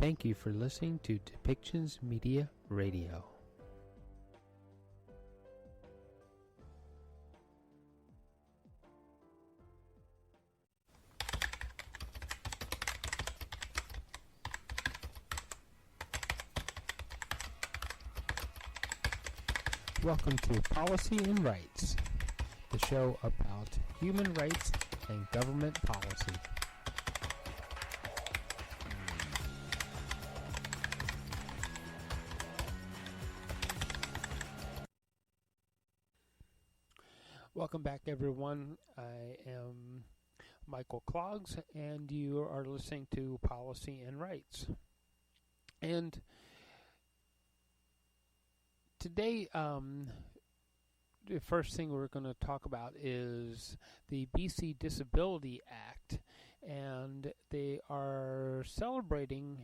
Thank you for listening to Depictions Media Radio. Welcome to Policy and Rights, the show about human rights and government policy. Welcome back, everyone. I am Michael Clogs, and you are listening to Policy and Rights. And today, the first thing we're going to talk about is the BC Disability Act, and they are celebrating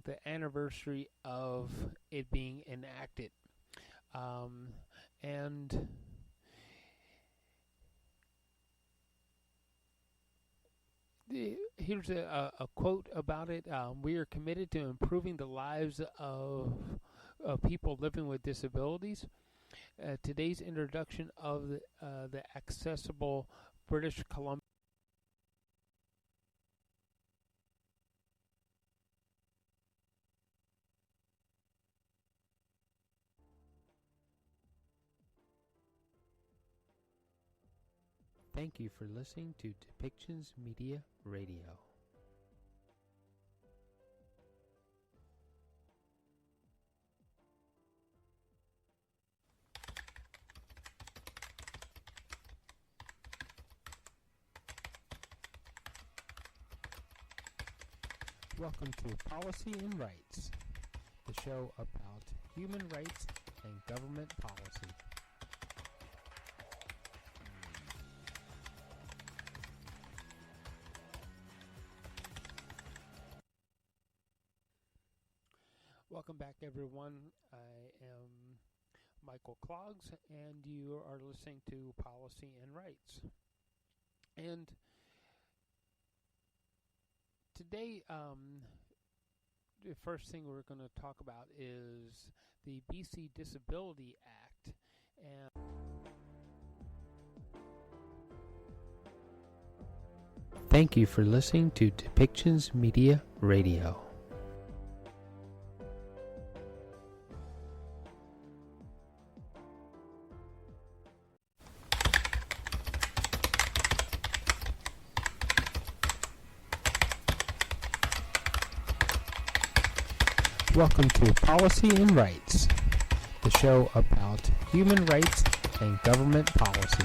the anniversary of it being enacted. And here's a quote about it. We are committed to improving the lives of people living with disabilities. Today's introduction of the accessible British Columbia Thank you for listening to Depictions Media Radio. Welcome to Policy and Rights, the show about human rights and government policy. Welcome back, everyone. I am Michael Clogs, and you are listening to Policy and Rights. And today, the first thing we're going to talk about is the BC Disability Act. And thank you for listening to Depictions Media Radio. Welcome to Policy and Rights, the show about human rights and government policy.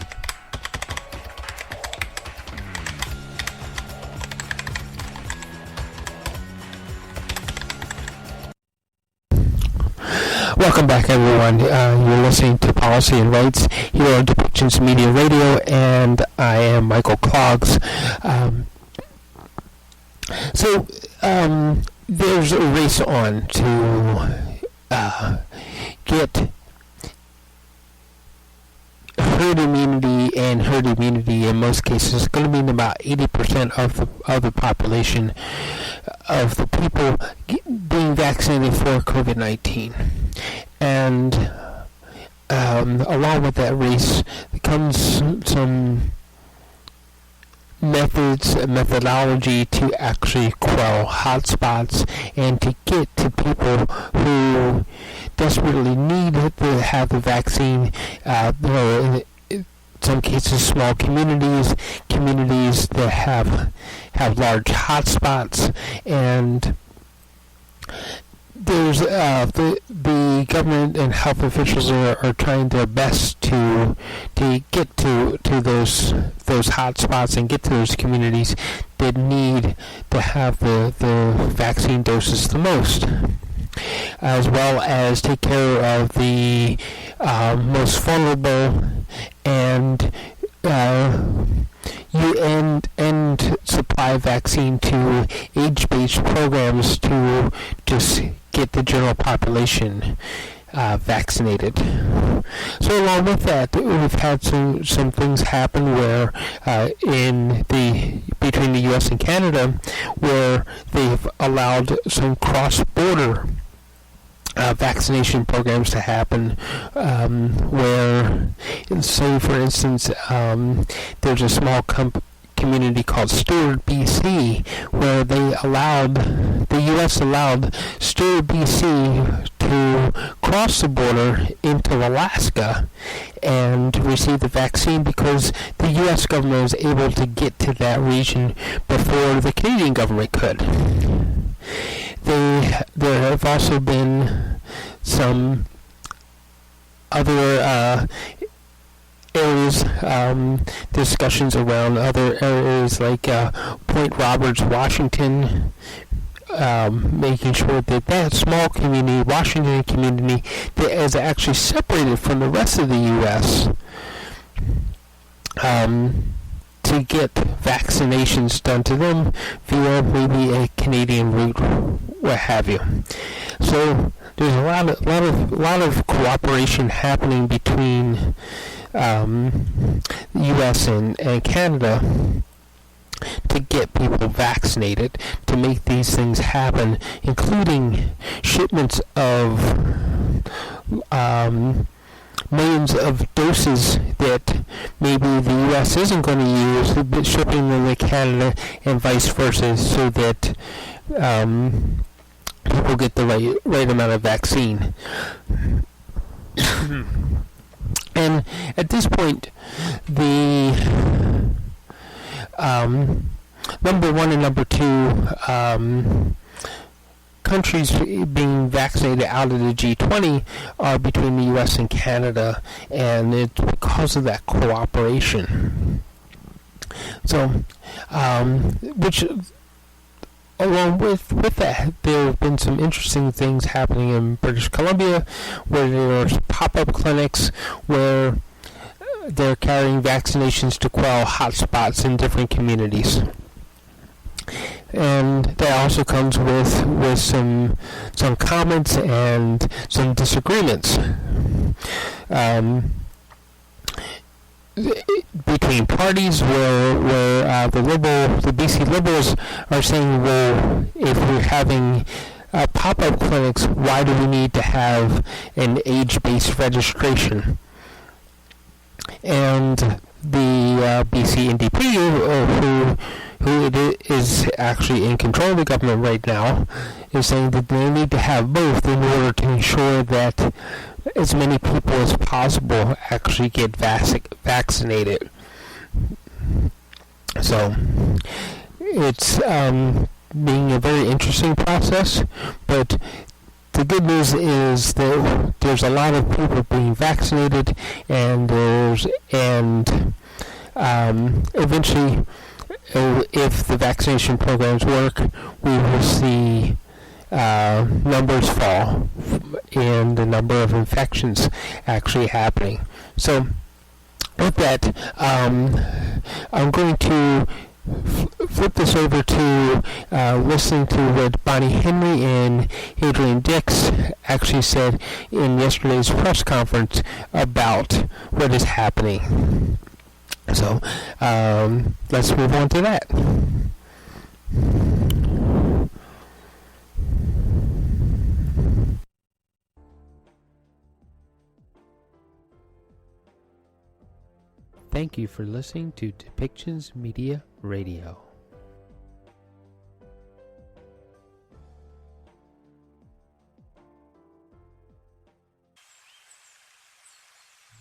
Welcome back, everyone. You're listening to Policy and Rights here on Depictions Media Radio, and I am Michael Clogs. There's a race on to get herd immunity, and herd immunity in most cases is going to mean about 80% of the population of the people being vaccinated for COVID-19. And along with that race comes some methodology to actually quell hotspots and to get to people who desperately need to have the vaccine. In some cases, small communities that have large hotspots, and there's the government and health officials are trying their best to get to those hotspots and get to those communities that need to have the vaccine doses the most, as well as take care of the most vulnerable, and and supply vaccine to age-based programs to just get the general population vaccinated. So along with that, we've had some things happen where between the U.S. and Canada, where they've allowed some cross-border vaccination programs to happen, where, say for instance, there's a small community called Stewart, BC, where the U.S. allowed Stewart, BC to cross the border into Alaska and receive the vaccine because the U.S. government was able to get to that region before the Canadian government could. There have also been some other areas, discussions around other areas like Point Roberts, Washington, making sure that small community, Washington community, that is actually separated from the rest of the U.S., to get vaccinations done to them via maybe a Canadian route, what have you. So there's a lot of cooperation happening between the U.S. and Canada to get people vaccinated, to make these things happen, including shipments of millions of doses that maybe the U.S. isn't going to use, but shipping them to Canada and vice versa, so that people get the right amount of vaccine. And at this point, the number one and number two countries being vaccinated out of the G20 are between the U.S. and Canada, and it's because of that cooperation. So, which, along with that, there have been some interesting things happening in British Columbia, where there's pop-up clinics where they're carrying vaccinations to quell hotspots in different communities. And that also comes with some comments and some disagreements between parties, where the BC Liberals are saying, well, if we're having pop-up clinics, why do we need to have an age-based registration? And the BC NDP, who is actually in control of the government right now, is saying that they need to have both in order to ensure that as many people as possible actually get vaccinated. So it's being a very interesting process, but the good news is that there's a lot of people being vaccinated, and eventually, if the vaccination programs work, we will see numbers fall and the number of infections actually happening. So with that, I'm going to flip this over to listening to what Bonnie Henry and Adrian Dix actually said in yesterday's press conference about what is happening. So let's move on to that. Thank you for listening to Depictions Media Radio.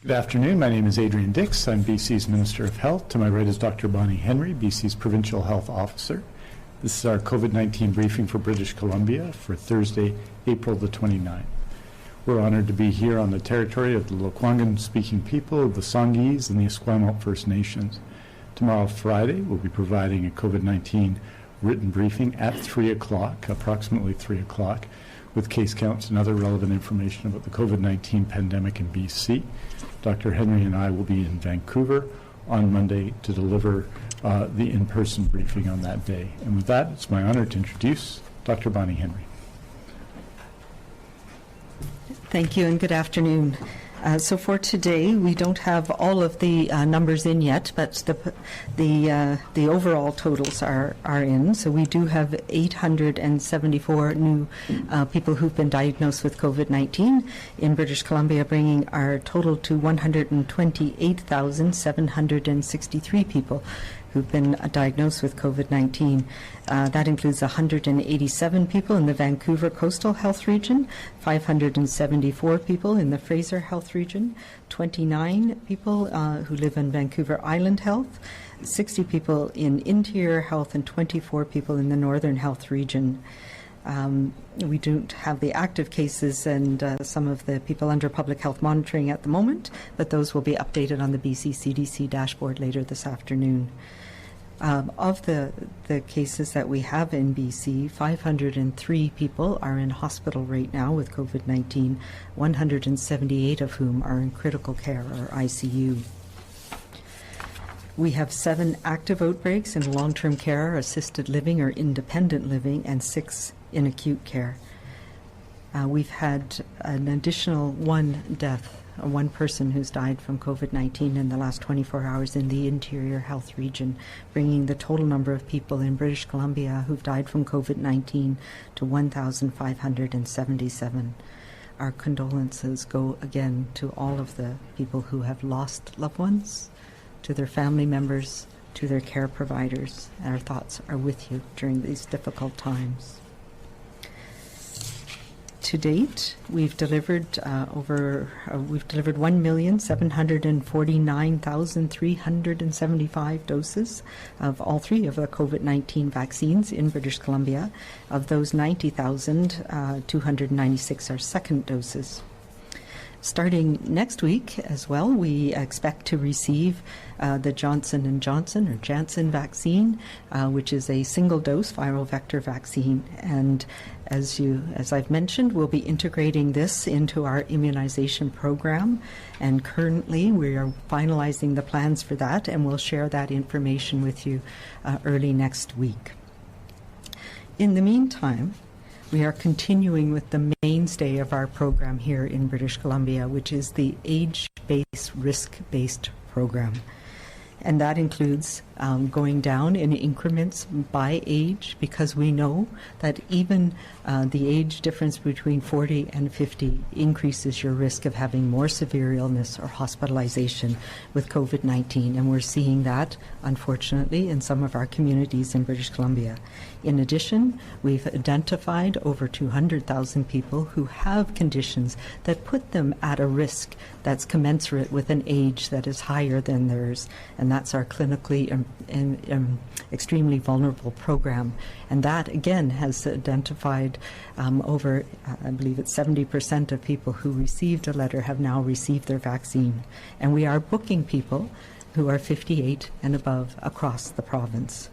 Good afternoon. My name is Adrian Dix. I'm BC's Minister of Health. To my right is Dr. Bonnie Henry, BC's Provincial Health Officer. This is our COVID-19 briefing for British Columbia for Thursday, April the 29th. We're honored to be here on the territory of the Lekwungen-speaking people of the Songhees and the Esquimalt First Nations. Tomorrow, Friday, we'll be providing a COVID-19 written briefing at 3 o'clock, approximately 3 o'clock, with case counts and other relevant information about the COVID-19 pandemic in BC. Dr. Henry and I will be in Vancouver on Monday to deliver the in-person briefing on that day. And with that, it's my honor to introduce Dr. Bonnie Henry. Thank you and good afternoon. So for today, we don't have all of the numbers in yet, but the overall totals are in. So we do have 874 new people who've been diagnosed with COVID-19 in British Columbia, bringing our total to 128,763 people who've been diagnosed with COVID-19. That includes 187 people in the Vancouver Coastal Health Region, 574 people in the Fraser Health Region, 29 people who live in Vancouver Island Health, 60 people in Interior Health, and 24 people in the Northern Health Region. We don't have the active cases and some of the people under public health monitoring at the moment, but those will be updated on the BC CDC dashboard later this afternoon. Of the cases that we have in BC, 503 people are in hospital right now with COVID-19, 178 of whom are in critical care or ICU. We have 7 active outbreaks in long-term care, assisted living or independent living, and 6 in acute care. We've had an additional 1 death, one person who's died from COVID-19 in the last 24 hours in the Interior Health Region, bringing the total number of people in British Columbia who've died from COVID-19 to 1,577. Our condolences go again to all of the people who have lost loved ones, to their family members, to their care providers. Our thoughts are with you during these difficult times. To date, we've delivered 1,749,375 doses of all 3 of the COVID-19 vaccines in British Columbia. Of those, 90,296 are second doses. Starting next week as well, we expect to receive the Johnson & Johnson or Janssen vaccine, which is a single-dose viral vector vaccine. And as I've mentioned, we'll be integrating this into our immunization program. And currently, we are finalizing the plans for that, and we'll share that information with you early next week. In the meantime, we are continuing with the mainstay of our program here in British Columbia, which is the age-based, risk-based program. And that includes going down in increments by age, because we know that even the age difference between 40 and 50 increases your risk of having more severe illness or hospitalization with COVID-19. And we're seeing that, unfortunately, in some of our communities in British Columbia. In addition, we've identified over 200,000 people who have conditions that put them at a risk that's commensurate with an age that is higher than theirs, and that's our clinically extremely vulnerable program. And that, again, has identified over, I believe it's 70% of people who received a letter have now received their vaccine. And we are booking people who are 58 and above across the province.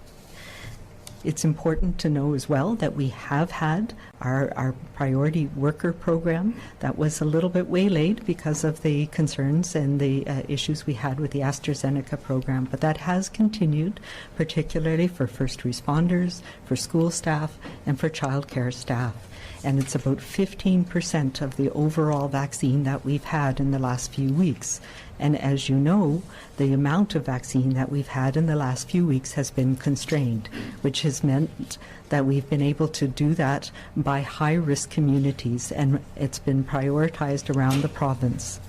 It's important to know as well that we have had our priority worker program that was a little bit waylaid because of the concerns and the issues we had with the AstraZeneca program, but that has continued, particularly for first responders, for school staff, and for childcare staff. And it's about 15% of the overall vaccine that we've had in the last few weeks. And as you know, the amount of vaccine that we've had in the last few weeks has been constrained, which has meant that we've been able to do that by high-risk communities, and it's been prioritized around the province.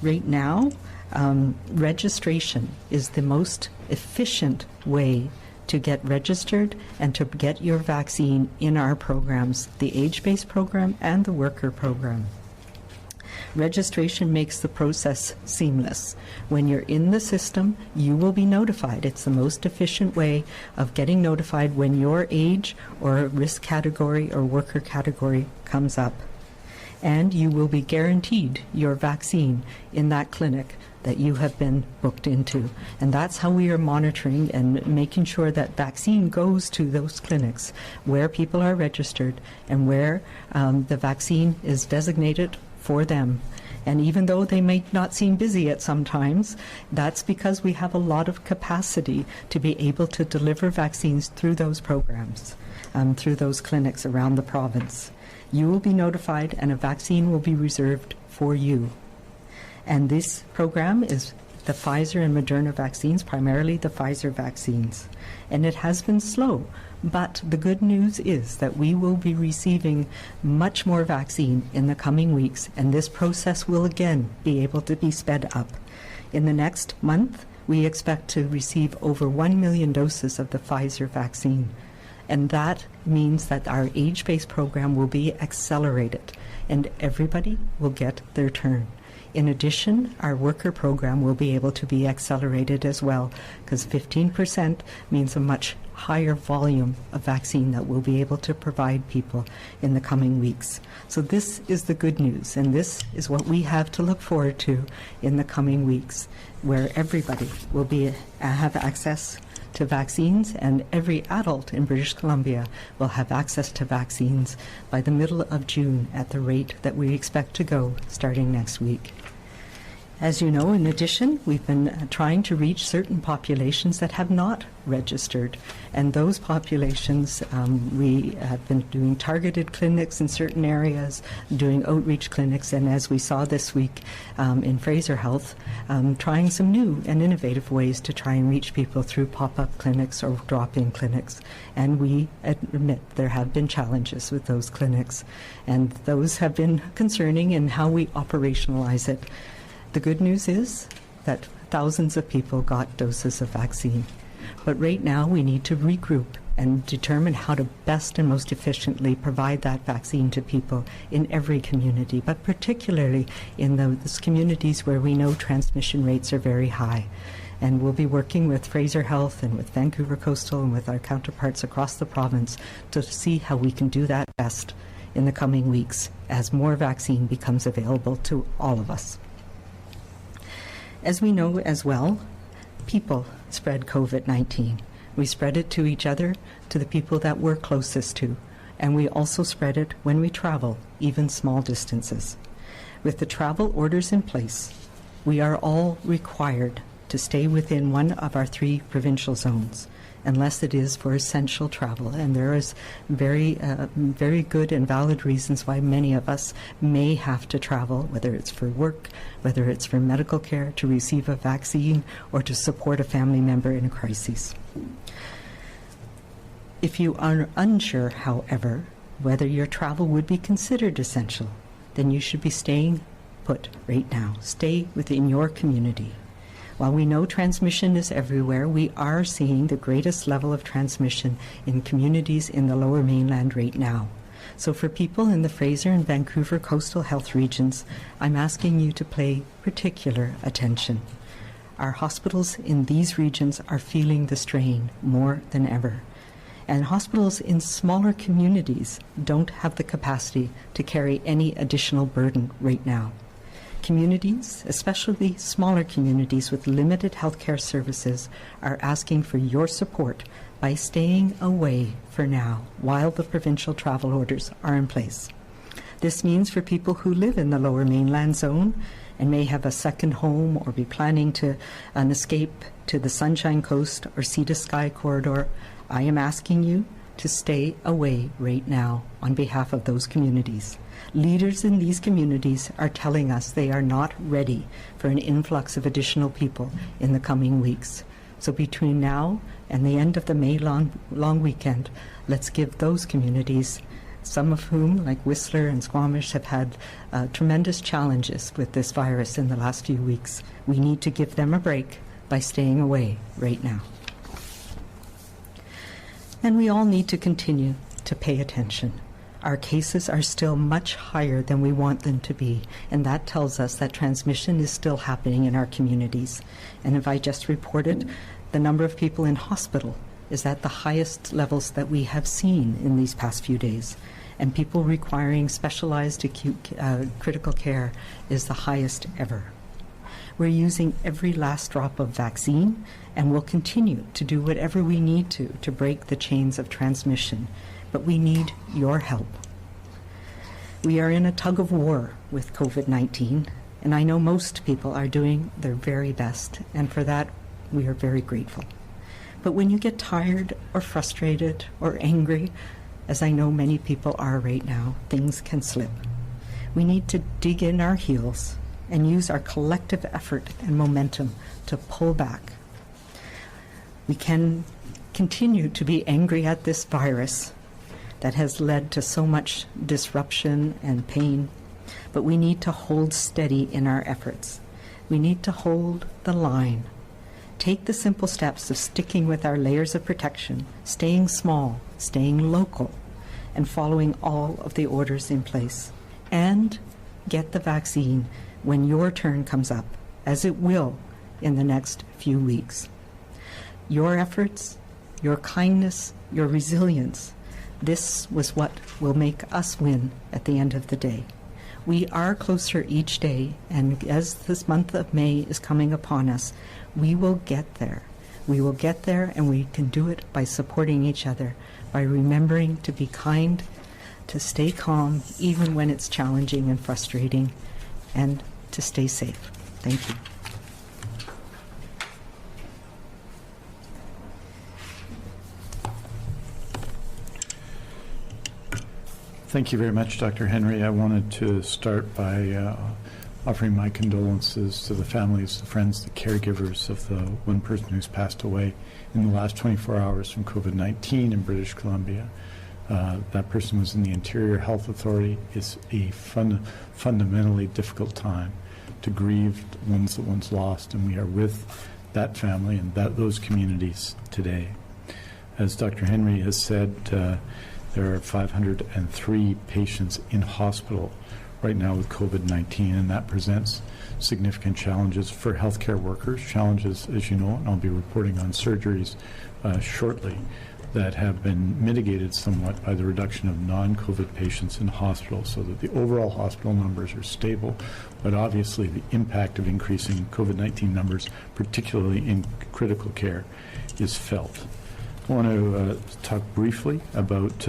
Right now, registration is the most efficient way to get registered and to get your vaccine in our programs, the age-based program and the worker program. Registration makes the process seamless. When you're in the system, you will be notified. It's the most efficient way of getting notified when your age or risk category or worker category comes up. And you will be guaranteed your vaccine in that clinic that you have been booked into. And that's how we are monitoring and making sure that vaccine goes to those clinics where people are registered and where the vaccine is designated for them. And even though they may not seem busy at some times, that's because we have a lot of capacity to be able to deliver vaccines through those programs, through those clinics around the province. You will be notified and a vaccine will be reserved for you. And this program is the Pfizer and Moderna vaccines, primarily the Pfizer vaccines. And it has been slow, but the good news is that we will be receiving much more vaccine in the coming weeks, and this process will again be able to be sped up. In the next month, we expect to receive over 1 million doses of the Pfizer vaccine. And that means that our age-based program will be accelerated, and everybody will get their turn. In addition, our worker program will be able to be accelerated as well, because 15% means a much higher volume of vaccine that we'll be able to provide people in the coming weeks. So this is the good news, and this is what we have to look forward to in the coming weeks, where everybody will have access to vaccines, and every adult in British Columbia will have access to vaccines by the middle of June at the rate that we expect to go starting next week. As you know, in addition, we've been trying to reach certain populations that have not registered. And those populations, we have been doing targeted clinics in certain areas, doing outreach clinics, and as we saw this week in Fraser Health, trying some new and innovative ways to try and reach people through pop-up clinics or drop-in clinics. And we admit there have been challenges with those clinics, and those have been concerning in how we operationalize it. The good news is that thousands of people got doses of vaccine. But right now we need to regroup and determine how to best and most efficiently provide that vaccine to people in every community, but particularly in those communities where we know transmission rates are very high. And we'll be working with Fraser Health and with Vancouver Coastal and with our counterparts across the province to see how we can do that best in the coming weeks as more vaccine becomes available to all of us. As we know as well, people spread COVID-19. We spread it to each other, to the people that we're closest to, and we also spread it when we travel, even small distances. With the travel orders in place, we are all required to stay within one of our 3 provincial zones, unless it is for essential travel. And there is very good and valid reasons why many of us may have to travel, whether it's for work, whether it's for medical care, to receive a vaccine, or to support a family member in a crisis. If you are unsure, however, whether your travel would be considered essential, then you should be staying put right now. Stay within your community. While we know transmission is everywhere, we are seeing the greatest level of transmission in communities in the Lower Mainland right now. So for people in the Fraser and Vancouver coastal health regions, I'm asking you to pay particular attention. Our hospitals in these regions are feeling the strain more than ever. And hospitals in smaller communities don't have the capacity to carry any additional burden right now. Communities, especially smaller communities with limited healthcare services, are asking for your support by staying away for now while the provincial travel orders are in place. This means for people who live in the Lower Mainland zone and may have a second home or be planning to an escape to the Sunshine Coast or Sea to Sky corridor, I am asking you to stay away right now on behalf of those communities. Leaders in these communities are telling us they are not ready for an influx of additional people in the coming weeks. So between now and the end of the May long weekend, let's give those communities, some of whom, like Whistler and Squamish, have had tremendous challenges with this virus in the last few weeks. We need to give them a break by staying away right now. And we all need to continue to pay attention. Our cases are still much higher than we want them to be, and that tells us that transmission is still happening in our communities. And if I just reported, the number of people in hospital is at the highest levels that we have seen in these past few days, and people requiring specialized acute critical care is the highest ever. We're using every last drop of vaccine, and we'll continue to do whatever we need to break the chains of transmission. But we need your help. We are in a tug of war with COVID-19, and I know most people are doing their very best, and for that we are very grateful. But when you get tired or frustrated or angry, as I know many people are right now, things can slip. We need to dig in our heels and use our collective effort and momentum to pull back. We can continue to be angry at this virus that has led to so much disruption and pain, but we need to hold steady in our efforts. We need to hold the line. Take the simple steps of sticking with our layers of protection, staying small, staying local, and following all of the orders in place. And get the vaccine when your turn comes up, as it will in the next few weeks. Your efforts, your kindness, your resilience, this was what will make us win at the end of the day. We are closer each day, and as this month of May is coming upon us, we will get there. We will get there, and we can do it by supporting each other, by remembering to be kind, to stay calm, even when it's challenging and frustrating, and to stay safe. Thank you. Thank you very much, Dr. Henry. I wanted to start by offering my condolences to the families, the friends, the caregivers of the one person who's passed away in the last 24 hours from COVID-19 in British Columbia. That person was in the Interior Health Authority. It's a fundamentally difficult time to grieve ones that one's lost, and we are with that family and those communities today. As Dr. Henry has said, there are 503 patients in hospital right now with COVID-19, and that presents significant challenges for healthcare workers, challenges, as you know, and I'll be reporting on surgeries shortly, that have been mitigated somewhat by the reduction of non-COVID patients in hospitals, so that the overall hospital numbers are stable, but obviously the impact of increasing COVID-19 numbers, particularly in critical care, is felt. I want to talk briefly about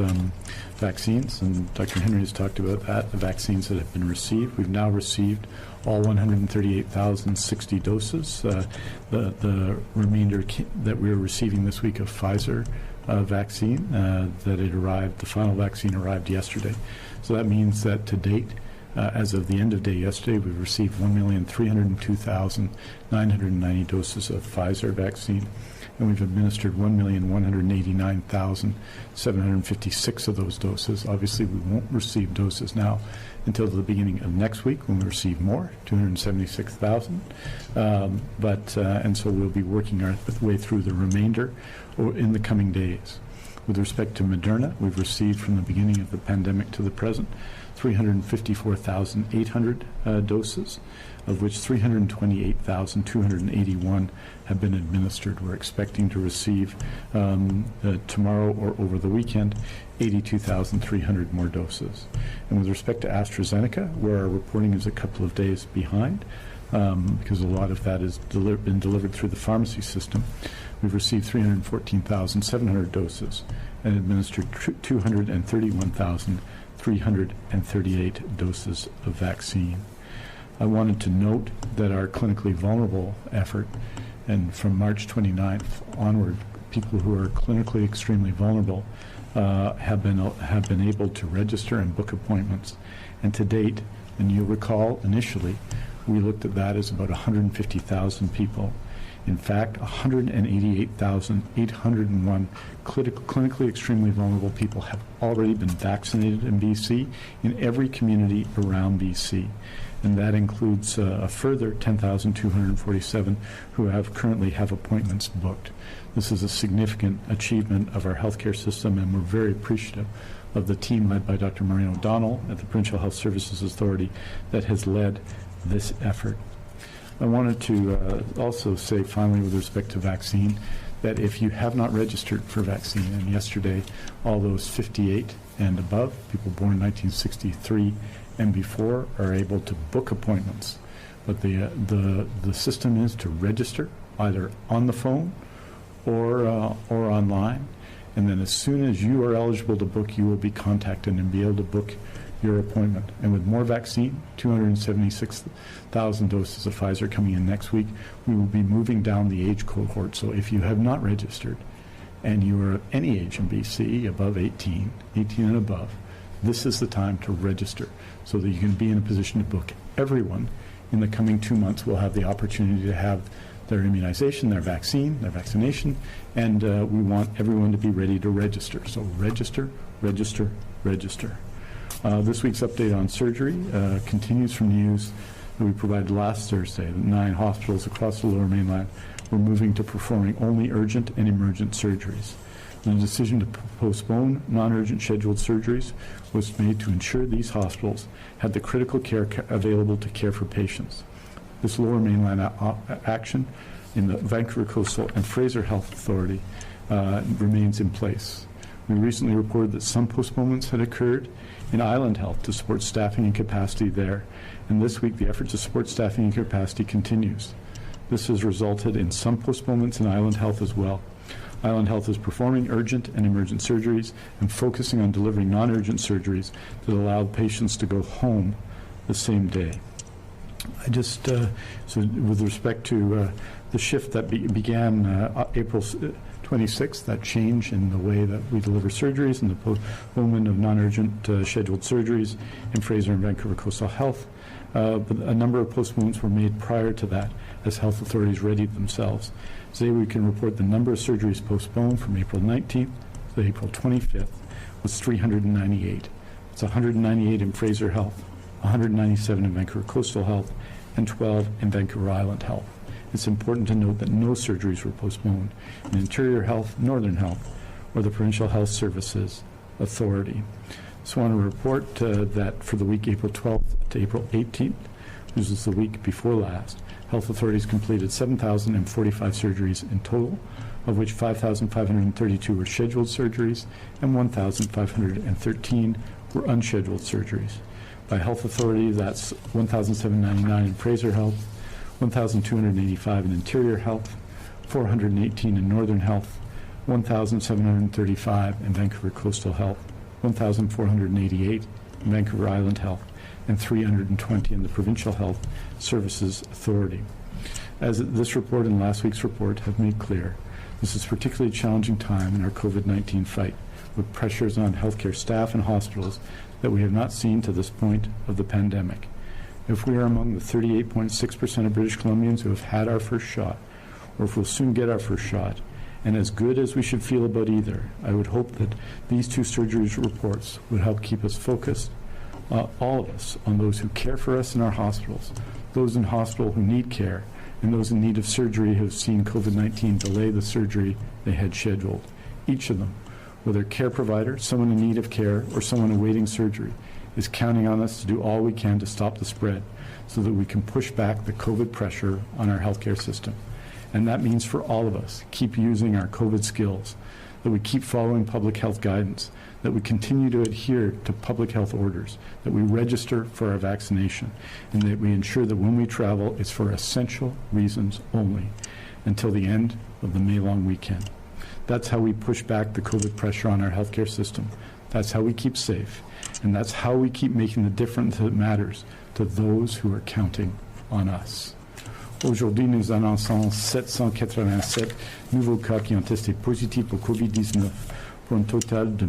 vaccines, and Dr. Henry has talked about that, the vaccines that have been received. We've now received all 138,060 doses. The remainder that we're receiving this week of Pfizer vaccine, that it arrived, the final vaccine arrived yesterday. So that means that to date, as of the end of day yesterday, we've received 1,302,990 doses of Pfizer vaccine, and we've administered 1,189,756 of those doses. Obviously, we won't receive doses now until the beginning of next week when we receive more, 276,000. And so we'll be working our way through the remainder in the coming days. With respect to Moderna, we've received from the beginning of the pandemic to the present 354,800 doses, of which 328,281 have been administered. We're expecting to receive tomorrow or over the weekend 82,300 more doses. And with respect to AstraZeneca, where our reporting is a couple of days behind, because a lot of that has been delivered through the pharmacy system, we've received 314,700 doses and administered 231,338 doses of vaccine. I wanted to note that our clinically vulnerable effort, and from March 29th onward, people who are clinically extremely vulnerable have been able to register and book appointments. And to date, and you'll recall initially, we looked at that as about 150,000 people. In fact, 188,801 clinically extremely vulnerable people have already been vaccinated in BC, in every community around BC. And that includes a further 10,247 who currently have appointments booked. This is a significant achievement of our healthcare system, and we're very appreciative of the team led by Dr. Maureen O'Donnell at the Provincial Health Services Authority that has led this effort. I wanted to also say finally, with respect to vaccine, that if you have not registered for vaccine, and yesterday all those 58 and above, people born 1963 and before, are able to book appointments. But the system is to register either on the phone or online, and then as soon as you are eligible to book, you will be contacted and be able to book your appointment. And with more vaccine, 276,000 doses of Pfizer coming in next week, we will be moving down the age cohort. So if you have not registered and you are of any age in BC, above 18 and above, this is the time to register so that you can be in a position to book. Everyone in the coming 2 months will have the opportunity to have their immunization, their vaccine, their vaccination, and we want everyone to be ready to register. So register, register, register. This week's update on surgery continues from news that we provided last Thursday that 9 hospitals across the Lower Mainland were moving to performing only urgent and emergent surgeries. The decision to postpone non-urgent scheduled surgeries was made to ensure these hospitals had the critical care available to care for patients. This Lower Mainland action in the Vancouver Coastal and Fraser Health Authority remains in place. We recently reported that some postponements had occurred in Island Health to support staffing and capacity there, and this week the effort to support staffing and capacity continues. This has resulted in some postponements in Island Health as well. Island Health is performing urgent and emergent surgeries and focusing on delivering non-urgent surgeries that allow patients to go home the same day. I just, so with respect to the shift that began April 26th, that change in the way that we deliver surgeries and the postponement of non-urgent scheduled surgeries in Fraser and Vancouver Coastal Health, but a number of postponements were made prior to that as health authorities readied themselves. Today we can report the number of surgeries postponed from April 19th to April 25th was 398. It's 198 in Fraser Health, 197 in Vancouver Coastal Health, and 12 in Vancouver Island Health. It's important to note that no surgeries were postponed in Interior Health, Northern Health, or the Provincial Health Services Authority. So I want to report that for the week April 12th to April 18th, which is the week before last, health authorities completed 7,045 surgeries in total, of which 5,532 were scheduled surgeries and 1,513 were unscheduled surgeries. By health authority, that's 1,799 in Fraser Health, 1,285 in Interior Health, 418 in Northern Health, 1,735 in Vancouver Coastal Health, 1,488 in Vancouver Island Health, and 320 in the Provincial Health Services Authority. As this report and last week's report have made clear, this is a particularly challenging time in our COVID-19 fight, with pressures on healthcare staff and hospitals that we have not seen to this point of the pandemic. If we are among the 38.6% of British Columbians who have had our first shot, or if we'll soon get our first shot, and as good as we should feel about either, I would hope that these 2 surgery reports would help keep us focused, all of us, on those who care for us in our hospitals, those in hospital who need care, and those in need of surgery who have seen COVID-19 delay the surgery they had scheduled. Each of them, whether care provider, someone in need of care, or someone awaiting surgery, is counting on us to do all we can to stop the spread so that we can push back the COVID pressure on our healthcare system. And that means for all of us, keep using our COVID skills, that we keep following public health guidance, that we continue to adhere to public health orders, that we register for our vaccination, and that we ensure that when we travel, it's for essential reasons only until the end of the May-long weekend. That's how we push back the COVID pressure on our healthcare system. That's how we keep safe. And that's how we keep making the difference that matters to those who are counting on us. Aujourd'hui, nous annonçons 787 nouveaux cas qui ont testé positifs au COVID-19 pour un total de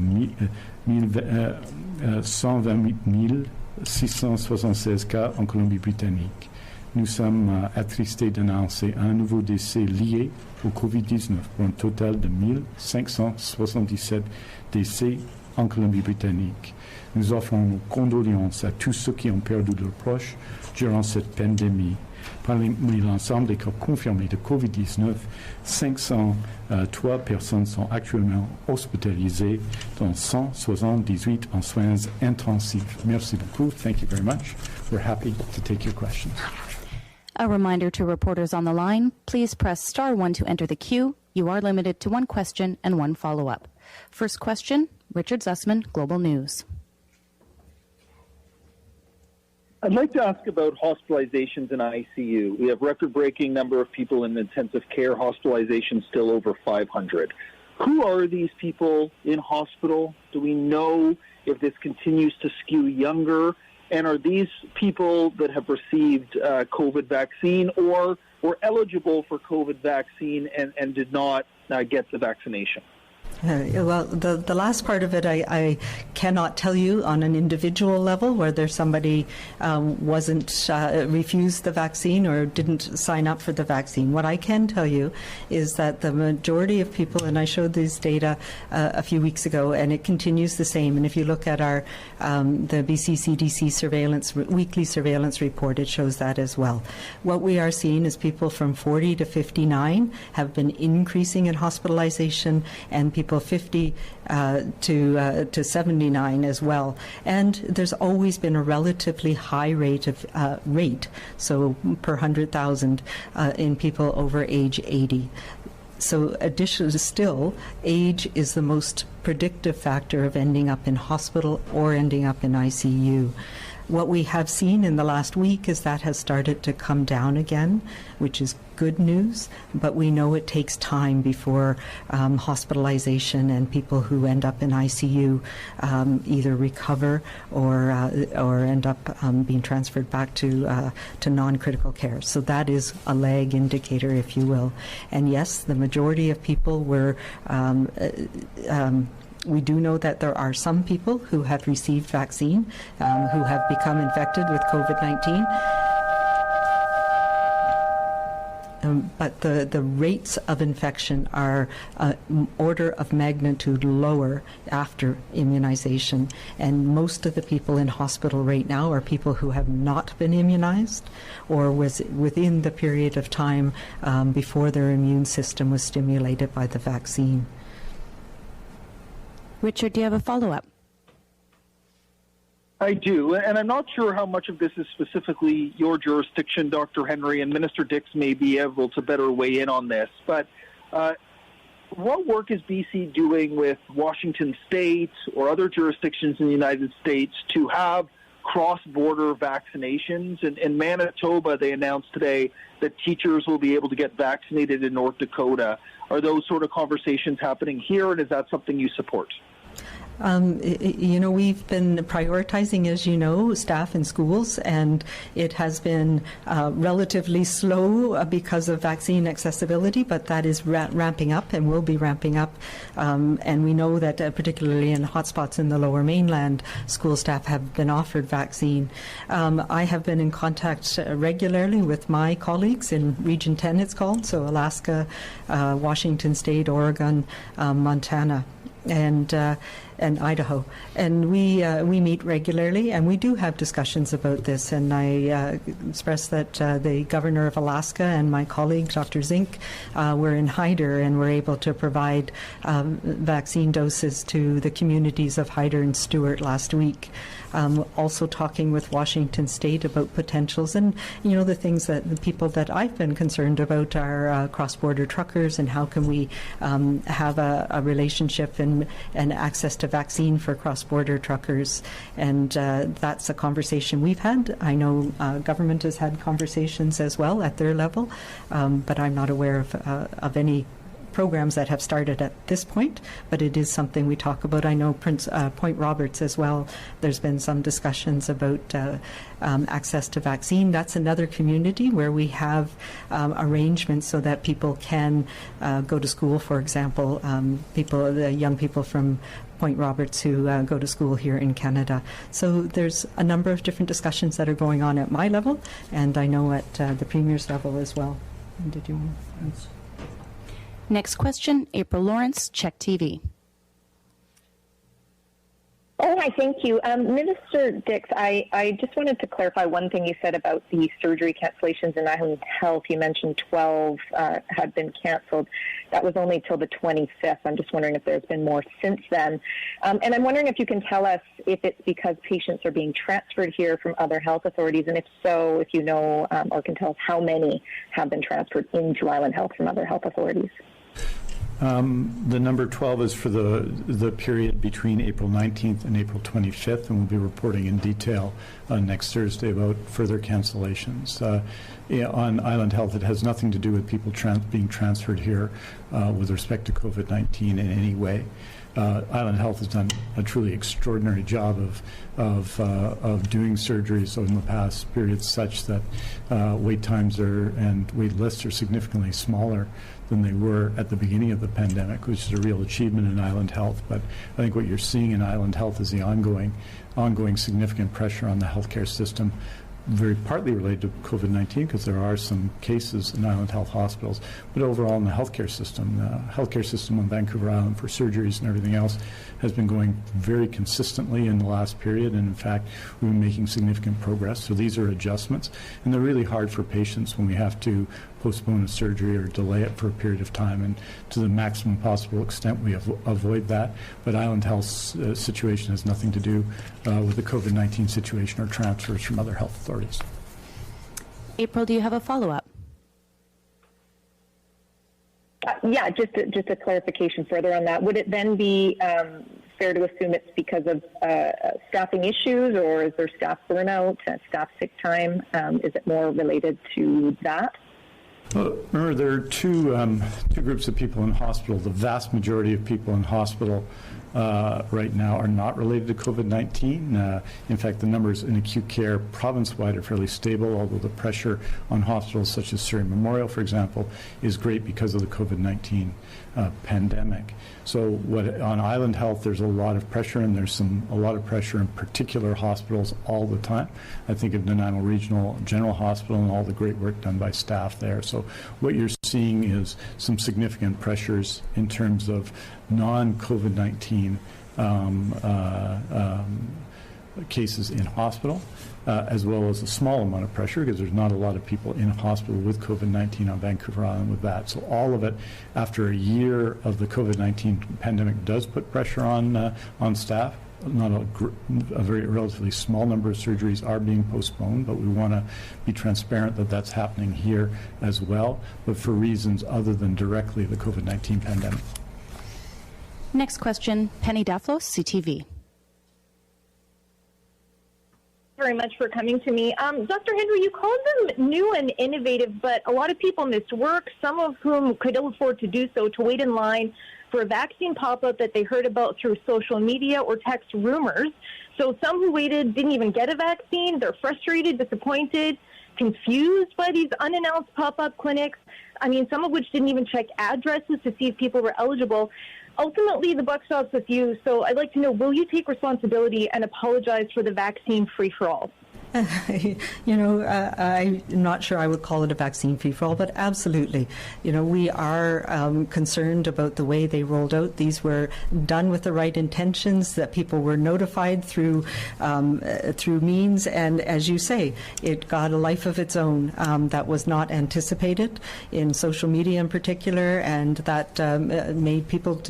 128 676 cas en Colombie-Britannique. Nous sommes attristés d'annoncer un nouveau décès lié au COVID-19 pour un total de 1577 décès en Colombie-Britannique. Nous offrons nos condoléances à tous ceux qui ont perdu leurs proches durant cette pandémie. Parmi l'ensemble des cas confirmés de COVID-19, 503 personnes sont actuellement hospitalisées, dont 178 en soins intensifs. Merci beaucoup. Thank you very much. We're happy to take your questions. A reminder to reporters on the line, please press *1 to enter the queue. You are limited to 1 question and 1 follow-up. First question, Richard Zussman, Global News. I'd like to ask about hospitalizations in ICU. We have record-breaking number of people in intensive care hospitalizations, still over 500. Who are these people in hospital? Do we know if this continues to skew younger? And are these people that have received COVID vaccine or were eligible for COVID vaccine and did not get the vaccination? Well, the last part of it, I cannot tell you on an individual level whether somebody refused the vaccine or didn't sign up for the vaccine. What I can tell you is that the majority of people, and I showed these data a few weeks ago, and it continues the same. And if you look at our the BC CDC weekly surveillance report, it shows that as well. What we are seeing is people from 40 to 59 have been increasing in hospitalization, and people 50 to 79 as well. And there's always been a relatively high rate so per 100,000 in people over age 80. So additionally, still, age is the most predictive factor of ending up in hospital or ending up in ICU. What we have seen in the last week is that has started to come down again, which is good news, but we know it takes time before hospitalization and people who end up in ICU either recover or end up being transferred back to non-critical care. So that is a lag indicator, if you will. And yes, the majority of people were we do know that there are some people who have received vaccine who have become infected with COVID-19. But the rates of infection are order of magnitude lower after immunization. And most of the people in hospital right now are people who have not been immunized or was within the period of time before their immune system was stimulated by the vaccine. Richard, do you have a follow-up? I do, and I'm not sure how much of this is specifically your jurisdiction, Dr. Henry, and Minister Dix may be able to better weigh in on this, but what work is BC doing with Washington State or other jurisdictions in the United States to have cross-border vaccinations? In Manitoba, they announced today that teachers will be able to get vaccinated in North Dakota. Are those sort of conversations happening here, and is that something you support? We've been prioritizing, as you know, staff in schools, and it has been relatively slow because of vaccine accessibility, but that is ramping up and will be ramping up. And we know that particularly in hotspots in the Lower Mainland, school staff have been offered vaccine. I have been in contact regularly with my colleagues in Region 10, it's called, so Alaska, Washington State, Oregon, Montana, and Idaho, and we meet regularly, and we do have discussions about this. And I expressed that the governor of Alaska and my colleague, Dr. Zink, were in Hyder and were able to provide vaccine doses to the communities of Hyder and Stewart last week. Also talking with Washington State about potentials, and the things that the people that I've been concerned about are cross-border truckers, and how can we have a relationship and access to vaccine for cross-border truckers. And that's a conversation we've had. I know government has had conversations as well at their level, but I'm not aware of any programs that have started at this point, but it is something we talk about. I know Point Roberts as well, there's been some discussions about access to vaccine. That's another community where we have arrangements so that people can go to school, for example, the young people from Point Roberts who go to school here in Canada. So there's a number of different discussions that are going on at my level, and I know at the Premier's level as well. Did you want to? Next question, April Lawrence, Check TV. Oh, hi, thank you. Minister Dix, I just wanted to clarify one thing you said about the surgery cancellations in Island Health. You mentioned 12 had been canceled. That was only till the 25th. I'm just wondering if there's been more since then. And I'm wondering if you can tell us if it's because patients are being transferred here from other health authorities, and if so, if you know or can tell us how many have been transferred into Island Health from other health authorities. The number 12 is for the period between April 19th and April 25th, and we'll be reporting in detail next Thursday about further cancellations. On Island Health, it has nothing to do with people being transferred here with respect to COVID-19 in any way. Island Health has done a truly extraordinary job of doing surgeries in the past period, such that wait times and wait lists are significantly smaller than they were at the beginning of the pandemic, which is a real achievement in Island Health. But I think what you're seeing in Island Health is the ongoing significant pressure on the healthcare system, very partly related to COVID-19, because there are some cases in Island Health hospitals, but overall in the healthcare system on Vancouver Island for surgeries and everything else has been going very consistently in the last period, and in fact we've been making significant progress. So these are adjustments, and they're really hard for patients when we have to postpone a surgery or delay it for a period of time, and to the maximum possible extent we avoid that. But Island Health's situation has nothing to do with the COVID-19 situation or transfers from other health authorities. April, do you have a follow-up? Yeah, just a clarification further on that. Would it then be fair to assume it's because of staffing issues, or is there staff burnout, staff sick time? Is it more related to that? Well, remember, there are two groups of people in hospital. The vast majority of people in hospital right now are not related to COVID-19. In fact, the numbers in acute care province-wide are fairly stable, although the pressure on hospitals such as Surrey Memorial, for example, is great because of the COVID-19 pandemic. So on Island Health, there's a lot of pressure, and there's a lot of pressure in particular hospitals all the time. I think of Nanaimo Regional General Hospital and all the great work done by staff there. So what you're seeing is some significant pressures in terms of non-COVID-19 cases in hospital, as well as a small amount of pressure, because there's not a lot of people in hospital with COVID-19 on Vancouver Island with that. So all of it, after a year of the COVID-19 pandemic, does put pressure on staff. Not a very relatively small number of surgeries are being postponed, but we want to be transparent that that's happening here as well, but for reasons other than directly the COVID-19 pandemic. Next question, Penny Daflos, CTV. Very much for coming to me. Dr. Henry, you called them new and innovative, but a lot of people missed work, some of whom could ill afford to do so, to wait in line for a vaccine pop-up that they heard about through social media or text rumors. So some who waited didn't even get a vaccine. They're frustrated, disappointed, confused by these unannounced pop-up clinics. I mean, some of which didn't even check addresses to see if people were eligible. Ultimately, the buck stops with you, so I'd like to know, will you take responsibility and apologize for the vaccine free-for-all? I'm not sure I would call it a vaccine free-for-all, but absolutely. We are concerned about the way they rolled out. These were done with the right intentions, that people were notified through means, and as you say, it got a life of its own that was not anticipated in social media in particular, and that made people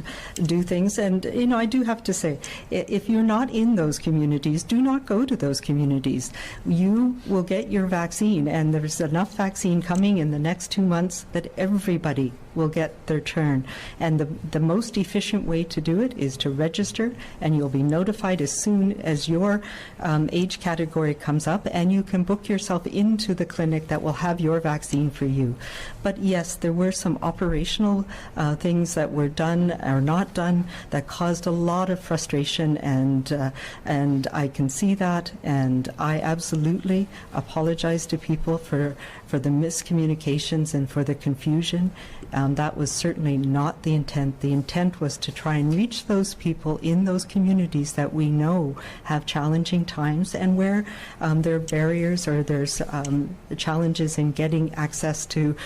do things. And, I do have to say, if you're not in those communities, do not go to those communities. You will get your vaccine, and there's enough vaccine coming in the next 2 months that everybody will get their turn. And the most efficient way to do it is to register, and you'll be notified as soon as your age category comes up, and you can book yourself into the clinic that will have your vaccine for you. But yes, there were some operational things that were done or not done that caused a lot of frustration, and I can see that, and I absolutely apologize to people for the miscommunications and for the confusion. That was certainly not the intent. The intent was to try and reach those people in those communities that we know have challenging times, and where there are barriers or there's challenges in getting access to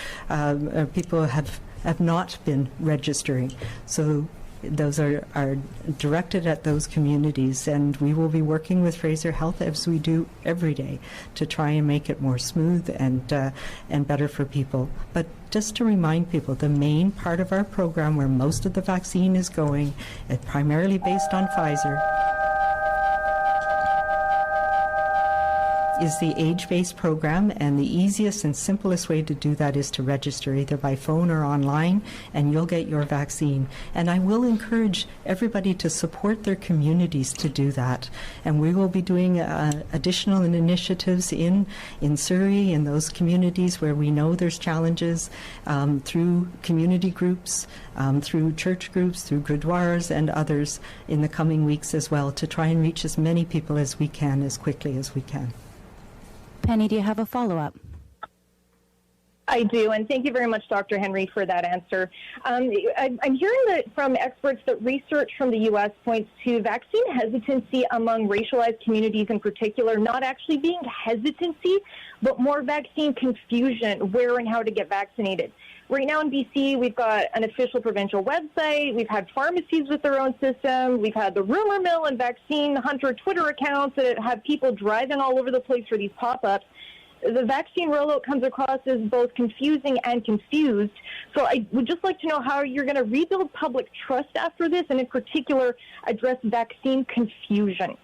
people have not been registering. So those are directed at those communities, and we will be working with Fraser Health, as we do every day, to try and make it more smooth and better for people. But just to remind people, the main part of our program, where most of the vaccine is going, is primarily based on Pfizer, is the age-based program, and the easiest and simplest way to do that is to register either by phone or online, and you'll get your vaccine. And I will encourage everybody to support their communities to do that. And we will be doing additional initiatives in Surrey, in those communities where we know there's challenges, through community groups, through church groups, through gurdwaras and others in the coming weeks as well, to try and reach as many people as we can as quickly as we can. Penny, do you have a follow-up? I do, and thank you very much, Dr. Henry, for that answer. I'm hearing that from experts that research from the U.S. points to vaccine hesitancy among racialized communities in particular, not actually being hesitancy, but more vaccine confusion, where and how to get vaccinated. Right now in BC, we've got an official provincial website. We've had pharmacies with their own system. We've had the rumor mill and vaccine hunter Twitter accounts that have people driving all over the place for these pop-ups. The vaccine rollout comes across as both confusing and confused. So I would just like to know how you're going to rebuild public trust after this, and in particular, address vaccine confusion.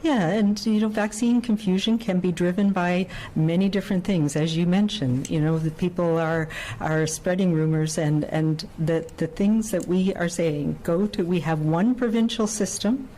Yeah, and vaccine confusion can be driven by many different things, as you mentioned. The people are spreading rumors, and the things that we are saying we have one provincial system.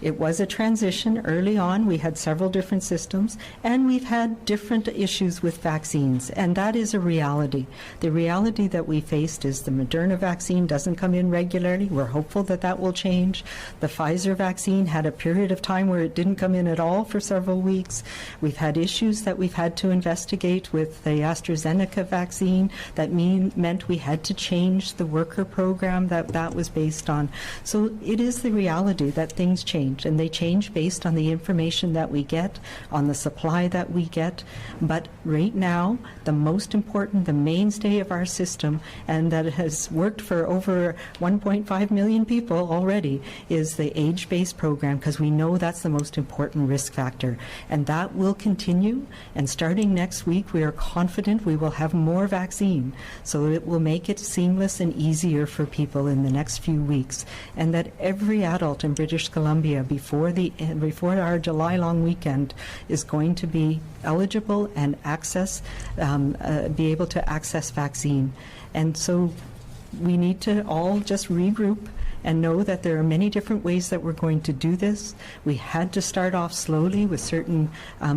It was a transition early on. We had several different systems, and we've had different issues with vaccines, and that is a reality. The reality that we faced is the Moderna vaccine doesn't come in regularly. We're hopeful that that will change. The Pfizer vaccine had a period of time where it didn't come in at all for several weeks. We've had issues that we've had to investigate with the AstraZeneca vaccine that meant we had to change the worker program that was based on. So it is the reality that things change. And they change based on the information that we get, on the supply that we get. But right now, the most important, the mainstay of our system, and that has worked for over 1.5 million people already, is the age-based program, because we know that's the most important risk factor. And that will continue. And starting next week, we are confident we will have more vaccine. So it will make it seamless and easier for people in the next few weeks. And that every adult in British Columbia before our July long weekend is going to be eligible and be able to access vaccine. And so we need to all just regroup and know that there are many different ways that we're going to do this. We had to start off slowly with certain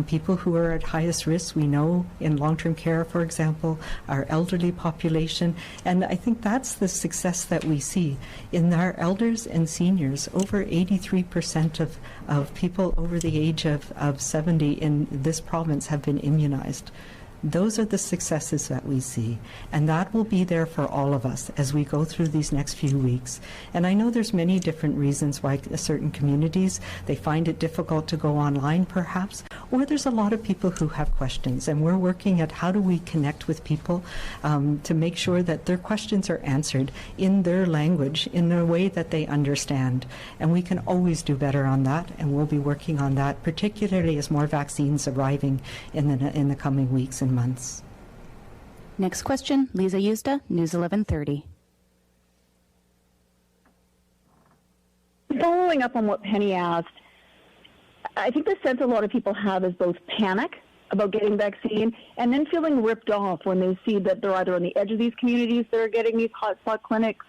people who are at highest risk. We know in long-term care, for example, our elderly population, and I think that's the success that we see. In our elders and seniors, over 83% of people over the age of 70 in this province have been immunized. Those are the successes that we see, and that will be there for all of us as we go through these next few weeks. And I know there's many different reasons why certain communities, they find it difficult to go online perhaps, or there's a lot of people who have questions, and we're working at how do we connect with people to make sure that their questions are answered in their language, in a way that they understand. And we can always do better on that, and we'll be working on that, particularly as more vaccines arriving in the coming weeks and months. Next question, Lisa Yusta, News 1130. Following up on what Penny asked, I think the sense a lot of people have is both panic about getting vaccine and then feeling ripped off when they see that they're either on the edge of these communities that are getting these hotspot clinics,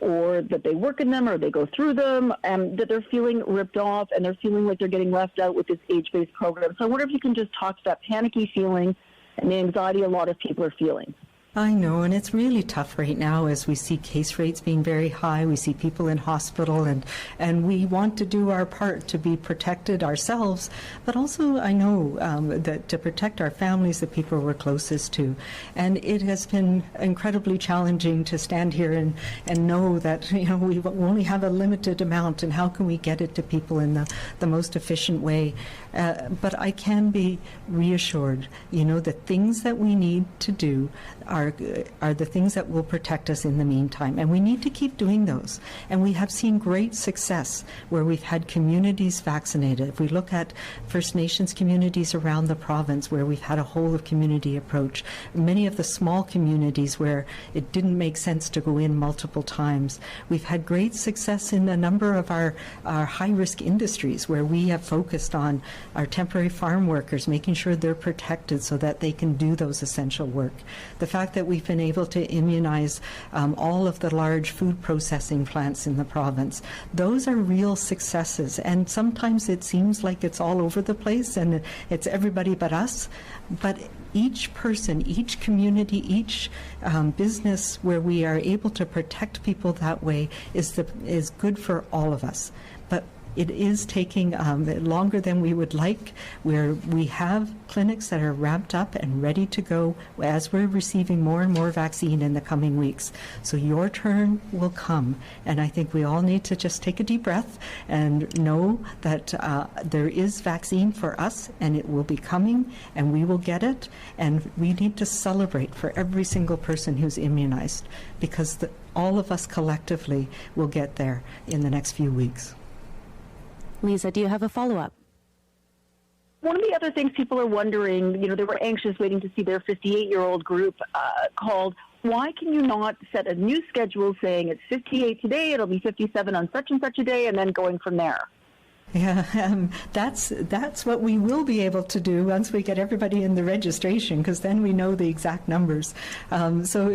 or that they work in them or they go through them, and that they're feeling ripped off and they're feeling like they're getting left out with this age-based program. So I wonder if you can just talk to that panicky feeling and the anxiety a lot of people are feeling. I know, and it's really tough right now as we see case rates being very high. We see people in hospital, and we want to do our part to be protected ourselves, but also I know that to protect our families, the people we're closest to. And it has been incredibly challenging to stand here and know that we only have a limited amount, and how can we get it to people in the most efficient way. But I can be reassured, the things that we need to do are are the things that will protect us in the meantime. And we need to keep doing those. And we have seen great success where we've had communities vaccinated. If we look at First Nations communities around the province where we've had a whole of community approach, many of the small communities where it didn't make sense to go in multiple times, we've had great success in a number of our high-risk industries where we have focused on our temporary farm workers, making sure they're protected so that they can do those essential work. The fact that we've been able to immunize all of the large food processing plants in the province, those are real successes. And sometimes it seems like it's all over the place and it's everybody but us. But each person, each community, each business where we are able to protect people that way is good for all of us. But it is taking longer than we would like, where we have clinics that are ramped up and ready to go as we're receiving more and more vaccine in the coming weeks. So your turn will come, and I think we all need to just take a deep breath and know that there is vaccine for us, and it will be coming, and we will get it, and we need to celebrate for every single person who's immunized, because all of us collectively will get there in the next few weeks. Lisa, do you have a follow-up? One of the other things people are wondering, they were anxious waiting to see their 58-year-old group called. Why can you not set a new schedule saying it's 58 today, it'll be 57 on such and such a day, and then going from there? Yeah, that's what we will be able to do once we get everybody in the registration, because then we know the exact numbers. So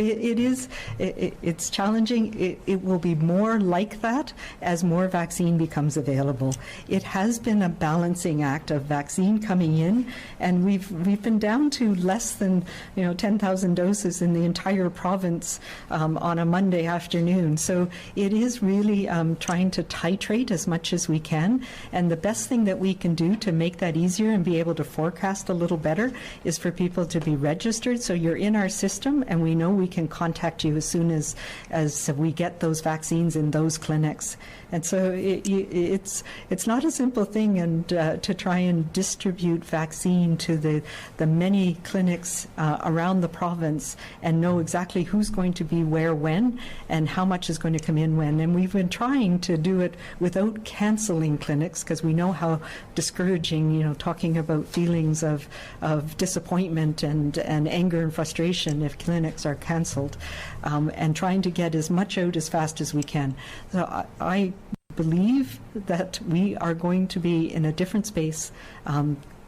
it's challenging. It will be more like that as more vaccine becomes available. It has been a balancing act of vaccine coming in, and we've been down to less than 10,000 doses in the entire province on a Monday afternoon. So it is really trying to titrate as much as we can. And the best thing that we can do to make that easier and be able to forecast a little better is for people to be registered. So you're in our system, and we know we can contact you as soon as we get those vaccines in those clinics. And so it's not a simple thing, and to try and distribute vaccine to the many clinics around the province and know exactly who's going to be where when and how much is going to come in when. And we've been trying to do it without canceling clinics, because we know how discouraging, talking about feelings of disappointment and anger and frustration if clinics are canceled, and trying to get as much out as fast as we can. So I believe that we are going to be in a different space,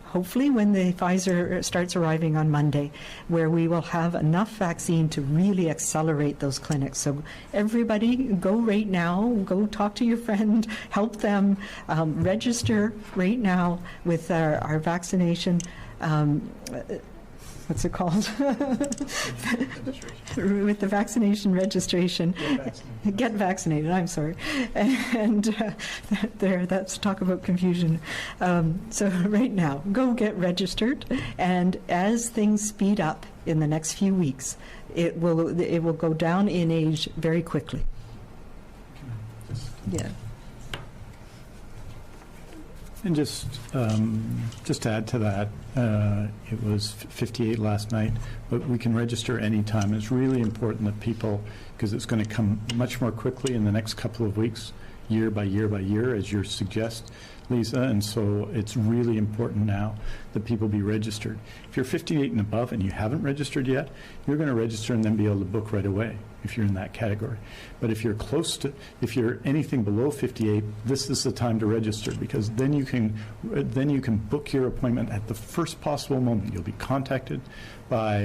hopefully when the Pfizer starts arriving on Monday, where we will have enough vaccine to really accelerate those clinics. So everybody, go right now, go talk to your friend, help them, register right now with our vaccination. What's it called? With the vaccination registration. Get vaccinated, I'm sorry. And that's talk about confusion. So right now, go get registered, and as things speed up in the next few weeks, it will go down in age very quickly. Yeah. And just to add to that, it was 58 last night, but we can register anytime. It's really important that people, because it's going to come much more quickly in the next couple of weeks, year by year by year, as you suggest, Lisa, and so it's really important now that people be registered. If you're 58 and above and you haven't registered yet, you're going to register and then be able to book right away if you're in that category. But if you're if you're anything below 58, this is the time to register, because then you can book your appointment at the first possible moment. You'll be contacted by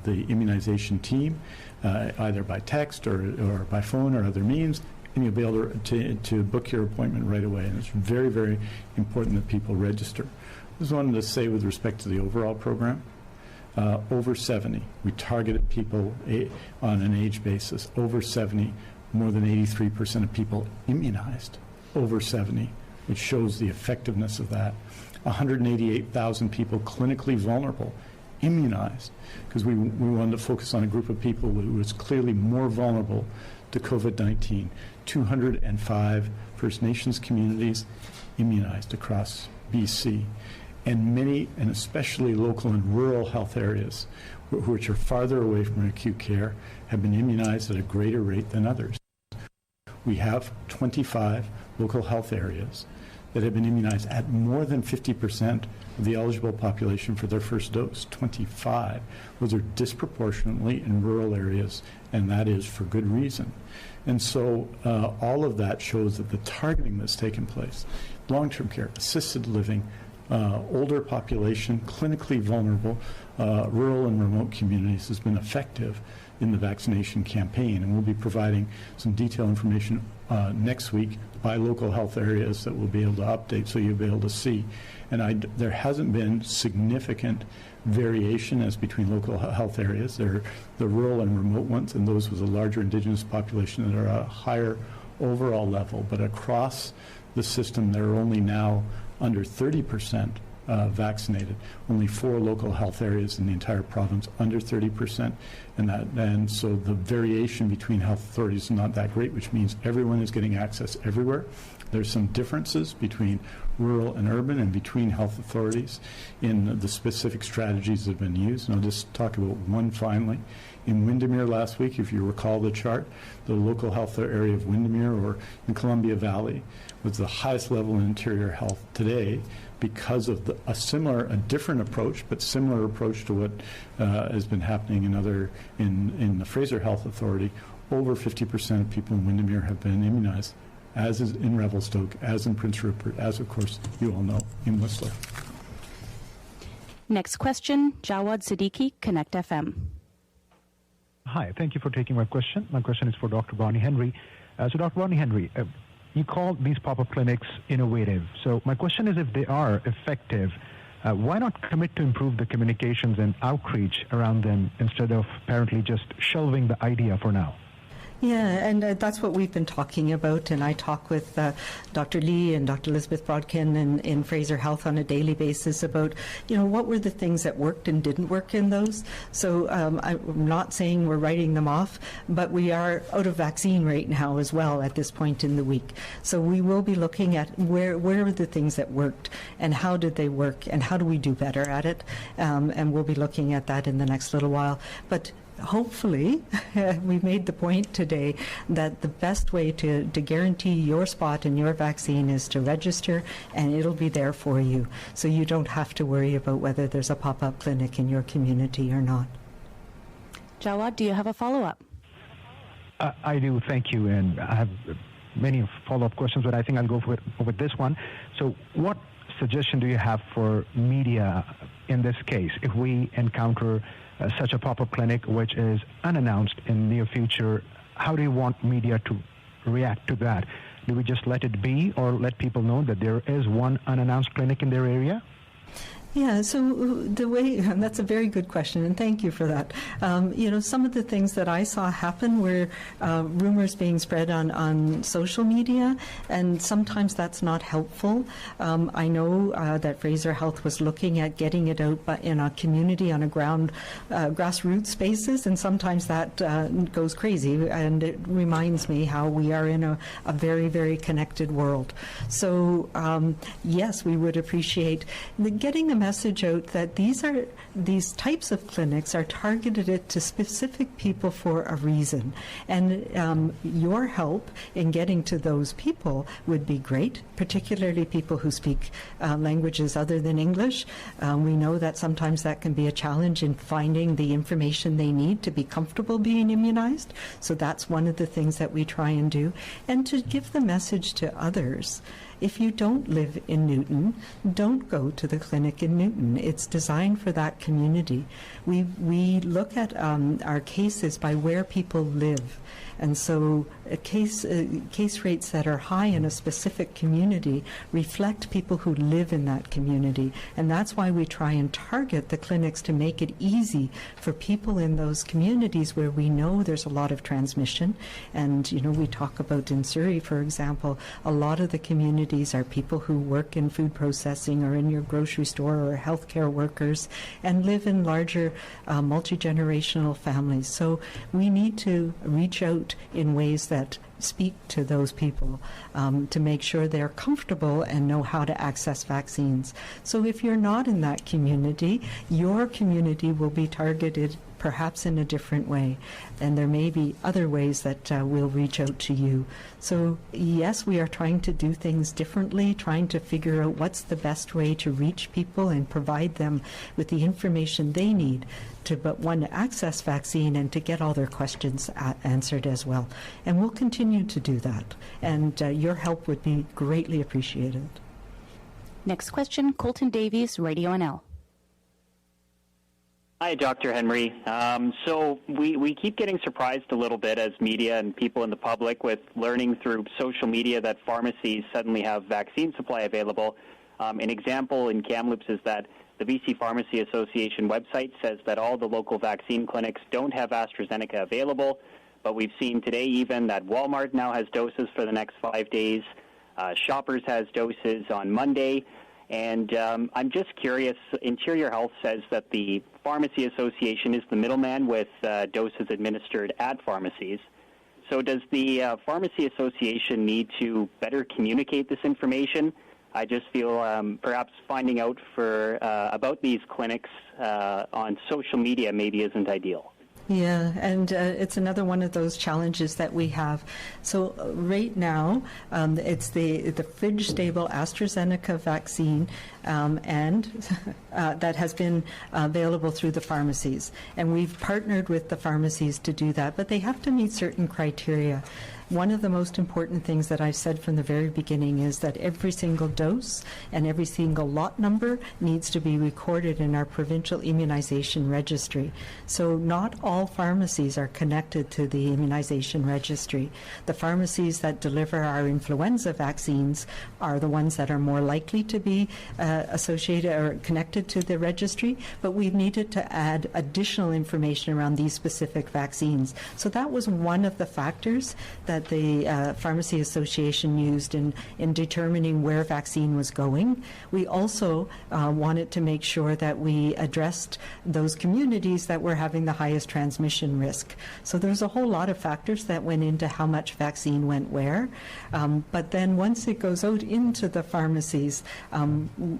the immunization team, either by text or by phone or other means, and you'll be able to book your appointment right away. And it's very, very important that people register. I just wanted to say, with respect to the overall program, over 70, we targeted people on an age basis. Over 70, more than 83% of people immunized over 70, which shows the effectiveness of that. 188,000 people clinically vulnerable, immunized, because we wanted to focus on a group of people who was clearly more vulnerable to COVID-19. 205 First Nations communities immunized across BC. and many, and especially local and rural health areas, which are farther away from acute care, have been immunized at a greater rate than others. We have 25 local health areas that have been immunized at more than 50% of the eligible population for their first dose. 25. Those are disproportionately in rural areas, and that is for good reason. And so all of that shows that the targeting that's taken place, long-term care, assisted living, older population, clinically vulnerable, rural and remote communities has been effective in the vaccination campaign. And we'll be providing some detailed information next week by local health areas that we'll be able to update so you'll be able to see. And there hasn't been significant variation as between local health areas. There are the rural and remote ones, and those with a larger Indigenous population that are at a higher overall level. But across the system, there are only now under 30% vaccinated. Only 4 local health areas in the entire province under 30%, and so the variation between health authorities is not that great, which means everyone is getting access everywhere. There's some differences between rural and urban and between health authorities in the specific strategies that have been used. And I'll just talk about one finally. In Windermere last week, if you recall the chart, the local health area of Windermere or in Columbia Valley was the highest level in interior health today because of a different approach, but similar approach to what has been happening in the Fraser Health Authority. Over 50% of people in Windermere have been immunized, as is in Revelstoke, as in Prince Rupert, as of course you all know in Whistler. Next question, Jawad Siddiqui, Connect FM. Hi, thank you for taking my question. My question is for Dr. Bonnie Henry. So Dr. Bonnie Henry, you call these pop-up clinics innovative. So my question is, if they are effective, why not commit to improve the communications and outreach around them instead of apparently just shelving the idea for now? Yeah, and that's what we've been talking about, and I talk with Dr. Lee and Dr. Elizabeth Brodkin in Fraser Health on a daily basis about, what were the things that worked and didn't work in those. So I'm not saying we're writing them off, but we are out of vaccine right now as well at this point in the week. So we will be looking at where are the things that worked and how did they work and how do we do better at it, and we'll be looking at that in the next little while. But hopefully, we made the point today that the best way to guarantee your spot and your vaccine is to register, and it'll be there for you. So you don't have to worry about whether there's a pop-up clinic in your community or not. Jawad, do you have a follow-up? I do, thank you. And I have many follow-up questions, but I think I'll go with this one. So what suggestion do you have for media in this case if we encounter such a pop-up clinic which is unannounced in near future? How do you want media to react to that? Do we just let it be or let people know that there is one unannounced clinic in their area? Yeah, so the way, that's a very good question, and thank you for that. Some of the things that I saw happen were rumors being spread on social media, and sometimes that's not helpful. I know that Fraser Health was looking at getting it out in a community on a grassroots basis, and sometimes that goes crazy, and it reminds me how we are in a very, very connected world. So, yes, we would appreciate getting the message out that these types of clinics are targeted to specific people for a reason, and your help in getting to those people would be great, particularly people who speak languages other than English. We know that sometimes that can be a challenge in finding the information they need to be comfortable being immunized, so that's one of the things that we try and do, and to give the message to others. If you don't live in Newton, don't go to the clinic in Newton. It's designed for that community. We look at our cases by where people live. And so case rates that are high in a specific community reflect people who live in that community. And that's why we try and target the clinics to make it easy for people in those communities where we know there's a lot of transmission. And, we talk about in Surrey, for example, a lot of the communities are people who work in food processing or in your grocery store or healthcare workers and live in larger multi-generational families. So we need to reach out in ways that that speak to those people to make sure they're comfortable and know how to access vaccines. So if you're not in that community, your community will be targeted perhaps in a different way, and there may be other ways that we'll reach out to you. So yes, we are trying to do things differently, trying to figure out what's the best way to reach people and provide them with the information they need to access vaccine and to get all their questions answered as well. And we'll continue to do that, and your help would be greatly appreciated. Next question, Colton Davies, Radio NL. Hi, Dr. Henry. So we keep getting surprised a little bit as media and people in the public with learning through social media that pharmacies suddenly have vaccine supply available. An example in Kamloops is that the BC Pharmacy Association website says that all the local vaccine clinics don't have AstraZeneca available, but we've seen today even that Walmart now has doses for the next 5 days. Shoppers has doses on Monday. And I'm just curious, Interior Health says that the Pharmacy Association is the middleman with doses administered at pharmacies. So does the Pharmacy Association need to better communicate this information? I just feel perhaps finding out about these clinics on social media maybe isn't ideal. Yeah, and it's another one of those challenges that we have. So right now, it's the fridge-stable AstraZeneca vaccine, and that has been available through the pharmacies. And we've partnered with the pharmacies to do that, but they have to meet certain criteria. One of the most important things that I've said from the very beginning is that every single dose and every single lot number needs to be recorded in our provincial immunization registry. So not all pharmacies are connected to the immunization registry. The pharmacies that deliver our influenza vaccines are the ones that are more likely to be associated or connected to the registry, but we've needed to add additional information around these specific vaccines. So that was one of the factors that the Pharmacy Association used in determining where vaccine was going. We also wanted to make sure that we addressed those communities that were having the highest transmission risk. So there's a whole lot of factors that went into how much vaccine went where. But then once it goes out into the pharmacies,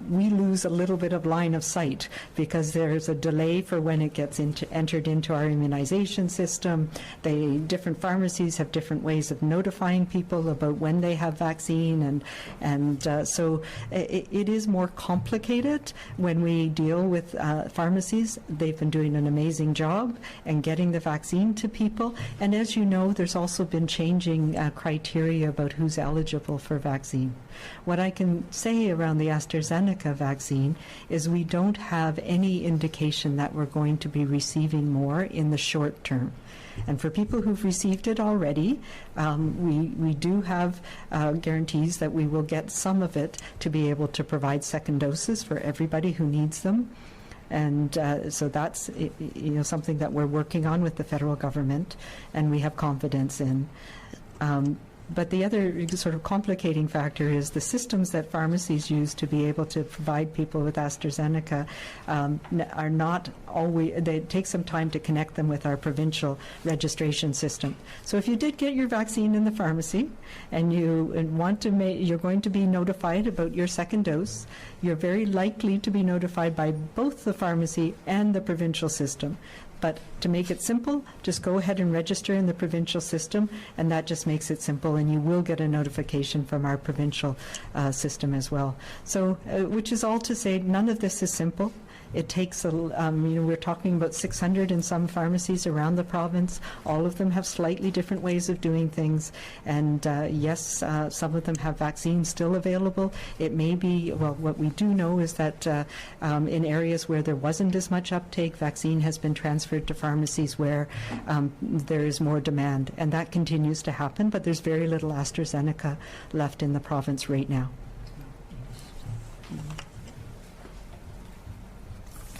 we lose a little bit of line of sight because there's a delay for when it gets entered into our immunization system. Different pharmacies have different ways of notifying people about when they have vaccine, and so it is more complicated when we deal with pharmacies. They've been doing an amazing job and getting the vaccine to people, and as you know, there's also been changing criteria about who's eligible for vaccine. What I can say around the AstraZeneca vaccine is we don't have any indication that we're going to be receiving more in the short term. And for people who've received it already, we do have guarantees that we will get some of it to be able to provide second doses for everybody who needs them. And so that's something that we're working on with the federal government, and we have confidence in. But the other sort of complicating factor is the systems that pharmacies use to be able to provide people with AstraZeneca are not always, they take some time to connect them with our provincial registration system. So if you did get your vaccine in the pharmacy and you want to you're going to be notified about your second dose, you're very likely to be notified by both the pharmacy and the provincial system. But to make it simple, just go ahead and register in the provincial system, and that just makes it simple, and you will get a notification from our provincial system as well. So, which is all to say, none of this is simple. It takes, we're talking about 600 in some pharmacies around the province. All of them have slightly different ways of doing things. And yes, some of them have vaccines still available. It may be, well, what we do know is that in areas where there wasn't as much uptake, vaccine has been transferred to pharmacies where there is more demand. And that continues to happen, but there's very little AstraZeneca left in the province right now.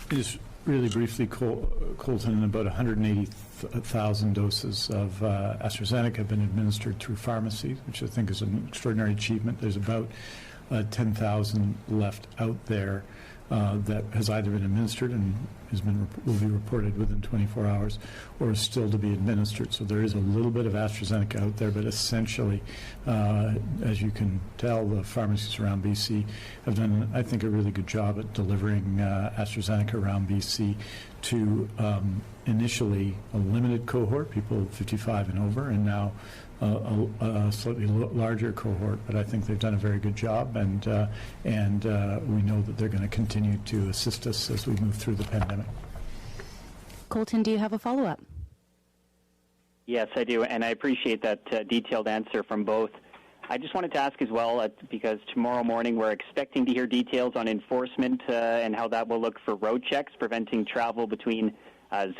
Just really briefly, Colton, about 180,000 doses of AstraZeneca have been administered through pharmacies, which I think is an extraordinary achievement. There's about 10,000 left out there. that has either been administered and will be reported within 24 hours, or is still to be administered. So there is a little bit of AstraZeneca out there, but essentially, as you can tell, the pharmacies around BC have done, I think, a really good job at delivering AstraZeneca around BC to initially a limited cohort, people 55 and over, and now a slightly larger cohort. But I think they've done a very good job, and we know that they're going to continue to assist us as we move through the pandemic. Colton, do you have a follow-up? Yes, I do, and I appreciate that detailed answer from both. I just wanted to ask as well, because tomorrow morning we're expecting to hear details on enforcement and how that will look for road checks, preventing travel between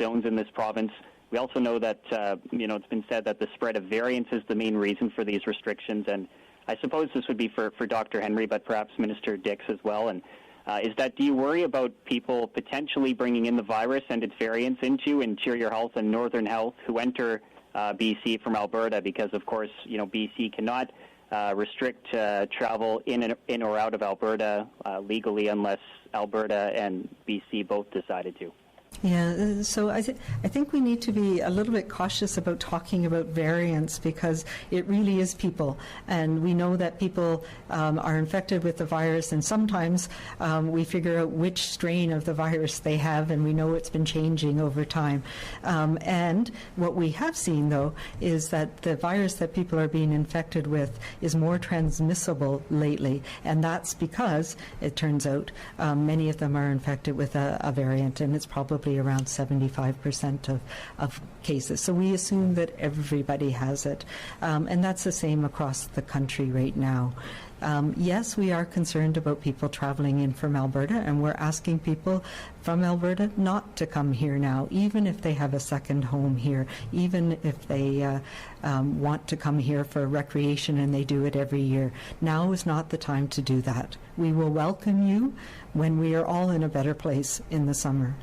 zones in this province. We also know that, it's been said that the spread of variants is the main reason for these restrictions, and I suppose this would be for Dr. Henry, but perhaps Minister Dix as well. And do you worry about people potentially bringing in the virus and its variants into Interior Health and Northern Health who enter BC from Alberta? Because, of course, BC cannot restrict travel in or out of Alberta legally unless Alberta and BC both decided to. Yeah, so I think we need to be a little bit cautious about talking about variants, because it really is people, and we know that people are infected with the virus, and sometimes we figure out which strain of the virus they have, and we know it's been changing over time. And what we have seen, though, is that the virus that people are being infected with is more transmissible lately, and that's because, it turns out, many of them are infected with a variant, and it's probably around 75% of cases. So we assume that everybody has it. And that's the same across the country right now. Yes, we are concerned about people traveling in from Alberta, and we're asking people from Alberta not to come here now, even if they have a second home here, even if they want to come here for recreation and they do it every year. Now is not the time to do that. We will welcome you when we are all in a better place in the summer.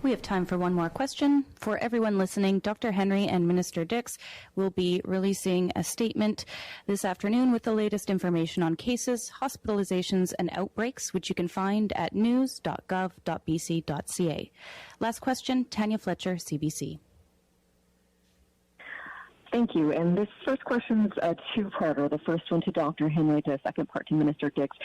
We have time for one more question. For everyone listening, Dr. Henry and Minister Dix will be releasing a statement this afternoon with the latest information on cases, hospitalizations, and outbreaks, which you can find at news.gov.bc.ca. Last question, Tanya Fletcher, CBC. Thank you. And this first question is a two-parter. The first one to Dr. Henry, the second part to Minister Dix.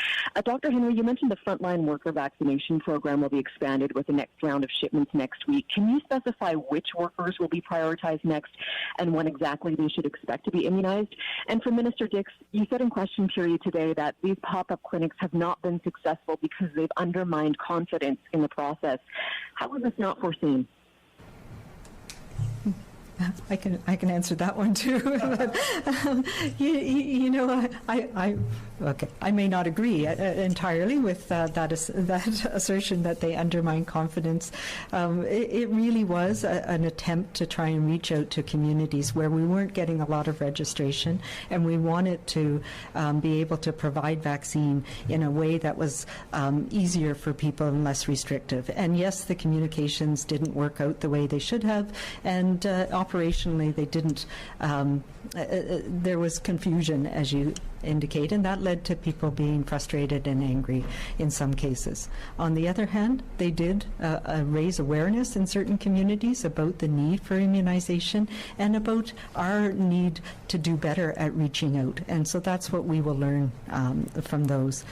Dr. Henry, you mentioned the frontline worker vaccination program will be expanded with the next round of shipments next week. Can you specify which workers will be prioritized next and when exactly they should expect to be immunized? And for Minister Dix, you said in question period today that these pop-up clinics have not been successful because they've undermined confidence in the process. How was this not foreseen? I can answer that one too. But, I may not agree entirely with that assertion that they undermine confidence. It really was an attempt to try and reach out to communities where we weren't getting a lot of registration, and we wanted to be able to provide vaccine in a way that was easier for people and less restrictive. And yes, the communications didn't work out the way they should have, and operationally they didn't. There was confusion, as you indicate, and that led to people being frustrated and angry in some cases. On the other hand, they did raise awareness in certain communities about the need for immunization and about our need to do better at reaching out. And so that's what we will learn from those.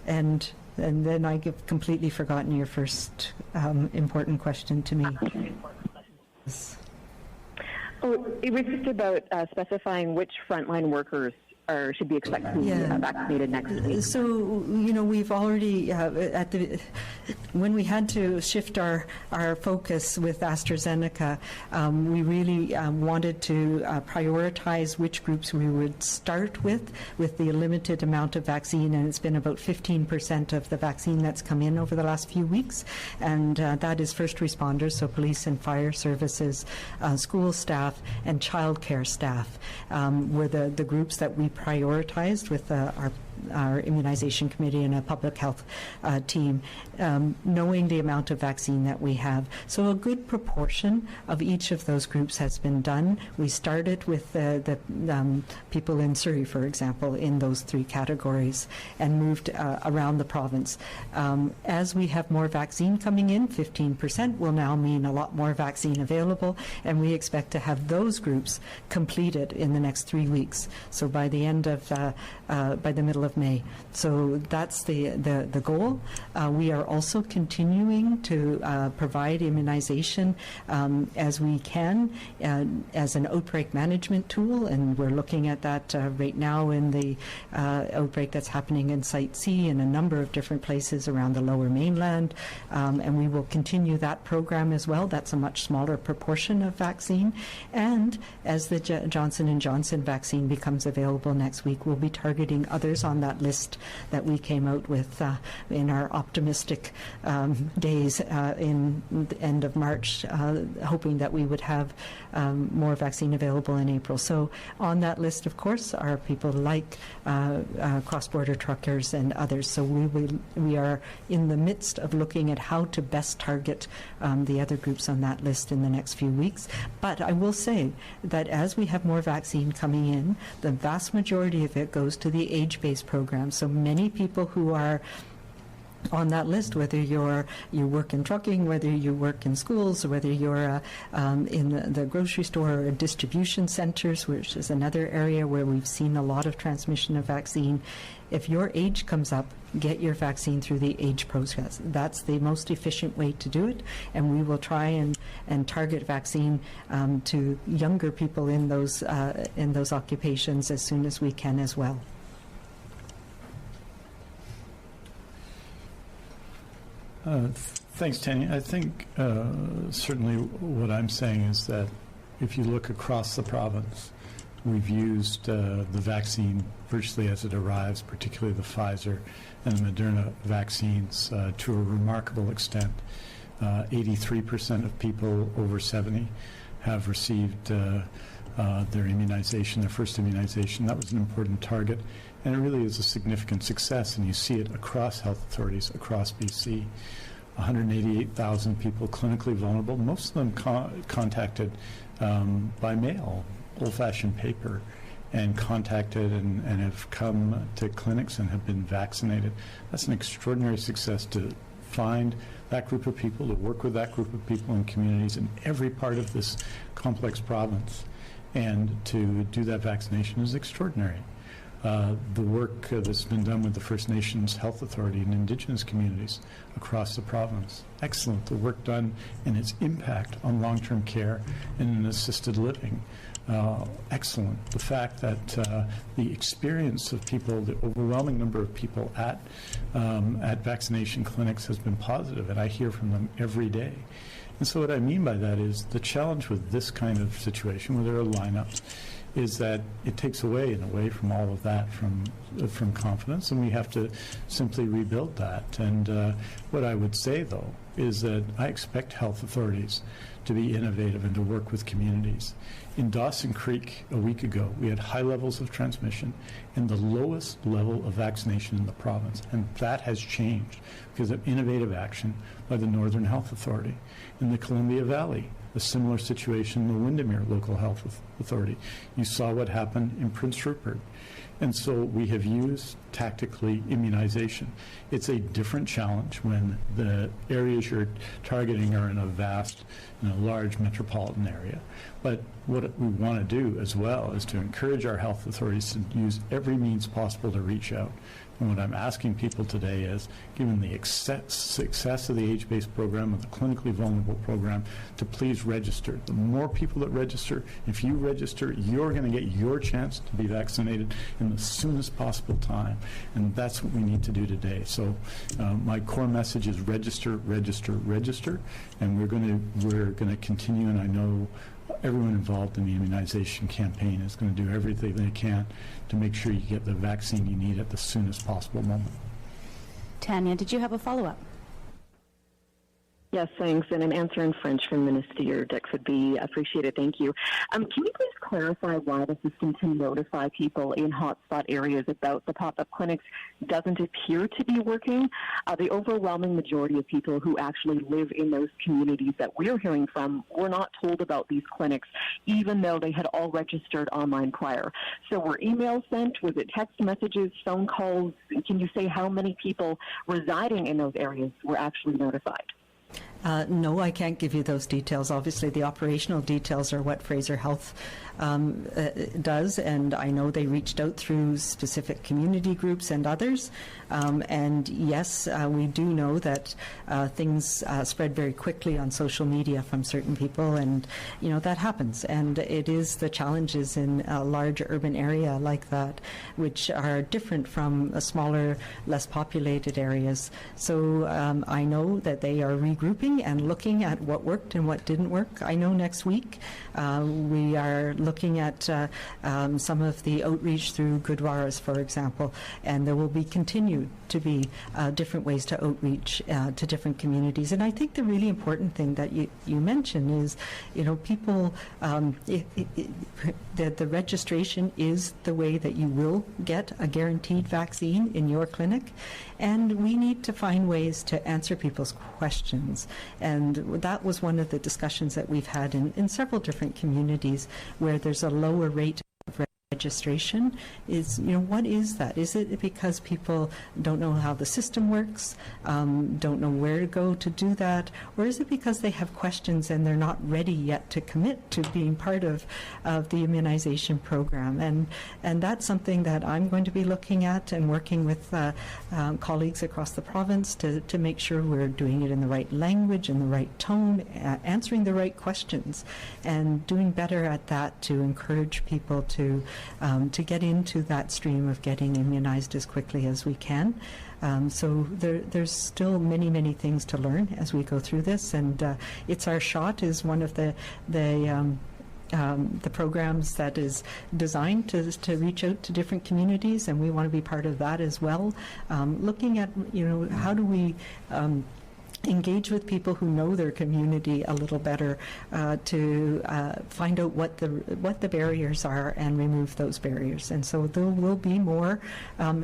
And then I've completely forgotten your first important question to me. Oh, it was just about specifying which frontline workers should be expected to be vaccinated next week. So, we've already, when we had to shift our focus with AstraZeneca, we really wanted to prioritize which groups we would start with the limited amount of vaccine, and it's been about 15% of the vaccine that's come in over the last few weeks, and that is first responders, so police and fire services, school staff, and childcare staff were the groups that we prioritized with our our immunization committee and a public health team, knowing the amount of vaccine that we have. So a good proportion of each of those groups has been done. We started with the people in Surrey, for example, in those 3 categories, and moved around the province. As we have more vaccine coming in, 15% will now mean a lot more vaccine available, and we expect to have those groups completed in the next 3 weeks. So by the end of, by the middle of May. So that's the goal. We are also continuing to provide immunization as we can as an outbreak management tool, and we're looking at that right now in the outbreak that's happening in Site C in a number of different places around the Lower Mainland, and we will continue that program as well. That's a much smaller proportion of vaccine, and as the Johnson & Johnson vaccine becomes available next week, we'll be targeting others on that list that we came out with in our optimistic days in the end of March, hoping that we would have more vaccine available in April. So on that list, of course, are people like cross-border truckers and others. So we are in the midst of looking at how to best target the other groups on that list in the next few weeks. But I will say that as we have more vaccine coming in, the vast majority of it goes to the age-based program. So many people who are on that list, whether you work in trucking, whether you work in schools, or whether you're in the grocery store or distribution centers, which is another area where we've seen a lot of transmission of vaccine. If your age comes up, get your vaccine through the age process. That's the most efficient way to do it, and we will try and target vaccine to younger people in those occupations as soon as we can as well. Thanks, Tanya. I think certainly what I'm saying is that if you look across the province, we've used the vaccine virtually as it arrives, particularly the Pfizer and the Moderna vaccines, to a remarkable extent. 83% of people over 70 have received their immunization, their first immunization. That was an important target, and it really is a significant success, and you see it across health authorities across BC. 188,000 people clinically vulnerable, most of them contacted by mail, old-fashioned paper, and contacted and have come to clinics and have been vaccinated. That's an extraordinary success to find that group of people, to work with that group of people in communities in every part of this complex province, and to do that vaccination is extraordinary. The work that's been done with the First Nations Health Authority and Indigenous communities across the province, excellent. The work done and its impact on long-term care and in assisted living, excellent. The fact that the experience of people, the overwhelming number of people at vaccination clinics has been positive, and I hear from them every day. And so what I mean by that is the challenge with this kind of situation where there are lineups is that it takes away from all of that, from confidence, and we have to simply rebuild that. And what I would say, though, is that I expect health authorities to be innovative and to work with communities. In Dawson Creek a week ago, we had high levels of transmission and the lowest level of vaccination in the province, and that has changed because of innovative action by the Northern Health Authority. In the Columbia Valley, a similar situation in the Windermere Local Health Authority. You saw what happened in Prince Rupert. And so we have used tactically immunization. It's a different challenge when the areas you're targeting are in a large metropolitan area. But what we want to do as well is to encourage our health authorities to use every means possible to reach out. And what I'm asking people today is, given the success of the age-based program, of the clinically vulnerable program, to please register. The more people that register, if you register, you're going to get your chance to be vaccinated in the soonest possible time. And that's what we need to do today. So my core message is register, register, register. And we're going to continue, and I know everyone involved in the immunization campaign is going to do everything they can to make sure you get the vaccine you need at the soonest possible moment. Tanya, did you have a follow-up? Yes, thanks. And an answer in French from Minister Dix would be appreciated. Thank you. Can you please clarify why the system to notify people in hotspot areas about the pop-up clinics doesn't appear to be working? The overwhelming majority of people who actually live in those communities that we're hearing from were not told about these clinics, even though they had all registered online prior. So were emails sent? Was it text messages, phone calls? Can you say how many people residing in those areas were actually notified? No, I can't give you those details. Obviously, the operational details are what Fraser Health does, and I know they reached out through specific community groups and others. And yes, we do know that things spread very quickly on social media from certain people, and that happens. And it is the challenges in a large urban area like that, which are different from smaller, less populated areas. So I know that they are regrouping and looking at what worked and what didn't work. I know next week we are looking at some of the outreach through Gurdwaras, for example, and there will be continued to be different ways to outreach to different communities. And I think the really important thing that you mentioned is, people, that the registration is the way that you will get a guaranteed vaccine in your clinic, and we need to find ways to answer people's questions. And that was one of the discussions that we've had in several different communities where there's a lower rate of registration. Is, what is that? Is it because people don't know how the system works, don't know where to go to do that, or is it because they have questions and they're not ready yet to commit to being part of the immunization program? And that's something that I'm going to be looking at and working with colleagues across the province to make sure we're doing it in the right language, in the right tone, answering the right questions, and doing better at that to encourage people to get into that stream of getting immunized as quickly as we can. So there's still many, many things to learn as we go through this, and It's Our Shot is one of the programs that is designed to reach out to different communities, and we want to be part of that as well. Looking at, how do we engage with people who know their community a little better to find out what the barriers are and remove those barriers. And so there will be more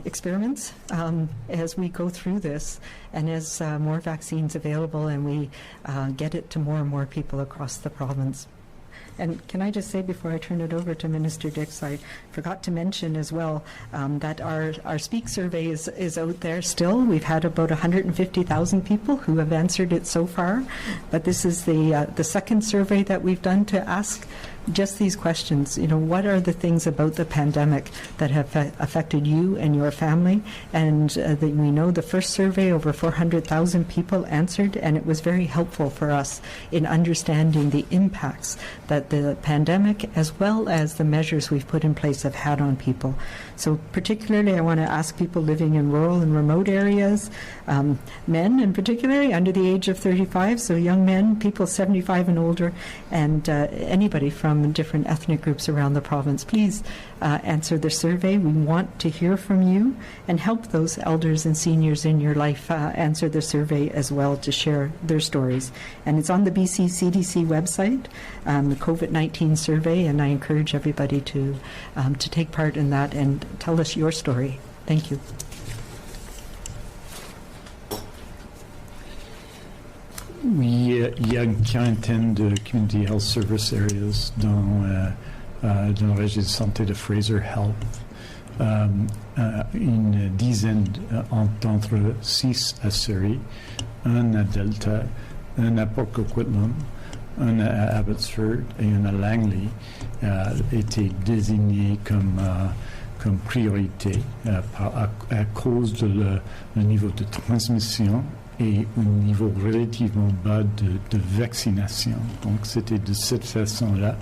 experiments as we go through this, and as more vaccines available and we get it to more and more people across the province. And can I just say, before I turn it over to Minister Dix, I forgot to mention as well that our Speak survey is out there still. We've had about 150,000 people who have answered it so far, but this is the second survey that we've done to ask just these questions. What are the things about the pandemic that have affected you and your family? And we know the first survey, over 400,000 people answered, and it was very helpful for us in understanding the impacts that the pandemic, as well as the measures we've put in place, have had on people. So particularly, I want to ask people living in rural and remote areas, men in particular, under the age of 35, so young men, people 75 and older, and anybody from different ethnic groups around the province. Please answer the survey. We want to hear from you, and help those elders and seniors in your life answer the survey as well, to share their stories. And it's on the BC CDC website, the COVID-19 survey, and I encourage everybody to take part in that and tell us your story. Thank you. Oui, il y a une quarantaine de community health service areas dans le région de santé de Fraser Health. Une dizaine entre 6 à Surrey, un à Delta, un à Port Coquitlam, un à Abbotsford et un à Langley étaient désignés comme priorité à cause de le niveau de transmission et un niveau relativement bas de vaccination. Donc c'était de cette façon-là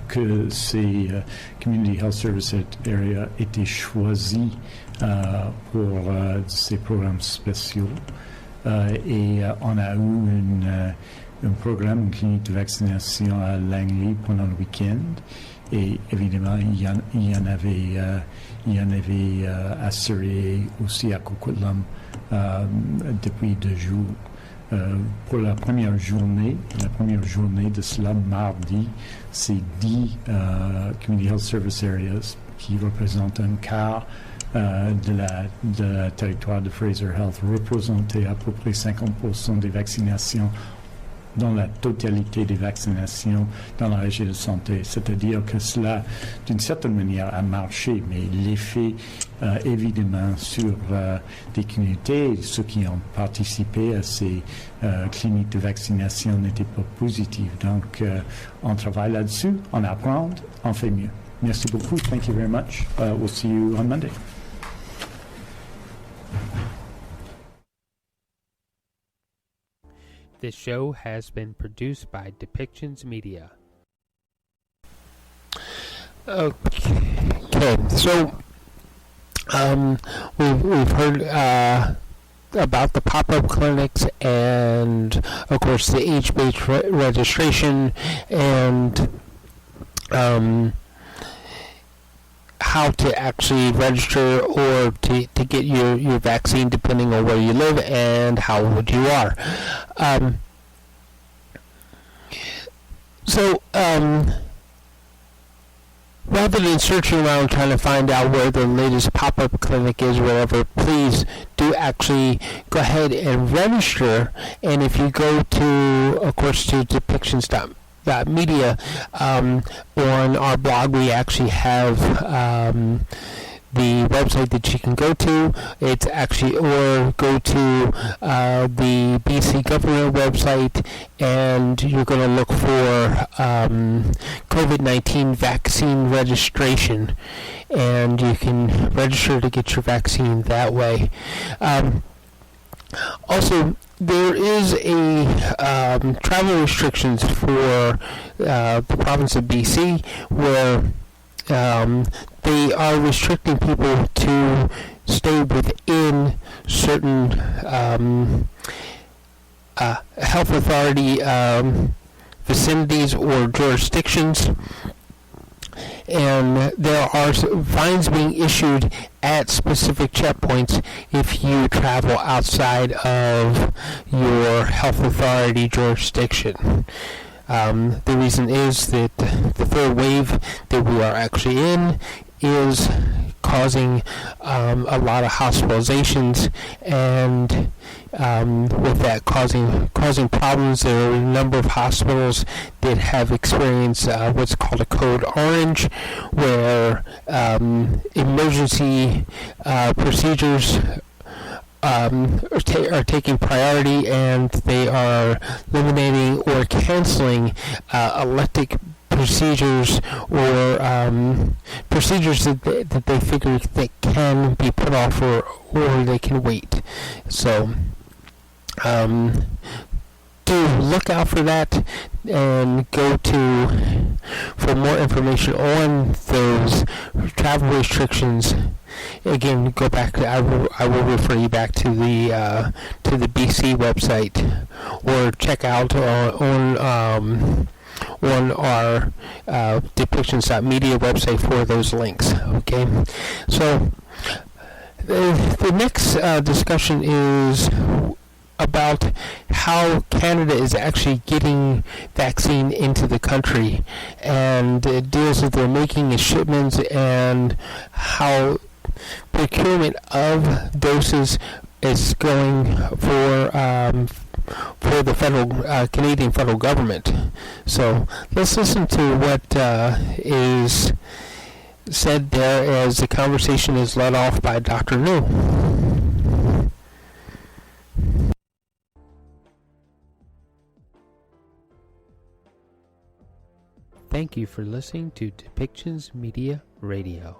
que ces Community Health Service Area étaient choisis pour ces programmes spéciaux. Et on a eu un programme, une clinique de vaccination à Langley pendant le week-end. Et évidemment, il y en avait à Surrey, aussi à Coquitlam, depuis 2 jours. pour la première journée de cela, mardi, c'est 10 Community Health Service Areas qui représentent un quart de la territoire de Fraser Health, représentait à peu près 50% des vaccinations dans la totalité des vaccinations dans la région de santé. C'est-à-dire que cela, d'une certaine manière, a marché, mais l'effet, évidemment, sur des communautés, ceux qui ont participé à ces cliniques de vaccination n'étaient pas positifs. Donc, on travaille là-dessus, on apprend, on fait mieux. Merci beaucoup. Thank you very much. We'll see you on Monday. This show has been produced by Depictions Media. Okay, so we've heard about the pop-up clinics and, of course, the age-based registration and how to actually register or to get your vaccine depending on where you live and how old you are. Rather than searching around trying to find out where the latest pop-up clinic is, whatever, please do actually go ahead and register. And if you go to, of course, to depictions.media, on our blog we actually have the website that you can go to. It's actually, or go to the BC government website, and you're going to look for COVID-19 vaccine registration, and you can register to get your vaccine that way. Also, there is a travel restrictions for the province of BC where they are restricting people to stay within certain health authority vicinities or jurisdictions, and there are fines being issued at specific checkpoints if you travel outside of your health authority jurisdiction. The reason is that the third wave that we are actually in is causing a lot of hospitalizations, and with that causing problems. There are a number of hospitals that have experienced what's called a code orange, where emergency procedures are taking priority, and they are eliminating or canceling elective procedures or procedures that they figure that can be put off or they can wait. So do look out for that and go to for more information on those travel restrictions. Again, go back to I will refer you back to the BC website, or check out on our depictions.media website for those links. Okay, so the next discussion is about how Canada is actually getting vaccine into the country, and it deals with their making of shipments and how procurement of doses is going for the federal Canadian federal government. So let's listen to what is said there as the conversation is led off by Dr. Njoo. Thank you for listening to Depictions Media Radio.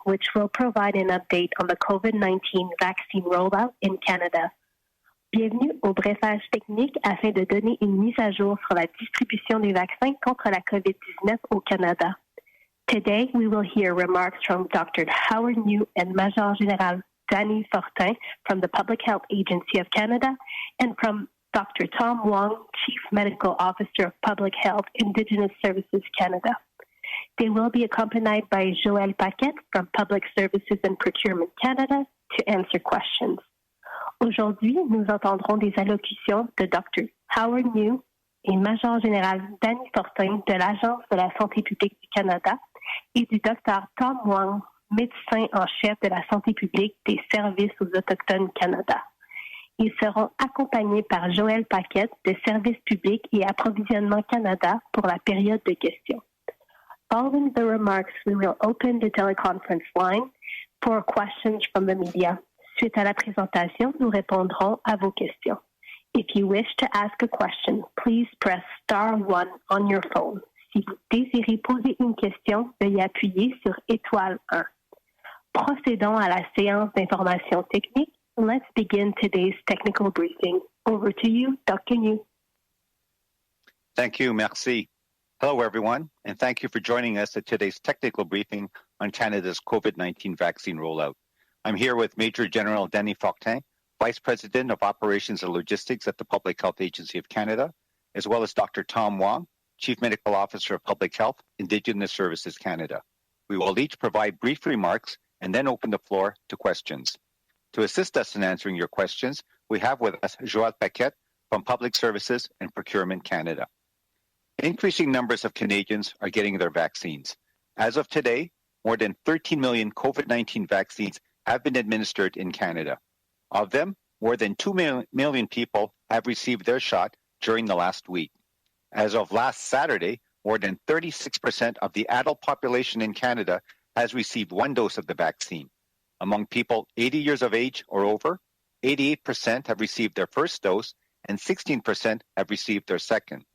Which will provide an update on the COVID-19 vaccine rollout in Canada. Bienvenue au brefage technique afin de donner une mise à jour sur la distribution des vaccins contre la COVID-19 au Canada. Today, we will hear remarks from Dr. Howard Njoo and Major-General Dany Fortin from the Public Health Agency of Canada, and from Dr. Tom Wong, Chief Medical Officer of Public Health, Indigenous Services Canada. They will be accompanied by Joël Paquette from Public Services and Procurement Canada to answer questions. Aujourd'hui, nous entendrons des allocutions de Dr. Howard Njoo et Major-General Dany Fortin de l'Agence de la santé publique du Canada et du Dr. Tom Wong, médecin en chef de la santé publique des services aux Autochtones Canada. Ils seront accompagnés par Joël Paquette de Services publics et Approvisionnement Canada pour la période de questions. Following the remarks, we will open the teleconference line for questions from the media. Suite à la présentation, nous répondrons à vos questions. If you wish to ask a question, please press star 1 on your phone. Si vous désirez poser une question, veuillez appuyer sur étoile 1. Procédons à la séance d'information technique. Let's begin today's technical briefing. Over to you, Dr. Njoo. Thank you, merci. Hello, everyone, and thank you for joining us at today's technical briefing on Canada's COVID-19 vaccine rollout. I'm here with Major General Dany Fortin, Vice President of Operations and Logistics at the Public Health Agency of Canada, as well as Dr. Tom Wong, Chief Medical Officer of Public Health, Indigenous Services Canada. We will each provide brief remarks and then open the floor to questions. To assist us in answering your questions, we have with us Joël Paquette from Public Services and Procurement Canada. Increasing numbers of Canadians are getting their vaccines. As of today, more than 13 million COVID-19 vaccines have been administered in Canada. Of them, more than 2 million people have received their shot during the last week. As of last Saturday, more than 36% of the adult population in Canada has received one dose of the vaccine. Among people 80 years of age or over, 88% have received their first dose and 16% have received their second.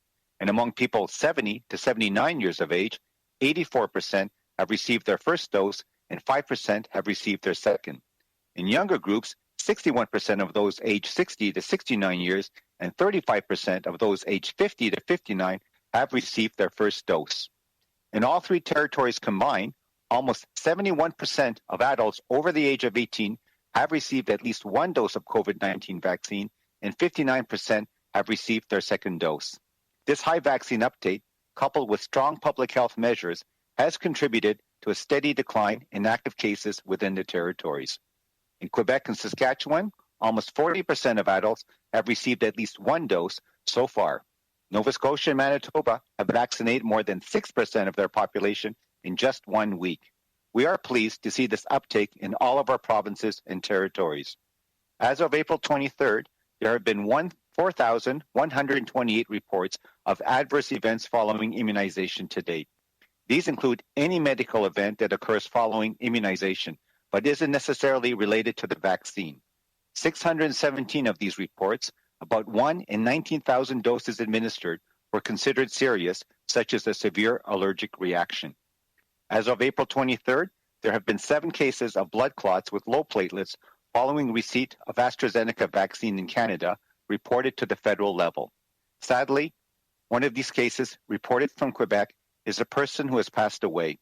And among people 70 to 79 years of age, 84% have received their first dose and 5% have received their second. In younger groups, 61% of those aged 60 to 69 years and 35% of those aged 50 to 59 have received their first dose. In all three territories combined, almost 71% of adults over the age of 18 have received at least one dose of COVID-19 vaccine, and 59% have received their second dose. This high vaccine uptake, coupled with strong public health measures, has contributed to a steady decline in active cases within the territories. In Quebec and Saskatchewan, almost 40% of adults have received at least one dose so far. Nova Scotia and Manitoba have vaccinated more than 6% of their population in just 1 week. We are pleased to see this uptake in all of our provinces and territories. As of April 23rd, there have been 4,128 reports of adverse events following immunization to date. These include any medical event that occurs following immunization, but isn't necessarily related to the vaccine. 617 of these reports, about 1 in 19,000 doses administered, were considered serious, such as a severe allergic reaction. As of April 23rd, there have been 7 cases of blood clots with low platelets following receipt of AstraZeneca vaccine in Canada, reported to the federal level. Sadly, one of these cases, reported from Quebec, is a person who has passed away.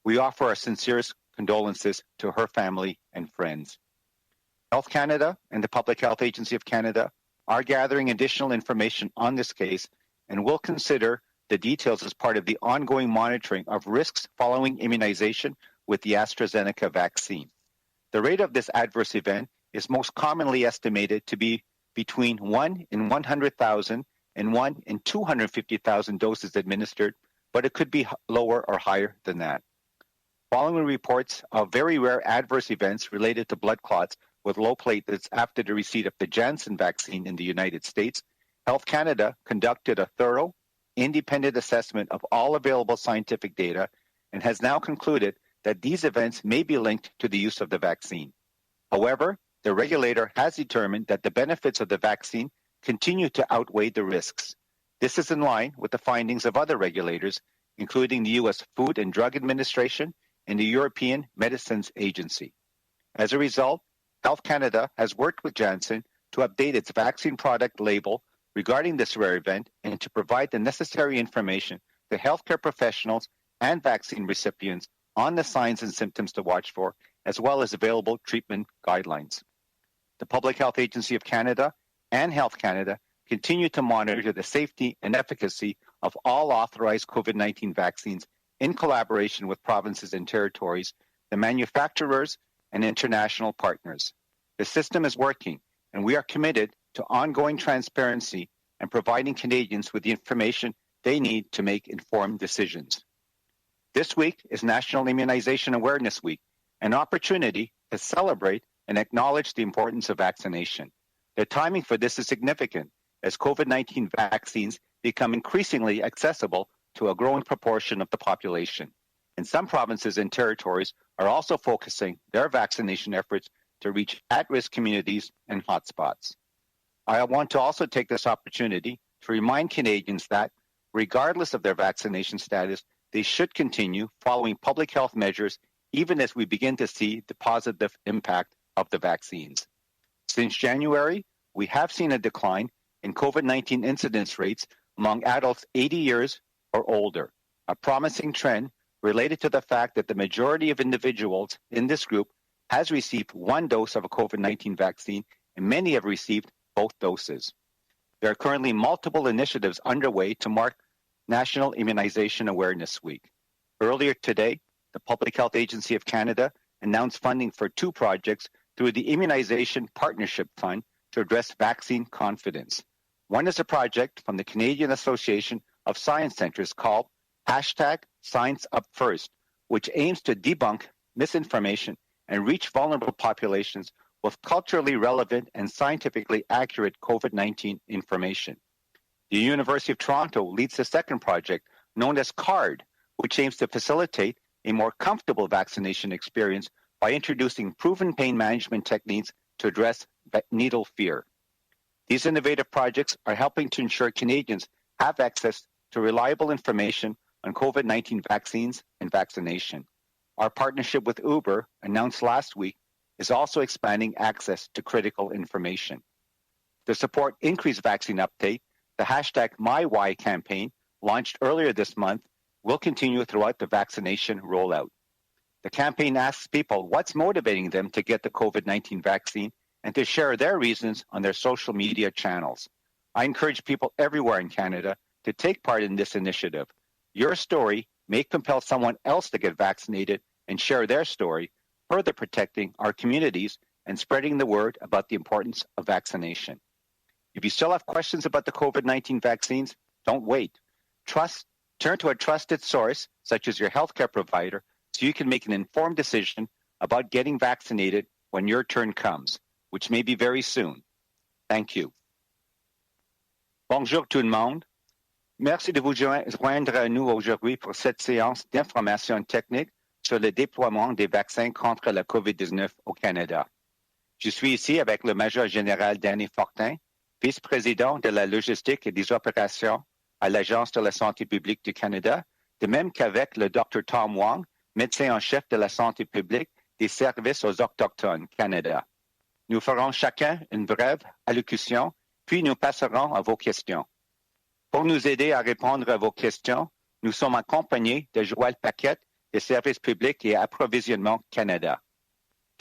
We offer our sincerest condolences to her family and friends. Health Canada and the Public Health Agency of Canada are gathering additional information on this case and will consider the details as part of the ongoing monitoring of risks following immunization with the AstraZeneca vaccine. The rate of this adverse event is most commonly estimated to be between 1 in 100,000 and 1 in 250,000 doses administered, but it could be lower or higher than that. Following reports of very rare adverse events related to blood clots with low platelets after the receipt of the Janssen vaccine in the United States, Health Canada conducted a thorough, independent assessment of all available scientific data and has now concluded that these events may be linked to the use of the vaccine. However, the regulator has determined that the benefits of the vaccine continue to outweigh the risks. This is in line with the findings of other regulators, including the U.S. Food and Drug Administration and the European Medicines Agency. As a result, Health Canada has worked with Janssen to update its vaccine product label regarding this rare event and to provide the necessary information to healthcare professionals and vaccine recipients on the signs and symptoms to watch for, as well as available treatment guidelines. The Public Health Agency of Canada and Health Canada continue to monitor the safety and efficacy of all authorized COVID-19 vaccines in collaboration with provinces and territories, the manufacturers, and international partners. The system is working, and we are committed to ongoing transparency and providing Canadians with the information they need to make informed decisions. This week is National Immunization Awareness Week, an opportunity to celebrate and acknowledge the importance of vaccination. The timing for this is significant as COVID-19 vaccines become increasingly accessible to a growing proportion of the population. And some provinces and territories are also focusing their vaccination efforts to reach at-risk communities and hotspots. I want to also take this opportunity to remind Canadians that, regardless of their vaccination status, they should continue following public health measures even as we begin to see the positive impact of the vaccines. Since January, we have seen a decline in COVID-19 incidence rates among adults 80 years or older, a promising trend related to the fact that the majority of individuals in this group has received one dose of a COVID-19 vaccine, and many have received both doses. There are currently multiple initiatives underway to mark National Immunization Awareness Week. Earlier today, the Public Health Agency of Canada announced funding for 2 projects through the Immunization Partnership Fund to address vaccine confidence. One is a project from the Canadian Association of Science Centers called #ScienceUpFirst, which aims to debunk misinformation and reach vulnerable populations with culturally relevant and scientifically accurate COVID-19 information. The University of Toronto leads the second project, known as CARD, which aims to facilitate a more comfortable vaccination experience by introducing proven pain management techniques to address needle fear. These innovative projects are helping to ensure Canadians have access to reliable information on COVID-19 vaccines and vaccination. Our partnership with Uber, announced last week, is also expanding access to critical information. To support increased vaccine uptake, the #MyWhy campaign, launched earlier this month, will continue throughout the vaccination rollout. The campaign asks people what's motivating them to get the COVID-19 vaccine and to share their reasons on their social media channels. I encourage people everywhere in Canada to take part in this initiative. Your story may compel someone else to get vaccinated and share their story, further protecting our communities and spreading the word about the importance of vaccination. If you still have questions about the COVID-19 vaccines, don't wait. Turn to a trusted source, such as your healthcare provider, so you can make an informed decision about getting vaccinated when your turn comes, which may be very soon. Thank you. Bonjour tout le monde. Merci de vous joindre à nous aujourd'hui pour cette séance d'information technique sur le déploiement des vaccins contre la COVID-19 au Canada. Je suis ici avec le Major-Général Dany Fortin, vice-président de la logistique et des opérations à l'Agence de la santé publique du Canada, de même qu'avec le Dr. Tom Wong, médecin en chef de la santé publique des services aux Autochtones Canada. Nous ferons chacun une brève allocution, puis nous passerons à vos questions. Pour nous aider à répondre à vos questions, nous sommes accompagnés de Joël Paquette des Services publics et Approvisionnement Canada.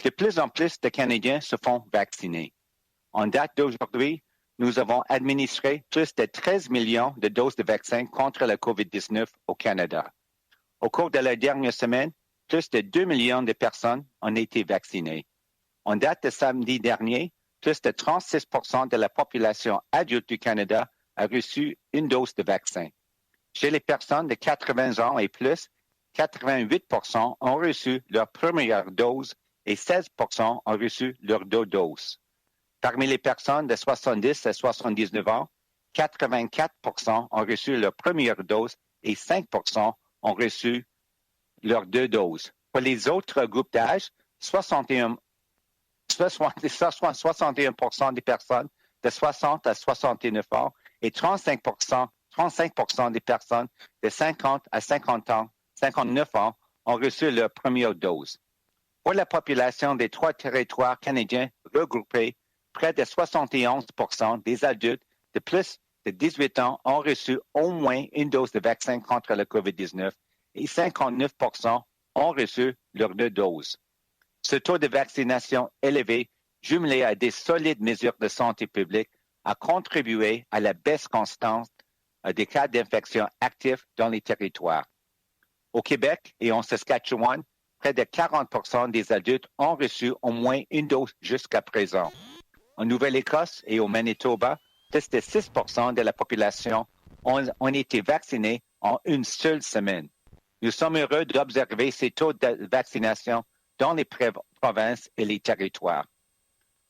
De plus en plus de Canadiens se font vacciner. En date d'aujourd'hui, nous avons administré plus de 13 millions de doses de vaccins contre la COVID-19 au Canada. Au cours de la dernière semaine, plus de 2 millions de personnes ont été vaccinées. En date de samedi dernier, plus de 36% de la population adulte du Canada a reçu une dose de vaccin. Chez les personnes de 80 ans et plus, 88% ont reçu leur première dose et 16% ont reçu leur deux doses. Parmi les personnes de 70 à 79 ans, 84% ont reçu leur première dose et 5% ont reçu leurs deux doses. Pour les autres groupes d'âge, 61% des personnes de 60 à 69 ans et 35% des personnes de 50 à 59 ans ont reçu leur première dose. Pour la population des 3 territoires canadiens regroupés, près de 71% des adultes de plus de 18 ans ont reçu au moins une dose de vaccin contre la COVID-19 et 59% ont reçu leurs deux doses. Ce taux de vaccination élevé, jumelé à des solides mesures de santé publique, a contribué à la baisse constante des cas d'infection actifs dans les territoires. Au Québec et en Saskatchewan, près de 40% des adultes ont reçu au moins une dose jusqu'à présent. En Nouvelle-Écosse et au Manitoba, plus de 6% de la population ont été vaccinés en une seule semaine. Nous sommes heureux d'observer ces taux de vaccination dans les provinces et les territoires.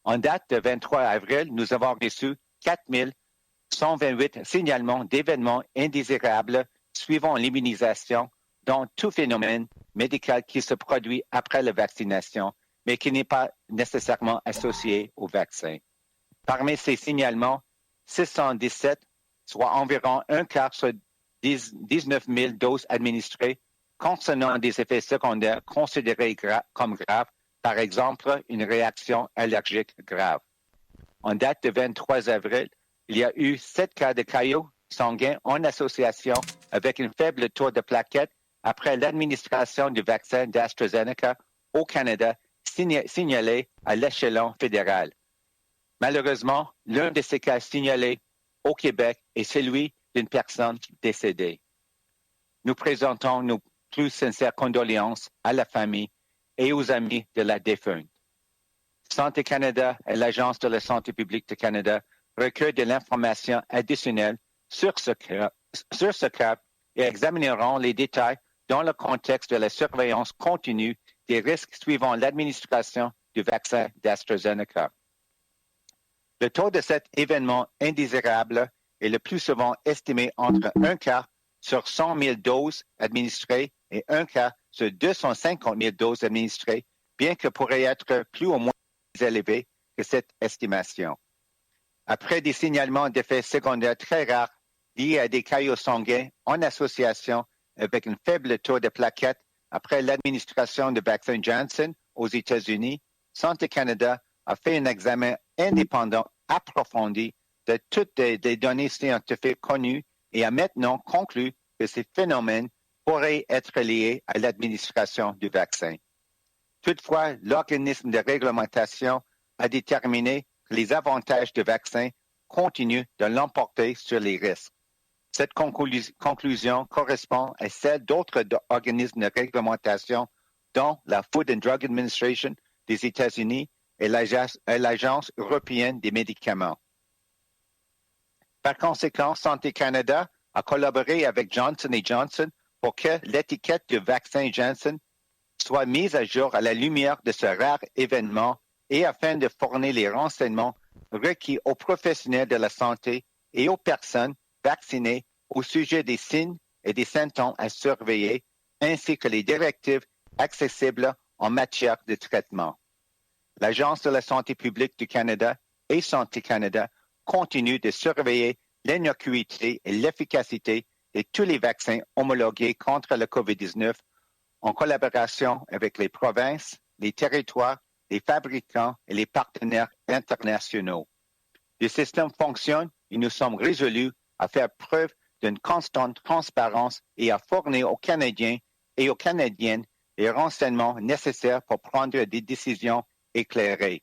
En date de 23 avril, nous avons reçu 4 128 signalements d'événements indésirables suivant l'immunisation, dont tout phénomène médical qui se produit après la vaccination, mais qui n'est pas nécessairement associé au vaccin. Parmi ces signalements, 617, soit environ un quart sur 19 000 doses administrées, concernant des effets secondaires considérés comme graves, par exemple une réaction allergique grave. En date de 23 avril, il y a eu 7 cas de caillots sanguins en association avec un faible taux de plaquettes après l'administration du vaccin d'AstraZeneca au Canada signalé à l'échelon fédéral. Malheureusement, l'un de ces cas signalés au Québec est celui d'une personne décédée. Nous présentons nos plus sincères condoléances à la famille et aux amis de la défunte. Santé Canada et l'Agence de la santé publique du Canada recueillent de l'information additionnelle sur ce cas et examineront les détails dans le contexte de la surveillance continue des risques suivant l'administration du vaccin d'AstraZeneca. Le taux de cet événement indésirable est le plus souvent estimé entre un cas sur 100 000 doses administrées et un cas sur 250 000 doses administrées, bien que pourrait être plus ou moins élevé que cette estimation. Après des signalements d'effets secondaires très rares liés à des caillots sanguins en association avec un faible taux de plaquettes après l'administration du vaccin Janssen aux États-Unis, Santé Canada a fait un examen indépendant approfondi de toutes les données scientifiques connues et a maintenant conclu que ces phénomènes pourraient être liés à l'administration du vaccin. Toutefois, l'organisme de réglementation a déterminé que les avantages du vaccin continuent de l'emporter sur les risques. Cette conclusion correspond à celle d'autres organismes de réglementation, dont la Food and Drug Administration des États-Unis et l'Agence européenne des médicaments. Par conséquent, Santé Canada a collaboré avec Johnson & Johnson pour que l'étiquette du vaccin Janssen soit mise à jour à la lumière de ce rare événement et afin de fournir les renseignements requis aux professionnels de la santé et aux personnes vaccinées au sujet des signes et des symptômes à surveiller, ainsi que les directives accessibles en matière de traitement. L'Agence de la santé publique du Canada et Santé Canada continuent de surveiller l'innocuité et l'efficacité de tous les vaccins homologués contre le COVID-19 en collaboration avec les provinces, les territoires, les fabricants et les partenaires internationaux. Le système fonctionne et nous sommes résolus à faire preuve d'une constante transparence et à fournir aux Canadiens et aux Canadiennes les renseignements nécessaires pour prendre des décisions éclairées.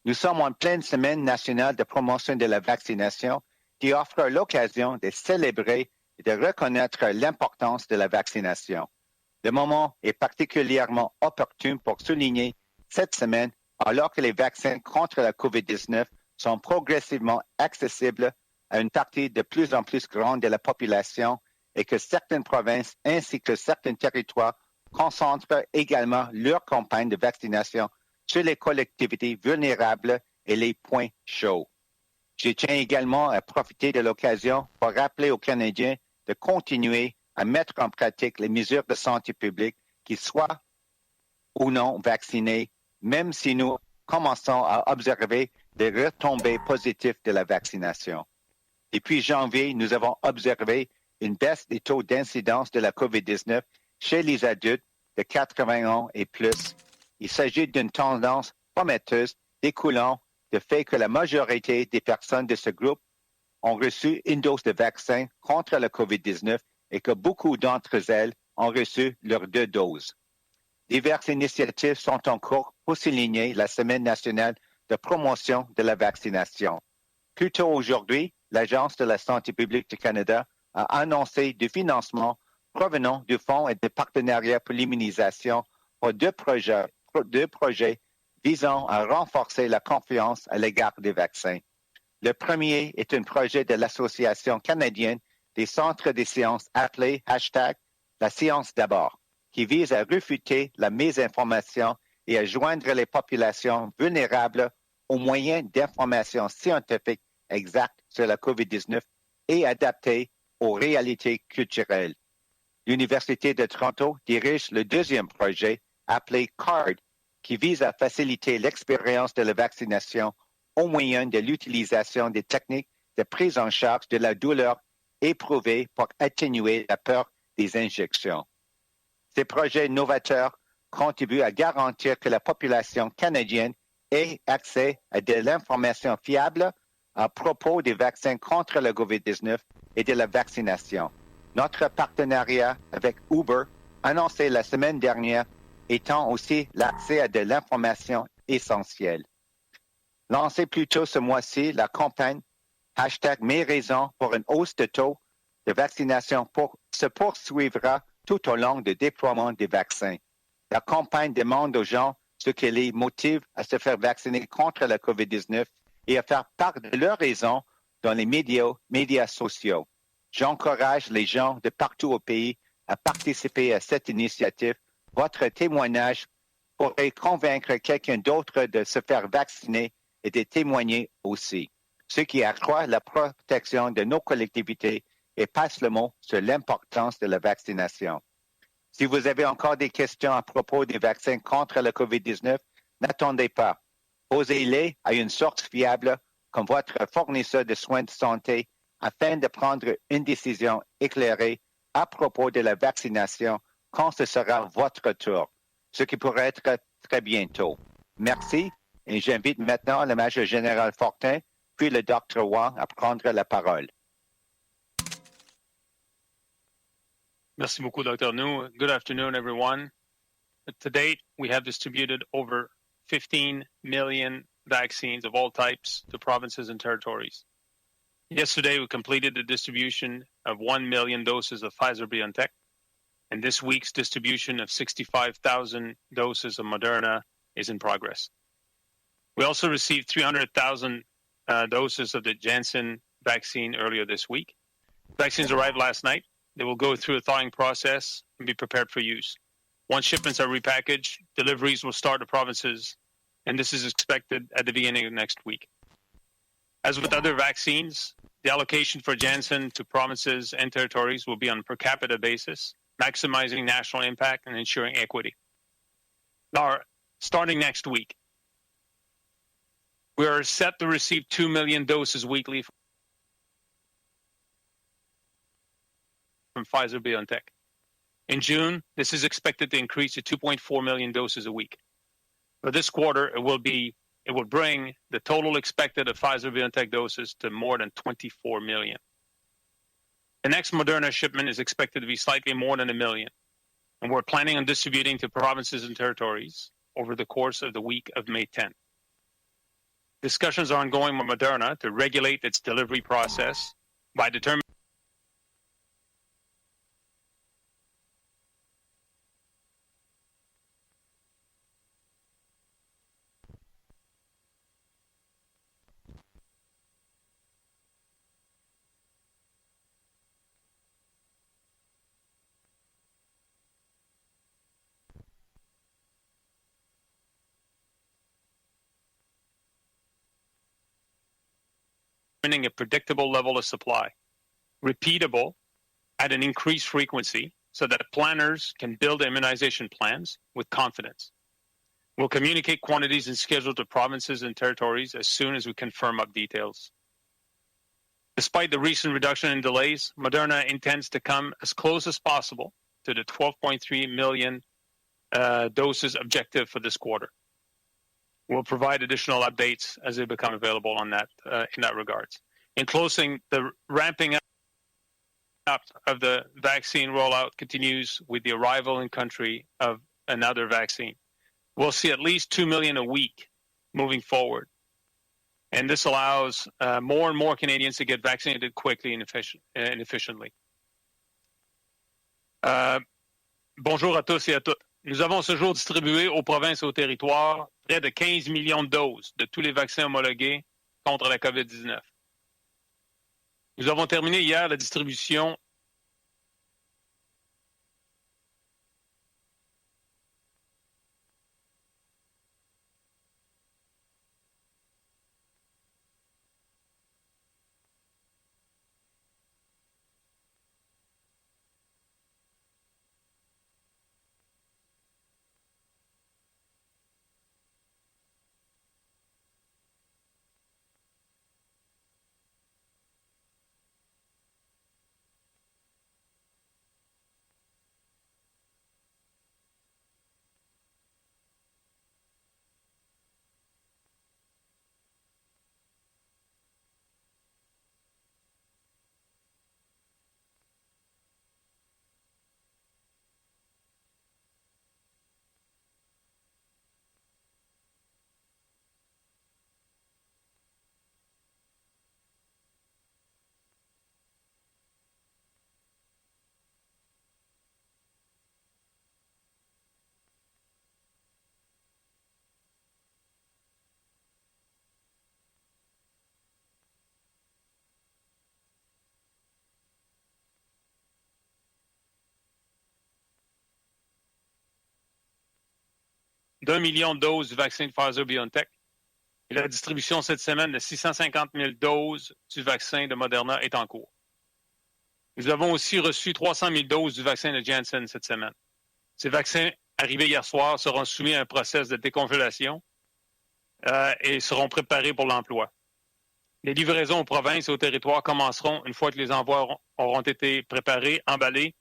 Nous sommes en pleine semaine nationale de promotion de la vaccination qui offre l'occasion de célébrer et de reconnaître l'importance de la vaccination. Le moment est particulièrement opportun pour souligner cette semaine, alors que les vaccins contre la COVID-19 sont progressivement accessibles à une partie de plus en plus grande de la population et que certaines provinces ainsi que certains territoires concentrent également leur campagne de vaccination sur les collectivités vulnérables et les points chauds. Je tiens également à profiter de l'occasion pour rappeler aux Canadiens de continuer à mettre en pratique les mesures de santé publique, qu'ils soient ou non vaccinés, même si nous commençons à observer des retombées positives de la vaccination. Depuis janvier, nous avons observé une baisse des taux d'incidence de la COVID-19 chez les adultes de 80 ans et plus. Il s'agit d'une tendance prometteuse découlant du fait que la majorité des personnes de ce groupe ont reçu une dose de vaccin contre la COVID-19 et que beaucoup d'entre elles ont reçu leurs 2 doses. Diverses initiatives sont en cours pour souligner la Semaine nationale de promotion de la vaccination. Plus tôt aujourd'hui, l'Agence de la santé publique du Canada a annoncé du financement provenant du Fonds et des partenariats pour l'immunisation pour deux projets visant à renforcer la confiance à l'égard des vaccins. Le premier est un projet de l'Association canadienne des centres des sciences appelé #La science d'abord, qui vise à réfuter la mésinformation et à joindre les populations vulnérables aux moyens d'information scientifique exacte sur la COVID-19 et adaptés aux réalités culturelles. L'Université de Toronto dirige le deuxième projet appelé CARD, qui vise à faciliter l'expérience de la vaccination au moyen de l'utilisation des techniques de prise en charge de la douleur éprouvée pour atténuer la peur des injections. Ces projets novateurs contribuent à garantir que la population canadienne ait accès à de l'information fiable à propos des vaccins contre le COVID-19 et de la vaccination. Notre partenariat avec Uber, annoncé la semaine dernière, étend aussi l'accès à de l'information essentielle. Lancée plus tôt ce mois-ci, la campagne #Mes raisons pour une hausse de taux de vaccination se poursuivra tout au long du déploiement des vaccins. La campagne demande aux gens ce qui les motive à se faire vacciner contre la COVID-19 et à faire part de leurs raisons dans les médias sociaux. J'encourage les gens de partout au pays à participer à cette initiative. Votre témoignage pourrait convaincre quelqu'un d'autre de se faire vacciner et de témoigner aussi, ce qui accroît la protection de nos collectivités et passe le mot sur l'importance de la vaccination. Si vous avez encore des questions à propos des vaccins contre la COVID-19, n'attendez pas. Posez-les à une source fiable comme votre fournisseur de soins de santé afin de prendre une décision éclairée à propos de la vaccination quand ce sera votre tour, ce qui pourrait être très bientôt. Merci et j'invite maintenant le Major-Général Fortin puis le Dr. Wong à prendre la parole. Merci beaucoup, Dr. Njoo. Good afternoon, everyone. To date, we have distributed over 15 million vaccines of all types to provinces and territories. Yesterday, we completed the distribution of 1 million doses of Pfizer-BioNTech, and this week's distribution of 65,000 doses of Moderna is in progress. We also received 300,000 doses of the Janssen vaccine earlier this week. Vaccines arrived last night. They will go through a thawing process and be prepared for use. Once shipments are repackaged, deliveries will start to provinces, and this is expected at the beginning of next week. As with other vaccines, the allocation for Janssen to provinces and territories will be on a per capita basis, maximizing national impact and ensuring equity. Now, starting next week, we are set to receive 2 million doses weekly from Pfizer-BioNTech. In June, this is expected to increase to 2.4 million doses a week. For this quarter, it will bring the total expected of Pfizer-BioNTech doses to more than 24 million. The next Moderna shipment is expected to be slightly more than 1 million, and we're planning on distributing to provinces and territories over the course of the week of May 10th. Discussions are ongoing with Moderna to regulate its delivery process by determining a predictable level of supply, repeatable at an increased frequency so that planners can build immunization plans with confidence. We'll communicate quantities and schedule to provinces and territories as soon as we can firm up details. Despite the recent reduction in delays, Moderna intends to come as close as possible to the 12.3 million doses objective for this quarter. We'll provide additional updates as they become available on that in that regards. In closing, the ramping up of the vaccine rollout continues with the arrival in country of another vaccine. We'll see at least 2 million a week moving forward. And this allows more and more Canadians to get vaccinated quickly and efficiently. Bonjour à tous et à toutes. Nous avons ce jour distribué aux provinces et aux territoires près de 15 millions de doses de tous les vaccins homologués contre la COVID-19. Nous avons terminé hier la distribution d'1 million de doses du vaccin de Pfizer-BioNTech et la distribution cette semaine de 650 000 doses du vaccin de Moderna est en cours. Nous avons aussi reçu 300 000 doses du vaccin de Janssen cette semaine. Ces vaccins arrivés hier soir seront soumis à un processus de décongélation et seront préparés pour l'emploi. Les livraisons aux provinces et aux territoires commenceront une fois que les envois auront été préparés, emballés,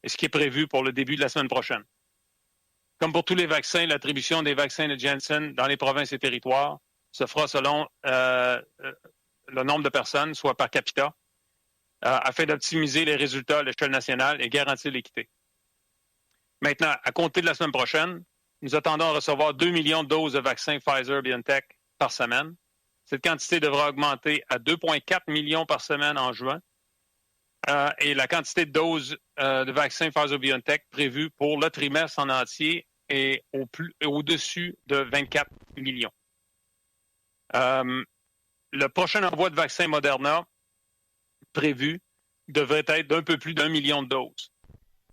et ce qui est prévu pour le début de la semaine prochaine. Comme pour tous les vaccins, l'attribution des vaccins de Janssen dans les provinces et territoires se fera selon le nombre de personnes, soit par capita, afin d'optimiser les résultats à l'échelle nationale et garantir l'équité. Maintenant, à compter de la semaine prochaine, nous attendons à recevoir 2 millions de doses de vaccins Pfizer-BioNTech par semaine. Cette quantité devra augmenter à 2,4 millions par semaine en juin. Et la quantité de doses de vaccins Pfizer-BioNTech prévue pour le trimestre en entier est au-dessus de 24 millions. Le prochain envoi de vaccins Moderna prévu devrait être d'un peu plus d'1 million de doses.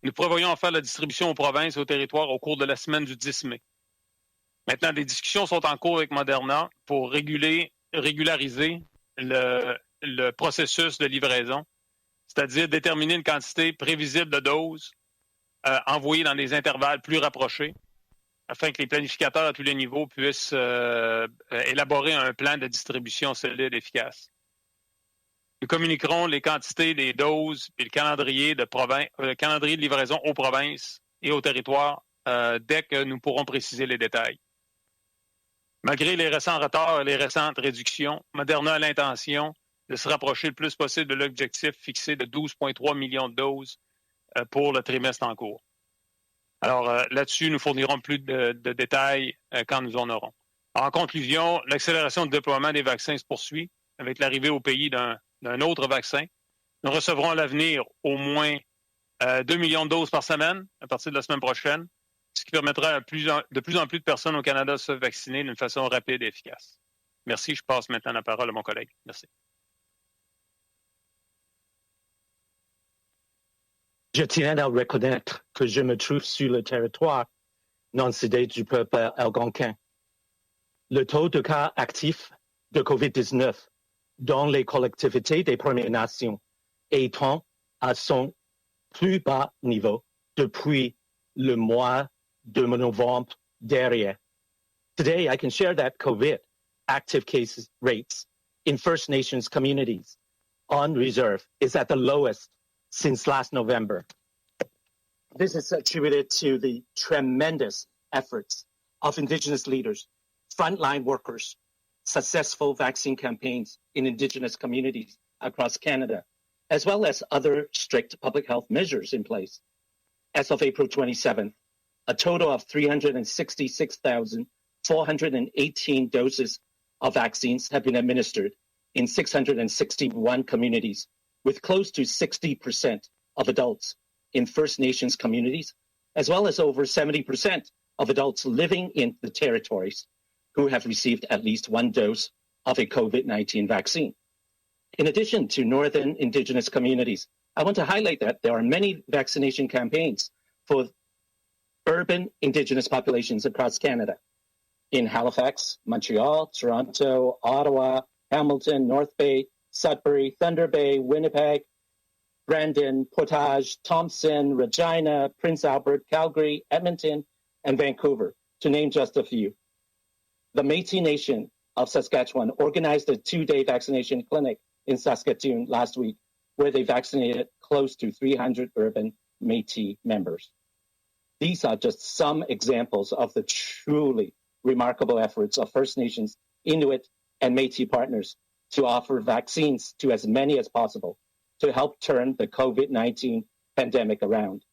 Nous prévoyons en faire la distribution aux provinces et aux territoires au cours de la semaine du 10 mai. Maintenant, des discussions sont en cours avec Moderna pour régulariser le processus de livraison, c'est-à-dire déterminer une quantité prévisible de doses envoyées dans des intervalles plus rapprochés, afin que les planificateurs à tous les niveaux puissent élaborer un plan de distribution solide et efficace. Nous communiquerons les quantités des doses et le calendrier de livraison aux provinces et aux territoires dès que nous pourrons préciser les détails. Malgré les récents retards et les récentes réductions, Moderna a l'intention de se rapprocher le plus possible de l'objectif fixé de 12,3 millions de doses pour le trimestre en cours. Alors là-dessus, nous fournirons plus de détails quand nous en aurons. En conclusion, l'accélération du déploiement des vaccins se poursuit avec l'arrivée au pays d'un autre vaccin. Nous recevrons à l'avenir au moins 2 millions de doses par semaine à partir de la semaine prochaine, ce qui permettra de plus en plus de personnes au Canada de se vacciner d'une façon rapide et efficace. Merci. Je passe maintenant la parole à mon collègue. Merci. Je tiens à reconnaître que je me trouve sur le territoire non cédé du peuple algonquin. Le taux de cas actifs de COVID-19 dans les collectivités des Premières Nations étant à son plus bas niveau depuis le mois de novembre dernier. Today, I can share that COVID active cases rates in First Nations communities on reserve is at the lowest since last November. This is attributed to the tremendous efforts of Indigenous leaders, frontline workers, successful vaccine campaigns in Indigenous communities across Canada, as well as other strict public health measures in place. As of April 27th, a total of 366,418 doses of vaccines have been administered in 661 communities, with close to 60% of adults in First Nations communities, as well as over 70% of adults living in the territories who have received at least one dose of a COVID-19 vaccine. In addition to Northern Indigenous communities, I want to highlight that there are many vaccination campaigns for urban Indigenous populations across Canada. In Halifax, Montreal, Toronto, Ottawa, Hamilton, North Bay, Sudbury, Thunder Bay, Winnipeg, Brandon, Portage, Thompson, Regina, Prince Albert, Calgary, Edmonton, and Vancouver, to name just a few. The Métis Nation of Saskatchewan organized a 2-day vaccination clinic in Saskatoon last week, where they vaccinated close to 300 urban Métis members. These are just some examples of the truly remarkable efforts of First Nations, Inuit, and Métis partners to offer vaccines to as many as possible to help turn the COVID-19 pandemic around.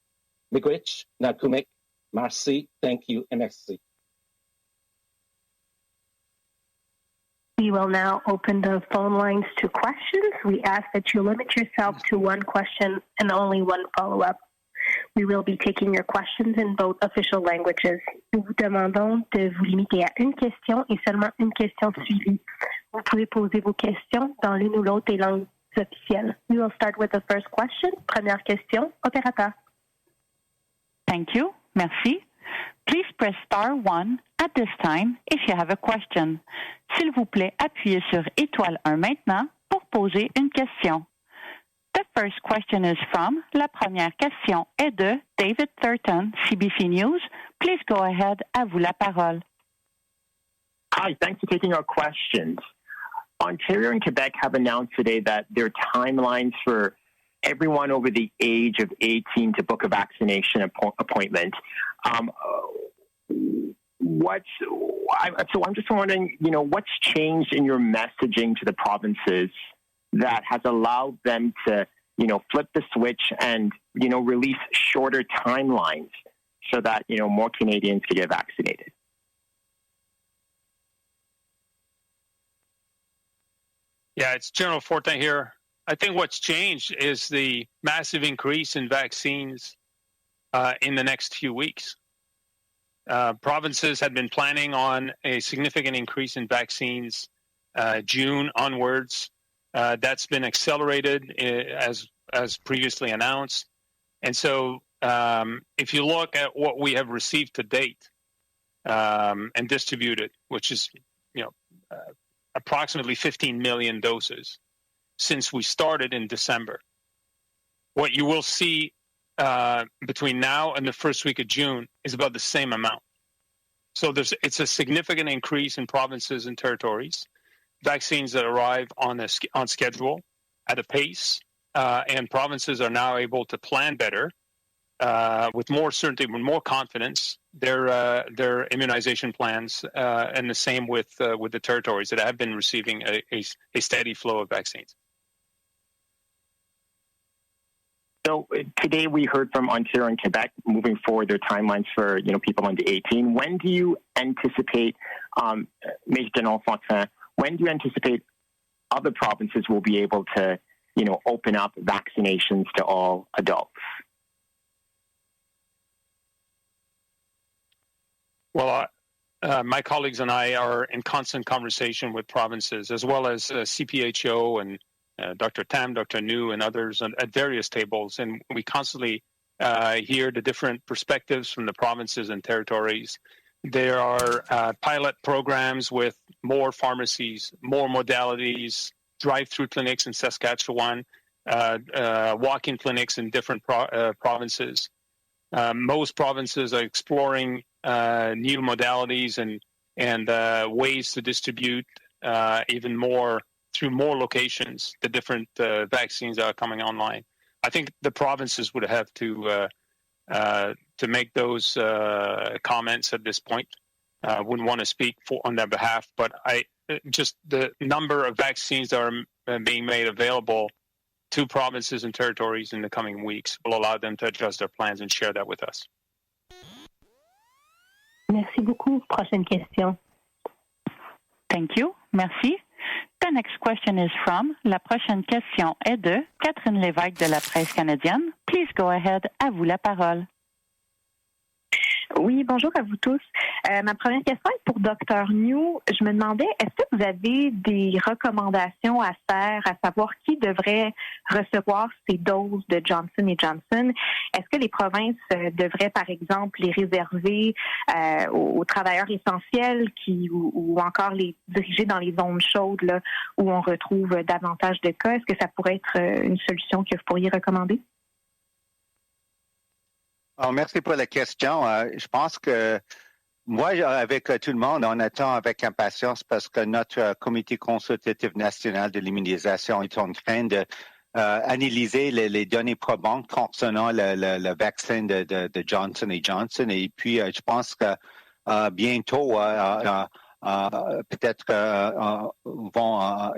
Miigwech, Nakumik, merci, thank you, and merci. We will now open the phone lines to questions. We ask that you limit yourself to one question and only one follow-up. We will be taking your questions in both official languages. Nous vous demandons de vous limiter à une question et seulement une question suivie. Vous pouvez poser vos questions dans l'une ou l'autre des langues officielles. We will start with the first question. Première question, opérateur. Thank you. Merci. Please press star 1 at this time if you have a question. S'il vous plaît, appuyez sur étoile 1 maintenant pour poser une question. The first question is from, la première question est de David Thurton, CBC News. Please go ahead, à vous la parole. Hi, thanks for taking our questions. Ontario and Quebec have announced today that their timelines for everyone over the age of 18 to book a vaccination appointment. So I'm just wondering, what's changed in your messaging to the provinces that has allowed them to, flip the switch and, release shorter timelines so that, more Canadians can get vaccinated? Yeah, it's General Fortin here. I think what's changed is the massive increase in vaccines in the next few weeks. Provinces had been planning on a significant increase in vaccines June onwards. That's been accelerated as previously announced. And so if you look at what we have received to date and distributed, which is approximately 15 million doses since we started in December, what you will see between now and the first week of June is about the same amount. So it's a significant increase in provinces and territories, vaccines that arrive on schedule at a pace, and provinces are now able to plan better with more certainty, with more confidence, their immunization plans, and the same with the territories that have been receiving a steady flow of vaccines. So today we heard from Ontario and Quebec moving forward their timelines for people under 18. When do you anticipate, Major-General Fortin, when do you anticipate other provinces will be able to open up vaccinations to all adults? Well, my colleagues and I are in constant conversation with provinces, as well as CPHO and Dr. Tam, Dr. Njoo, and others at various tables. And we constantly hear the different perspectives from the provinces and territories. There are pilot programs with more pharmacies, more modalities, drive-through clinics in Saskatchewan, walk-in clinics in different provinces. Most provinces are exploring new modalities and ways to distribute even more through more locations the different vaccines that are coming online. I think the provinces would have to make those comments at this point. Wouldn't want to speak on their behalf, but just the number of vaccines that are being made available to provinces and territories in the coming weeks will allow them to adjust their plans and share that with us. Merci beaucoup. Prochaine question. Thank you. Merci. The next question is from, la prochaine question est de Catherine Lévesque de la Presse canadienne. Please go ahead. À vous la parole. Oui, bonjour à vous tous. Ma première question est pour Dr. Njoo. Je me demandais, est-ce que vous avez des recommandations à faire, à savoir qui devrait recevoir ces doses de Johnson & Johnson? Est-ce que les provinces devraient, par exemple, les réserver aux travailleurs essentiels ou encore les diriger dans les zones chaudes là, où on retrouve davantage de cas? Est-ce que ça pourrait être une solution que vous pourriez recommander? Alors, merci pour la question. Je pense que moi, avec tout le monde, on attend avec impatience parce que notre comité consultatif national de l'immunisation est en train de analyser les données probantes concernant le vaccin de Johnson & Johnson. Et puis, je pense que bientôt, peut-être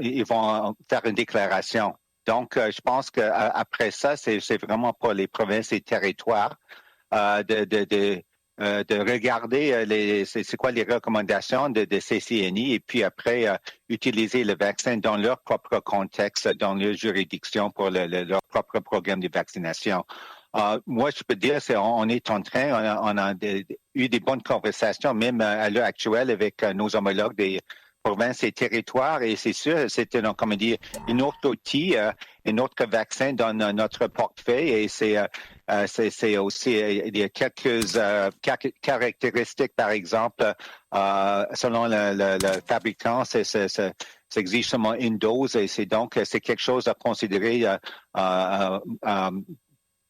ils vont faire une déclaration. Donc, je pense qu'après ça, c'est vraiment pour les provinces et territoires de regarder c'est quoi les recommandations de CCNI et puis après utiliser le vaccin dans leur propre contexte, dans leur juridiction pour leur propre programme de vaccination. Moi, je peux dire, on est en train, on a eu des bonnes conversations, même à l'heure actuelle, avec nos homologues des provinces et territoires, et c'est sûr, c'est un autre outil, un autre vaccin dans notre portefeuille, et c'est aussi il y a quelques caractéristiques, par exemple, selon le fabricant, ça exige seulement une dose, et c'est quelque chose à considérer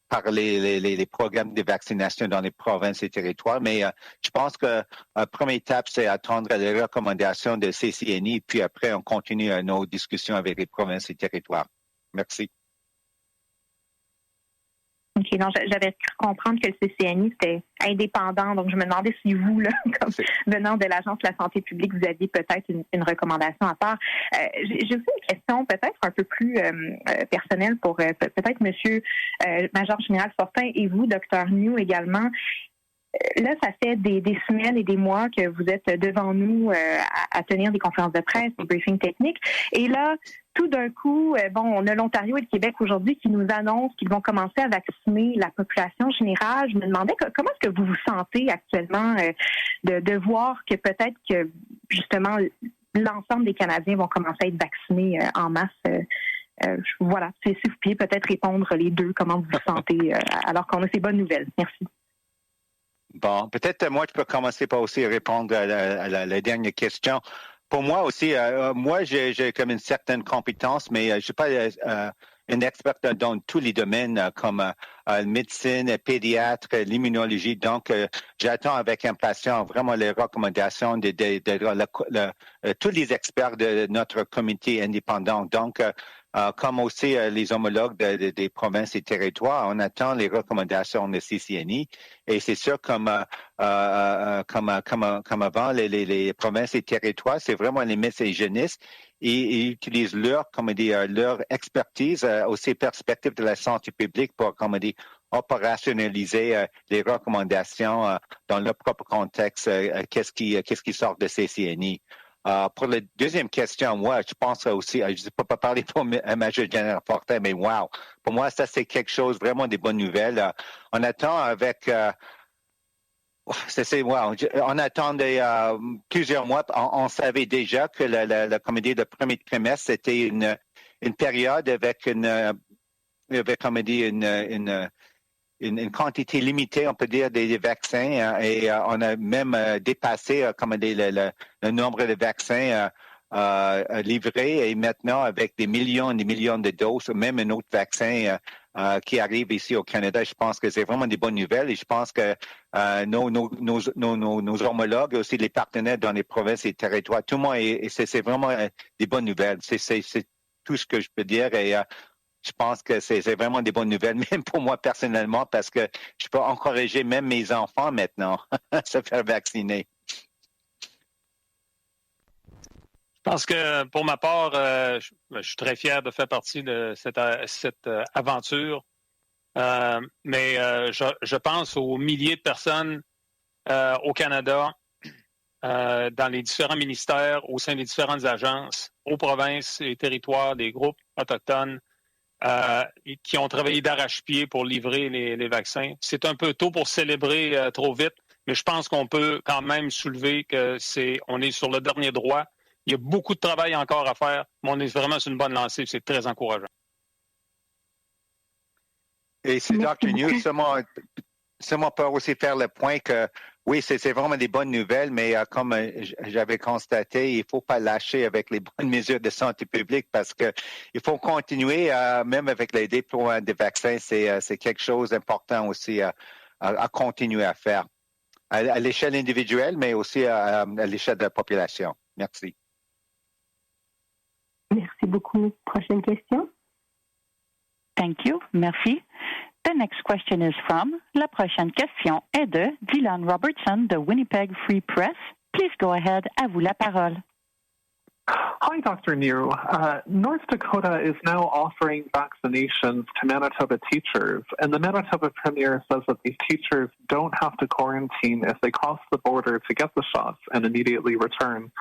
par les programmes de vaccination dans les provinces et territoires. Mais je pense que la première étape, c'est attendre les recommandations de CCNI, puis après, on continue nos discussions avec les provinces et territoires. Merci. OK, donc j'avais cru comprendre que le CCNI, c'était indépendant. Donc, je me demandais si vous, là, comme venant de l'Agence de la santé publique, vous aviez peut-être une recommandation à faire. J'ai aussi une question peut-être un peu plus personnelle pour peut-être Monsieur Major-Général Fortin et vous, Dr. Njoo également. Là, ça fait des semaines et des mois que vous êtes devant nous à tenir des conférences de presse, des briefings techniques. Et là, tout d'un coup, on a l'Ontario et le Québec aujourd'hui qui nous annoncent qu'ils vont commencer à vacciner la population générale. Je me demandais comment est-ce que vous vous sentez actuellement de voir que peut-être que, justement, l'ensemble des Canadiens vont commencer à être vaccinés en masse. Voilà, si vous pouviez peut-être répondre les deux, comment vous vous sentez alors qu'on a ces bonnes nouvelles. Merci. Bon, peut-être moi, je peux commencer par aussi répondre à la dernière question. Pour moi aussi, moi, j'ai comme une certaine compétence, mais je ne suis pas un expert dans tous les domaines comme médecine, pédiatre, l'immunologie. Donc, j'attends avec impatience vraiment les recommandations de tous les experts de notre comité indépendant. Donc, comme aussi les homologues des provinces et territoires, on attend les recommandations de CCNI. Et c'est sûr, comme avant, les provinces et territoires, c'est vraiment les médecins hygiénistes. Ils utilisent leur expertise, aussi perspective de la santé publique pour, opérationnaliser les recommandations dans leur propre contexte, qu'est-ce qui sort de CCNI. Pour la deuxième question, moi, je pense aussi, je ne peux pas parler pour Major-General Fortin, mais wow, pour moi, ça, c'est quelque chose, vraiment des bonnes nouvelles. On attend avec... on attendait plusieurs mois. On savait déjà que le comité de premier trimestre, c'était une période avec une quantité limitée, on peut dire, des vaccins. Et on a même dépassé le nombre de vaccins livrés. Et maintenant, avec des millions et des millions de doses, même un autre vaccin qui arrive ici au Canada, je pense que c'est vraiment des bonnes nouvelles. Et je pense que nos homologues, aussi les partenaires dans les provinces et territoires, tout le monde, c'est vraiment des bonnes nouvelles. C'est tout ce que je peux dire. Et je pense que c'est vraiment des bonnes nouvelles, même pour moi personnellement, parce que je peux encourager même mes enfants maintenant à se faire vacciner. Je pense que pour ma part, je suis très fier de faire partie de cette aventure. Mais je pense aux milliers de personnes au Canada, dans les différents ministères, au sein des différentes agences, aux provinces et territoires, des groupes autochtones, qui ont travaillé d'arrache-pied pour livrer les vaccins. C'est un peu tôt pour célébrer trop vite, mais je pense qu'on peut quand même soulever qu'on est sur le dernier droit. Il y a beaucoup de travail encore à faire, mais on est vraiment sur une bonne lancée. C'est très encourageant. Et c'est Dr. Njoo, seulement pour aussi faire le point que oui, c'est vraiment des bonnes nouvelles, mais comme j'avais constaté, il ne faut pas lâcher avec les bonnes mesures de santé publique parce que il faut continuer, même avec les déploiements des vaccins, c'est quelque chose d'important aussi à continuer à faire à l'échelle individuelle, mais aussi à l'échelle de la population. Merci. Merci beaucoup. Prochaine question. Thank you. Merci. The next question is from. La prochaine question est de Dylan Robertson de Winnipeg Free Press. Please go ahead. À vous la parole. Hi, Dr. Njoo. North Dakota is now offering vaccinations to Manitoba teachers, and the Manitoba Premier says that these teachers don't have to quarantine if they cross the border to get the shots and immediately return.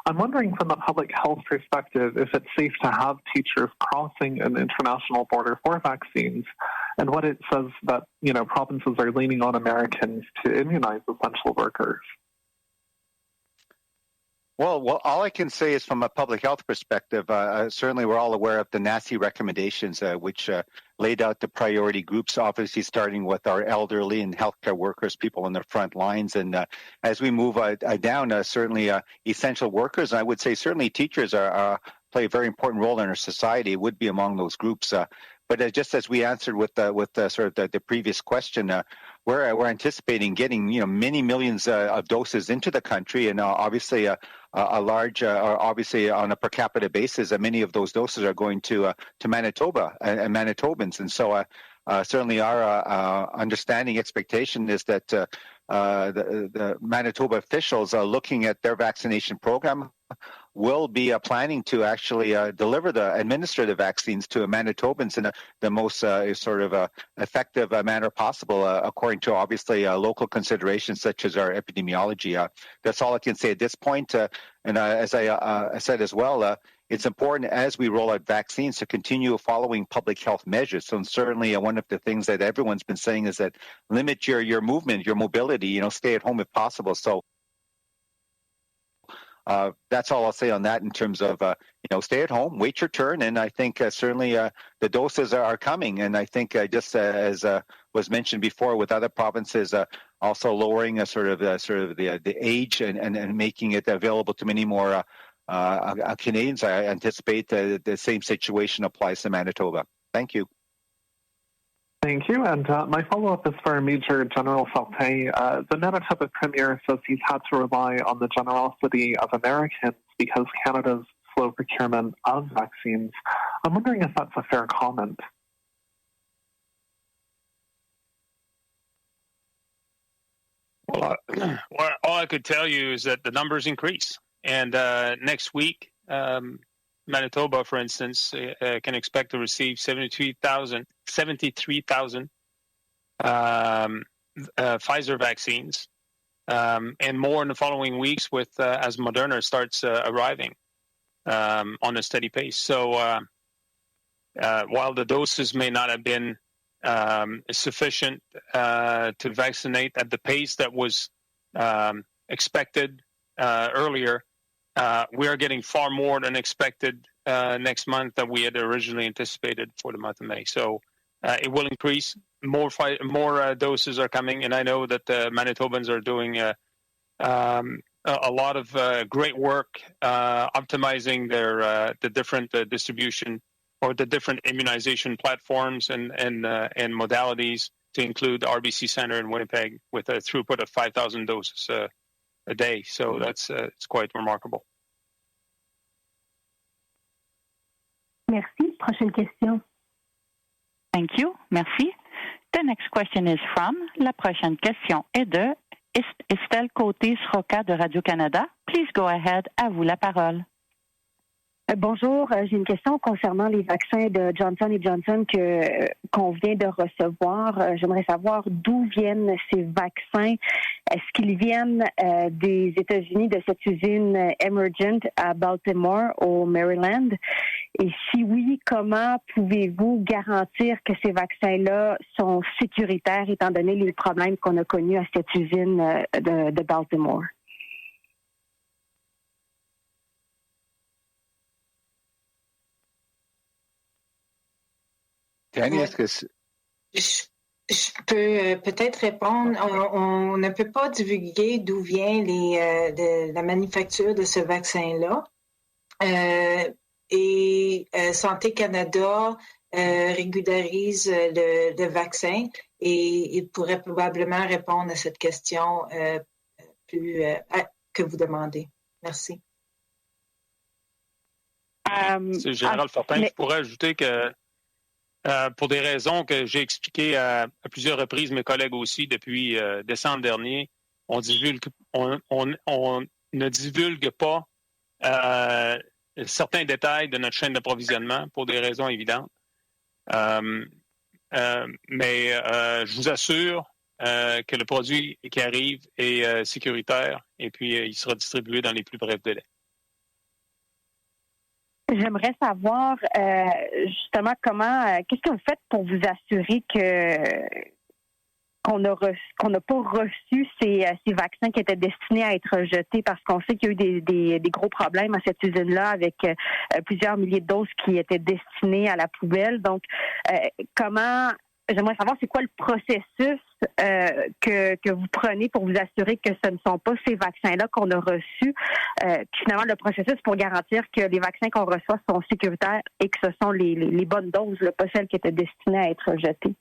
I'm wondering from a public health perspective if it's safe to have teachers crossing an international border for vaccines, and what it says that, provinces are leaning on Americans to immunize essential workers. Well, all I can say is from a public health perspective, certainly we're all aware of the NACI recommendations, which laid out the priority groups, obviously starting with our elderly and healthcare workers, people on the front lines. And as we move down, certainly essential workers, I would say certainly teachers play a very important role in our society, would be among those groups. But just as we answered with sort of the previous question, we're anticipating getting many millions of doses into the country, and obviously a large, obviously on a per capita basis, many of those doses are going to Manitoba and Manitobans, and so certainly our understanding expectation is that the Manitoba officials are looking at their vaccination program. Will be planning to actually administer the vaccines to Manitobans in the most effective manner possible, according to obviously local considerations such as our epidemiology. That's all I can say at this point. And as I said as well, it's important as we roll out vaccines to continue following public health measures. So certainly one of the things that everyone's been saying is that limit your movement, your mobility, stay at home if possible. So that's all I'll say on that in terms of, stay at home, wait your turn. And I think certainly the doses are coming. And I think just as was mentioned before with other provinces, also lowering the age and making it available to many more Canadians, I anticipate the same situation applies to Manitoba. Thank you. Thank you. And my follow-up is for Major-General Fortin. The Manitoba Premier says he's had to rely on the generosity of Americans because Canada's slow procurement of vaccines. I'm wondering if that's a fair comment. Well, all I could tell you is that the numbers increase. And next week, Manitoba, for instance, can expect to receive 73,000 Pfizer vaccines, and more in the following weeks as Moderna starts arriving on a steady pace. So while the doses may not have been sufficient to vaccinate at the pace that was expected earlier, we are getting far more than expected next month than we had originally anticipated for the month of May. So it will increase. More doses are coming, and I know that the Manitobans are doing a lot of great work optimizing the different distribution or the different immunization platforms and modalities to include the RBC Center in Winnipeg with a throughput of 5,000 doses a day. So it's quite remarkable. Merci. Prochaine question. Thank you. Merci. The next question is from. La prochaine question est de Estelle Côté-Sroca de Radio-Canada. Please go ahead. À vous la parole. Bonjour, j'ai une question concernant les vaccins de Johnson & Johnson qu'on vient de recevoir. J'aimerais savoir d'où viennent ces vaccins. Est-ce qu'ils viennent des États-Unis, de cette usine Emergent à Baltimore, au Maryland? Et si oui, comment pouvez-vous garantir que ces vaccins-là sont sécuritaires étant donné les problèmes qu'on a connus à cette usine de Baltimore? Dany, est-ce que Je peux peut-être répondre. On ne peut pas divulguer d'où vient la manufacture de ce vaccin-là. Santé Canada régularise le vaccin et il pourrait probablement répondre à cette question que vous demandez. Merci. C'est Général Fortin. Je pourrais ajouter que pour des raisons que j'ai expliquées à plusieurs reprises, mes collègues aussi, depuis décembre dernier, on ne divulgue pas certains détails de notre chaîne d'approvisionnement pour des raisons évidentes. Mais je vous assure que le produit qui arrive est sécuritaire et puis il sera distribué dans les plus brefs délais. J'aimerais savoir justement qu'est-ce que vous faites pour vous assurer qu'on n'a pas reçu ces vaccins qui étaient destinés à être jetés, parce qu'on sait qu'il y a eu des gros problèmes à cette usine-là avec plusieurs milliers de doses qui étaient destinées à la poubelle. Donc, j'aimerais savoir c'est quoi le processus que vous prenez pour vous assurer que ce ne sont pas ces vaccins-là qu'on a reçus. Puis finalement, le processus pour garantir que les vaccins qu'on reçoit sont sécuritaires et que ce sont les bonnes doses, pas celles qui étaient destinées à être jetées.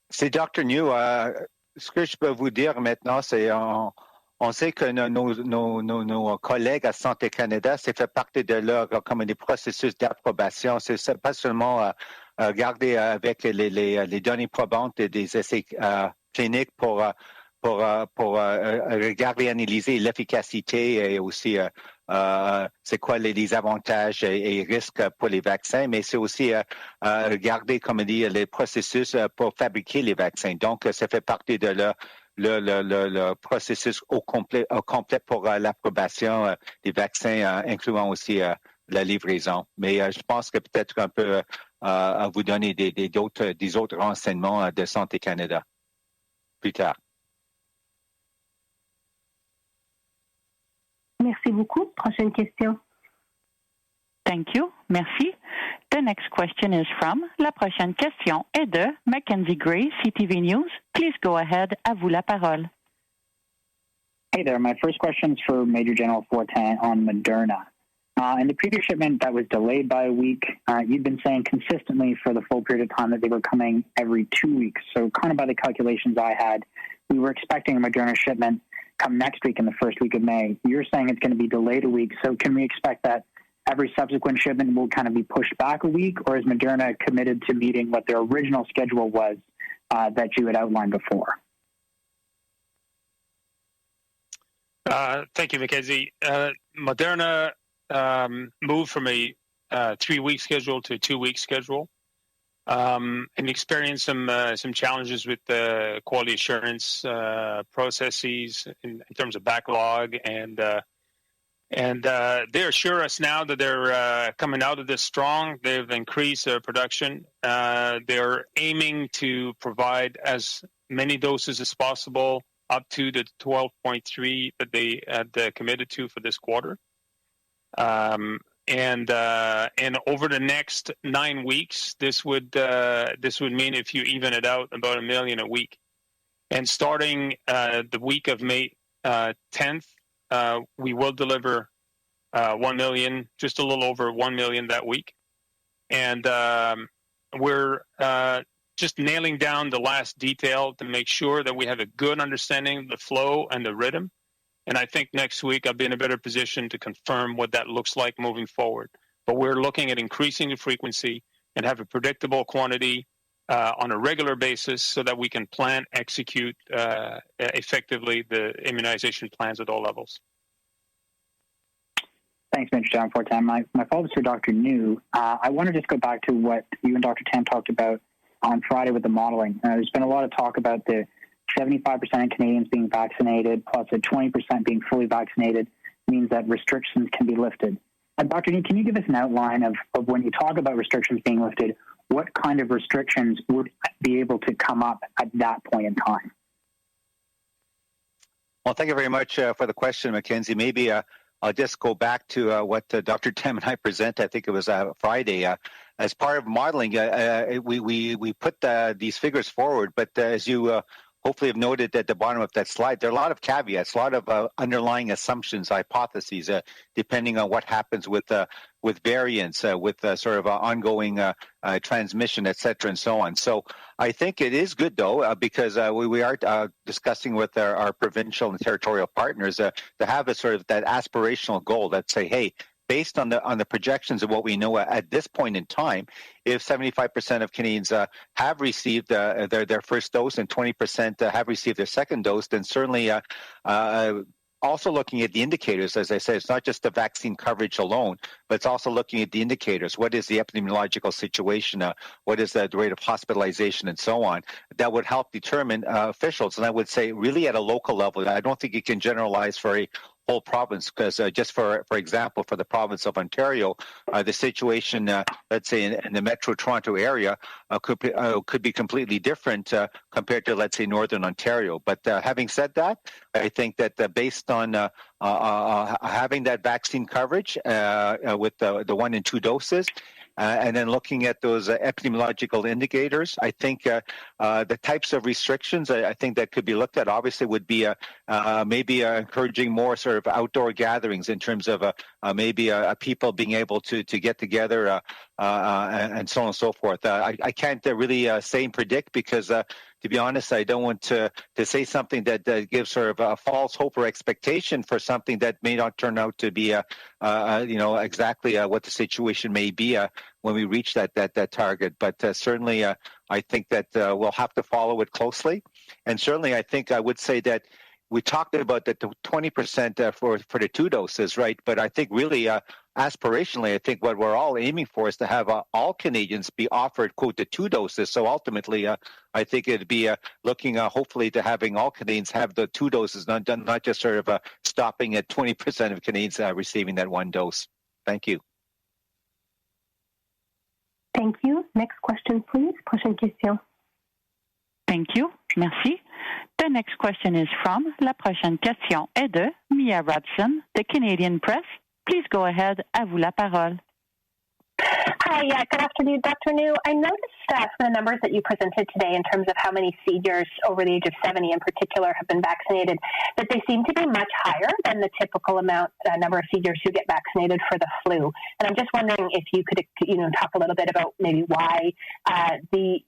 C'est Dr. Njoo. Ce que je peux vous dire maintenant, c'est on sait que nos collègues à Santé Canada, c'est fait partie de leur comme des processus d'approbation. C'est pas seulement regarder avec les données probantes des essais cliniques pour regarder, analyser l'efficacité et aussi c'est quoi les avantages et risques pour les vaccins, mais c'est aussi regarder, comme dit, les processus pour fabriquer les vaccins. Donc, ça fait partie de le processus au complet pour l'approbation des vaccins, incluant aussi la livraison. Mais je pense que peut-être un peu à vous donner des autres renseignements de Santé Canada plus tard. Merci beaucoup. Prochaine question. Thank you. Merci. The next question is from. La prochaine question est de Mackenzie Gray, CTV News. Please go ahead. À vous la parole. Hey there. My first question is for Major General Fortin on Moderna. In the previous shipment that was delayed by a week, you've been saying consistently for the full period of time that they were coming every 2 weeks. So kind of by the calculations I had, we were expecting a Moderna shipment come next week in the first week of May. You're saying it's going to be delayed a week. So can we expect that every subsequent shipment will kind of be pushed back a week, or is Moderna committed to meeting what their original schedule was that you had outlined before? Thank you, Mackenzie. Moderna moved from a 3-week schedule to a 2-week schedule, and experienced some challenges with the quality assurance processes in terms of backlog, and they assure us now that they're coming out of this strong. They've increased their production. They're aiming to provide as many doses as possible, up to the 12.3 that they had committed to for this quarter. And over the next 9 weeks, this would mean, if you even it out, about 1 million a week. And starting the week of May 10th, we will deliver 1 million, just a little over 1 million that week. And we're just nailing down the last detail to make sure that we have a good understanding of the flow and the rhythm. And I think next week I'll be in a better position to confirm what that looks like moving forward. But we're looking at increasing the frequency and have a predictable quantity on a regular basis so that we can plan, execute effectively the immunization plans at all levels. Thanks, Major-General Fortin. My follow-up is for Dr. Njoo. I want to just go back to what you and Dr. Tam talked about on Friday with the modeling. There's been a lot of talk about the 75% of Canadians being vaccinated, plus a 20% being fully vaccinated means that restrictions can be lifted. Dr. Njoo, can you give us an outline of when you talk about restrictions being lifted, what kind of restrictions would be able to come up at that point in time? Well, thank you very much for the question, Mackenzie. Maybe I'll just go back to what Dr. Tam and I present. I think it was Friday. As part of modeling, we put these figures forward, but as you hopefully have noted at the bottom of that slide, there are a lot of caveats, a lot of underlying assumptions, hypotheses, depending on what happens with variants, with sort of ongoing transmission, et cetera, and so on. So I think it is good, though, because we are discussing with our provincial and territorial partners to have a sort of that aspirational goal that say, hey, based on the projections of what we know at this point in time, if 75% of Canadians have received their first dose and 20% have received their second dose, then certainly also looking at the indicators, as I said, it's not just the vaccine coverage alone, but it's also looking at the indicators. What is the epidemiological situation? What is the rate of hospitalization and so on? That would help determine officials. And I would say really at a local level, I don't think you can generalize for a whole province, because just for example, for the province of Ontario, the situation, let's say in the Metro Toronto area, could be completely different compared to, let's say, Northern Ontario. But having said that, I think that based on having that vaccine coverage with the 1 and 2 doses, and then looking at those epidemiological indicators, I think the types of restrictions I think that could be looked at obviously would be maybe encouraging more sort of outdoor gatherings in terms of maybe people being able to get together and so on and so forth. I can't really say and predict because to be honest, I don't want to say something that gives sort of a false hope or expectation for something that may not turn out to be, exactly what the situation may be when we reach that target. But certainly, I think that we'll have to follow it closely. And certainly, I think I would say that we talked about that the 20% for the 2 doses, right? But I think really, aspirationally, I think what we're all aiming for is to have all Canadians be offered, quote, the 2 doses. So ultimately, I think it'd be looking hopefully to having all Canadians have the 2 doses, not just sort of stopping at 20% of Canadians receiving that 1 dose. Thank you. Thank you. Next question, please. Prochaine question. Thank you. Merci. The next question is from La prochaine question est de Mia Robson, the Canadian Press. Please go ahead. À vous la parole. Hi, good afternoon, Dr. Njoo. I noticed from the numbers that you presented today in terms of how many seniors over the age of 70 in particular have been vaccinated, that they seem to be much higher than the typical number of seniors who get vaccinated for the flu. And I'm just wondering if you could, talk a little bit about maybe why the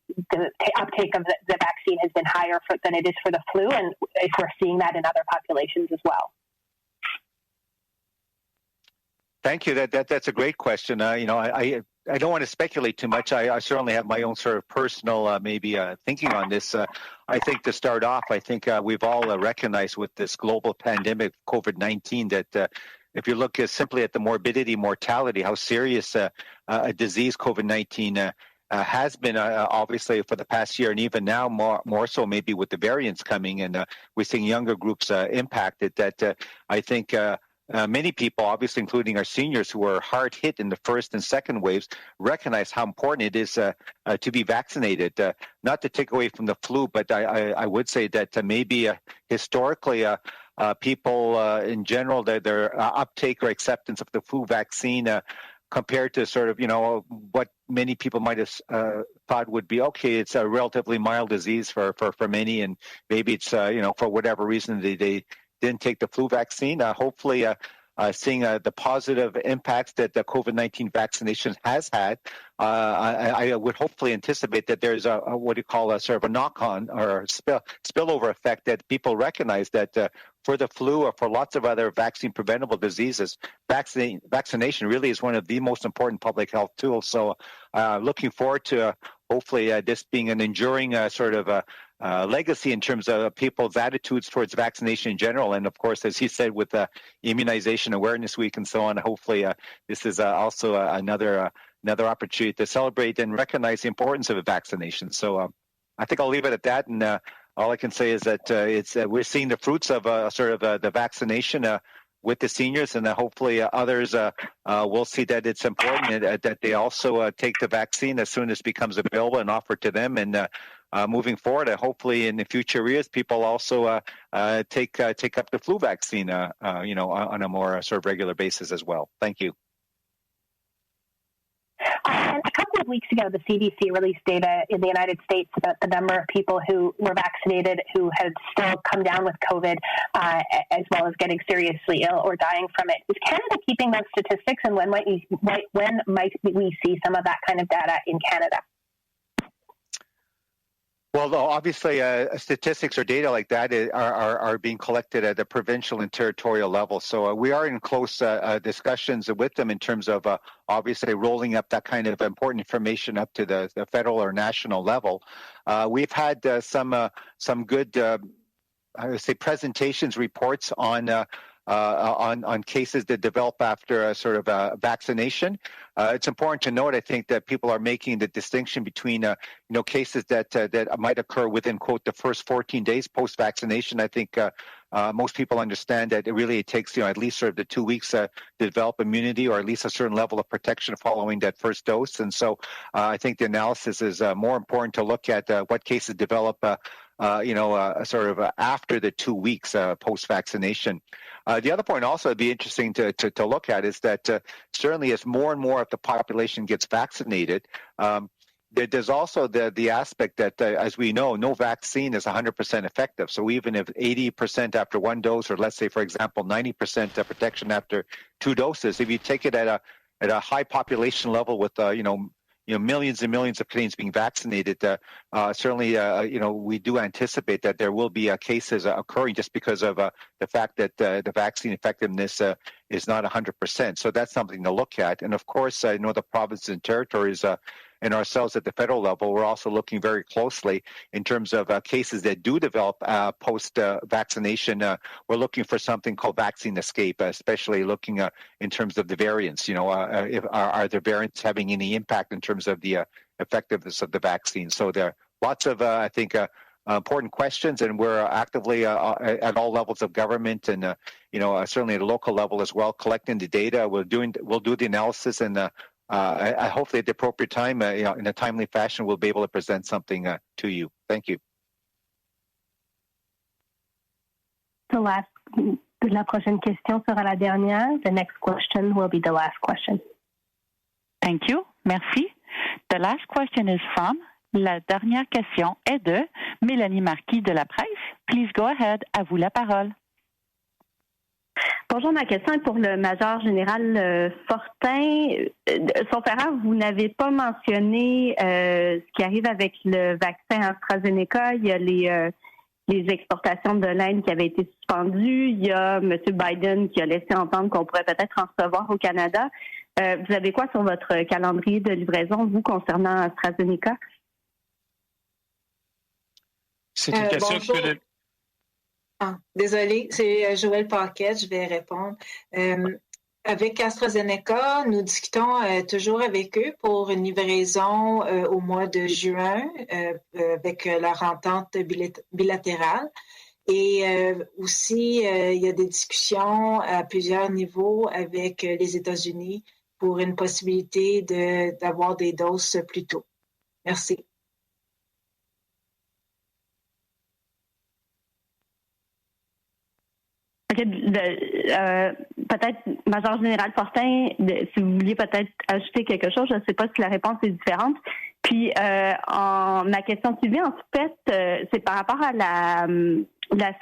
uptake of the vaccine has been higher than it is for the flu, and if we're seeing that in other populations as well. Thank you. That's a great question. I don't want to speculate too much. I certainly have my own sort of personal thinking on this. I think to start off, I think we've all recognized with this global pandemic, COVID-19, that if you look simply at the morbidity, mortality, how serious a disease COVID-19 has been obviously for the past year, and even now more so maybe with the variants coming, and we're seeing younger groups impacted, that I think many people, obviously including our seniors who were hard hit in the first and second waves, recognize how important it is to be vaccinated. Not to take away from the flu, but I would say that maybe historically people in general, their uptake or acceptance of the flu vaccine compared to sort of, what many people might have thought would be, okay, it's a relatively mild disease for many, and maybe it's, for whatever reason they didn't take the flu vaccine. Hopefully, seeing the positive impacts that the COVID-19 vaccination has had, I would hopefully anticipate that there's what you call a sort of a knock-on or spillover effect, that people recognize that for the flu or for lots of other vaccine-preventable diseases, vaccination really is one of the most important public health tools. So looking forward to hopefully this being an enduring sort of legacy in terms of people's attitudes towards vaccination in general. And of course, as he said, with Immunization Awareness Week and so on, hopefully this is also another opportunity to celebrate and recognize the importance of a vaccination. So I think I'll leave it at that. And all I can say is that we're seeing the fruits of the vaccination with the seniors, and hopefully others will see that it's important and that they also take the vaccine as soon as it becomes available and offer to them. And moving forward, hopefully in the future years, people also take up the flu vaccine, on a more sort of regular basis as well. Thank you. A couple of weeks ago, the CDC released data in the United States about the number of people who were vaccinated who had still come down with COVID, as well as getting seriously ill or dying from it. Is Canada keeping those statistics, and when might we see some of that kind of data in Canada? Well, obviously, statistics or data like that are being collected at the provincial and territorial level. So we are in close discussions with them in terms of obviously rolling up that kind of important information up to the federal or national level. We've had some good, I would say, presentations, reports on cases that develop after a sort of vaccination. It's important to note, I think, that people are making the distinction between, cases that might occur within, quote, the first 14 days post-vaccination. I think most people understand that it takes, at least sort of the 2 weeks to develop immunity, or at least a certain level of protection following that first dose. And so I think the analysis is more important to look at what cases develop sort of after the 2 weeks post-vaccination. The other point also would be interesting to look at is that certainly as more and more of the population gets vaccinated, there's also the aspect that, as we know, no vaccine is 100% effective. So even if 80% after one dose, or let's say, for example, 90% protection after 2 doses, if you take it at a high population level with millions and millions of Canadians being vaccinated, certainly, we do anticipate that there will be cases occurring just because of the fact that the vaccine effectiveness is not 100%. So that's something to look at. And of course, I know the provinces and territories and ourselves at the federal level, we're also looking very closely in terms of cases that do develop post-vaccination. We're looking for something called vaccine escape, especially looking in terms of the variants. Are the variants having any impact in terms of the effectiveness of the vaccine? So there are lots of, I think, important questions, and we're actively at all levels of government and, certainly at a local level as well, collecting the data. We'll do the analysis, and I hopefully at the appropriate time, in a timely fashion, we'll be able to present something to you. Thank you. La prochaine question sera la dernière. The next question will be the last question. Thank you. Merci. The last question is from, la dernière question est de Mélanie Marquis de la Presse. Please go ahead. À vous la parole. Bonjour, ma question est pour le Major-Général Fortin. Sauf erreur, vous n'avez pas mentionné ce qui arrive avec le vaccin AstraZeneca. Il y a les exportations de l'Inde qui avaient été suspendues. Il y a M. Biden qui a laissé entendre qu'on pourrait peut-être en recevoir au Canada. Vous avez quoi sur votre calendrier de livraison, vous, concernant AstraZeneca? C'est une question bonjour. que... Désolée, c'est Joël Paquet, je vais répondre. Avec AstraZeneca, nous discutons toujours avec eux pour une livraison au mois de juin avec leur entente bilatérale. Et aussi, il y a des discussions à plusieurs niveaux avec les États-Unis pour une possibilité d'avoir des doses plus tôt. Merci. Peut-être, Major-Général Fortin, si vous vouliez peut-être ajouter quelque chose, je ne sais pas si la réponse est différente. Puis, ma question suivie, en fait, c'est par rapport à la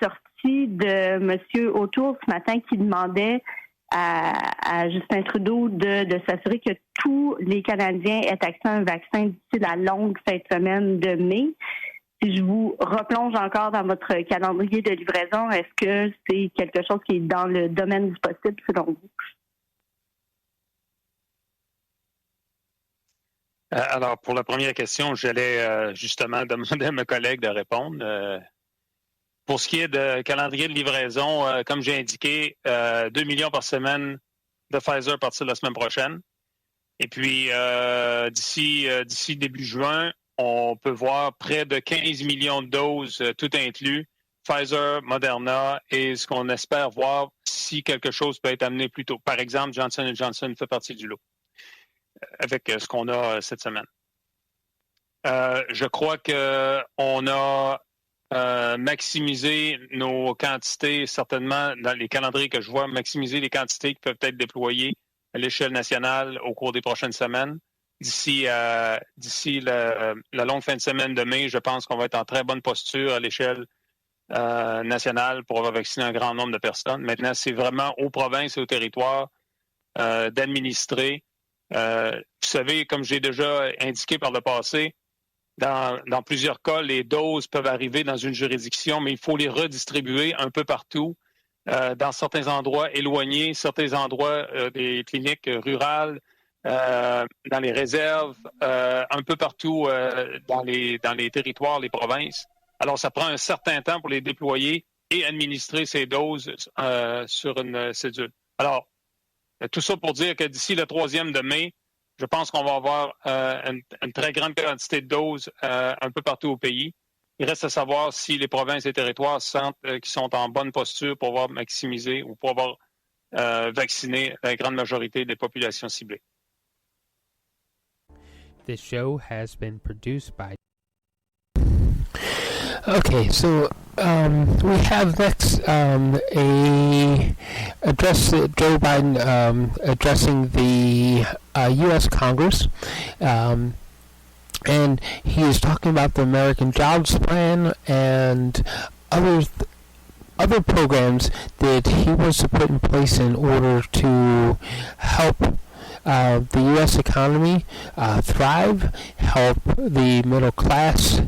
sortie de M. O'Toole ce matin qui demandait à Justin Trudeau de s'assurer que tous les Canadiens aient accès à un vaccin d'ici la longue fin de semaine de mai. Si je vous replonge encore dans votre calendrier de livraison, est-ce que c'est quelque chose qui est dans le domaine du possible selon vous? Alors, pour la première question, j'allais justement demander à mes collègues de répondre. Pour ce qui est de calendrier de livraison, comme j'ai indiqué, 2 millions par semaine de Pfizer à partir de la semaine prochaine. Et puis, d'ici début juin, on peut voir près de 15 millions de doses, tout inclus, Pfizer, Moderna, et ce qu'on espère voir si quelque chose peut être amené plus tôt. Par exemple, Johnson & Johnson fait partie du lot, avec ce qu'on a cette semaine. Je crois qu'on a maximisé nos quantités, certainement, dans les calendriers que je vois, maximiser les quantités qui peuvent être déployées à l'échelle nationale au cours des prochaines semaines. D'ici la longue fin de semaine de mai, je pense qu'on va être en très bonne posture à l'échelle nationale pour avoir vacciné un grand nombre de personnes. Maintenant, c'est vraiment aux provinces et aux territoires d'administrer. Vous savez, comme j'ai déjà indiqué par le passé, dans plusieurs cas, les doses peuvent arriver dans une juridiction, mais il faut les redistribuer un peu partout, dans certains endroits éloignés, certains endroits des cliniques rurales, dans les réserves, un peu partout dans les territoires, les provinces. Alors, ça prend un certain temps pour les déployer et administrer ces doses sur une cédule. Alors, tout ça pour dire que d'ici le 3e de mai, je pense qu'on va avoir une très grande quantité de doses un peu partout au pays. Il reste à savoir si les provinces et territoires sentent qu'ils sont en bonne posture pour avoir maximisé ou pour avoir vacciné la grande majorité des populations ciblées. This show has been produced by... Okay, so we have next Joe Biden addressing the U.S. Congress, and he is talking about the American Jobs Plan and other programs that he wants to put in place in order to help the U.S. economy thrive, help the middle class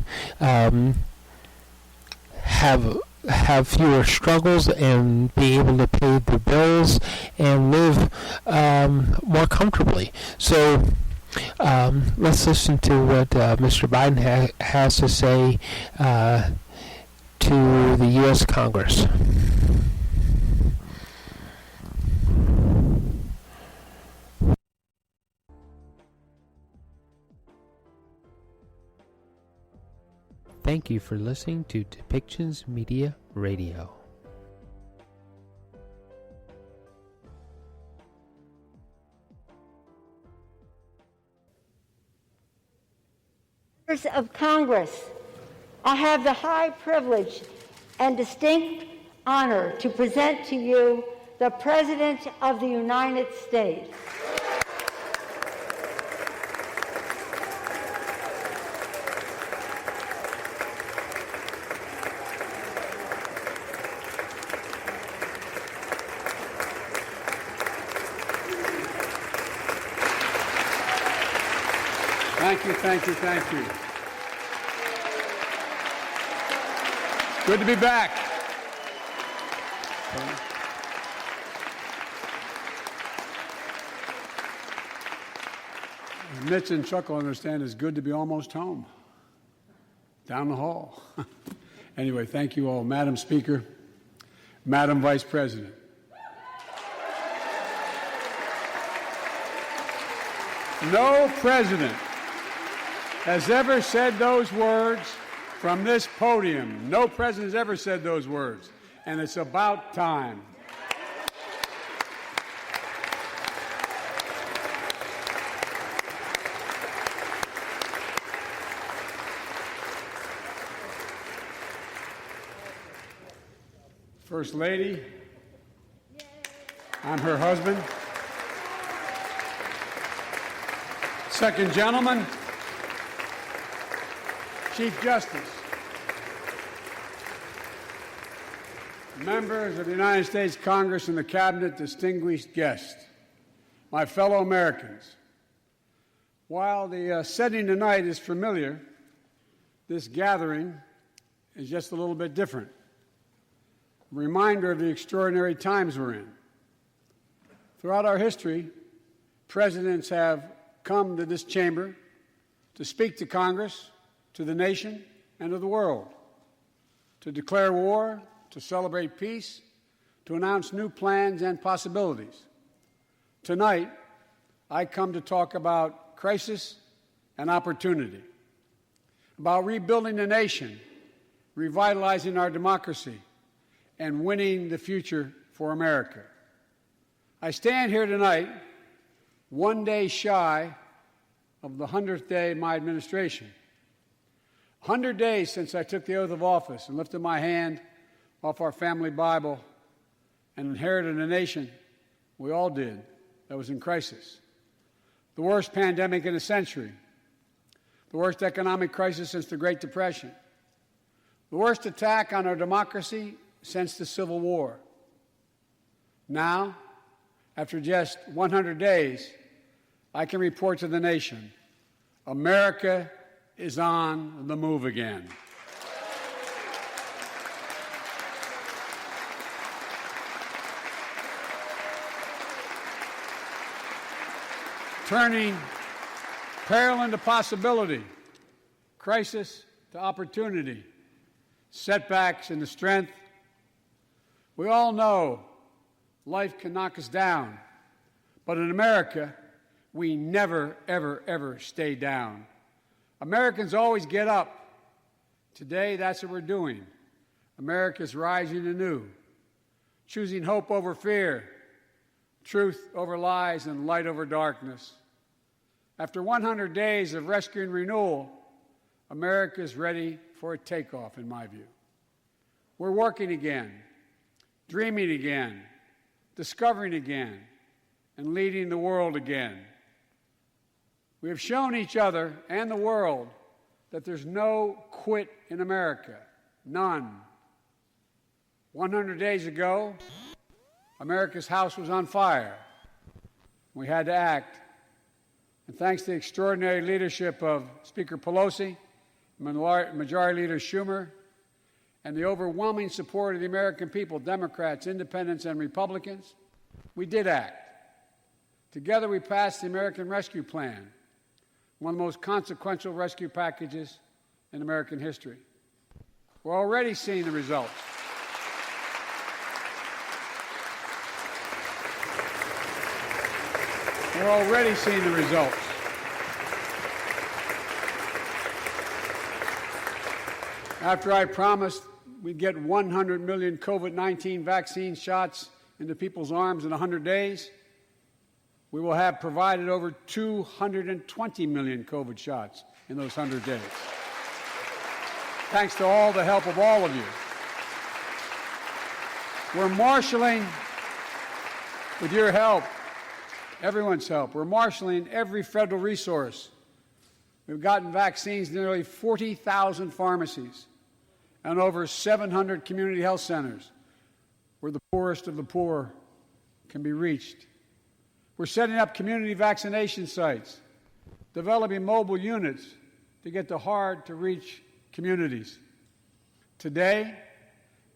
have fewer struggles and be able to pay the bills and live more comfortably. So let's listen to what Mr. Biden has to say to the U.S. Congress. Thank you for listening to Depictions Media Radio. Members of Congress, I have the high privilege and distinct honor to present to you the President of the United States. Thank you. Good to be back. Mitch and Chuck will understand it's good to be almost home. Down the hall. Anyway, thank you all. Madam Speaker, Madam Vice President. No president has ever said those words from this podium. No president has ever said those words. And it's about time. First Lady, I'm her husband. Second Gentleman, Chief Justice, members of the United States Congress and the Cabinet, distinguished guests, my fellow Americans. While the setting tonight is familiar, this gathering is just a little bit different. A reminder of the extraordinary times we're in. Throughout our history, presidents have come to this chamber to speak to Congress, to the nation, and to the world, to declare war, to celebrate peace, to announce new plans and possibilities. Tonight, I come to talk about crisis and opportunity, about rebuilding the nation, revitalizing our democracy, and winning the future for America. I stand here tonight, one day shy of the 100th day of my administration. 100 days since I took the oath of office and lifted my hand off our family Bible and inherited a nation, we all did, that was in crisis. The worst pandemic in a century, the worst economic crisis since the Great Depression, the worst attack on our democracy since the Civil War. Now, after just 100 days, I can report to the nation, America is on the move again. Turning peril into possibility, crisis to opportunity, setbacks into strength. We all know life can knock us down, but in America, we never, ever, ever stay down. Americans always get up. Today, that's what we're doing. America's rising anew, choosing hope over fear, truth over lies, and light over darkness. After 100 days of rescue and renewal, America is ready for a takeoff, in my view. We're working again, dreaming again, discovering again, and leading the world again. We have shown each other and the world that there's no quit in America, none. 100 days ago, America's house was on fire. We had to act. And thanks to the extraordinary leadership of Speaker Pelosi, Majority Leader Schumer, and the overwhelming support of the American people, Democrats, Independents, and Republicans, we did act. Together we passed the American Rescue Plan, one of the most consequential rescue packages in American history. We're already seeing the results. We're already seeing the results. After I promised we'd get 100 million COVID-19 vaccine shots into people's arms in 100 days, we will have provided over 220 million COVID shots in those 100 days. Thanks to all the help of all of you. We're marshaling, with your help, everyone's help, we're marshaling every federal resource. We've gotten vaccines to nearly 40,000 pharmacies and over 700 community health centers where the poorest of the poor can be reached. We're setting up community vaccination sites, developing mobile units to get to hard-to-reach communities. Today,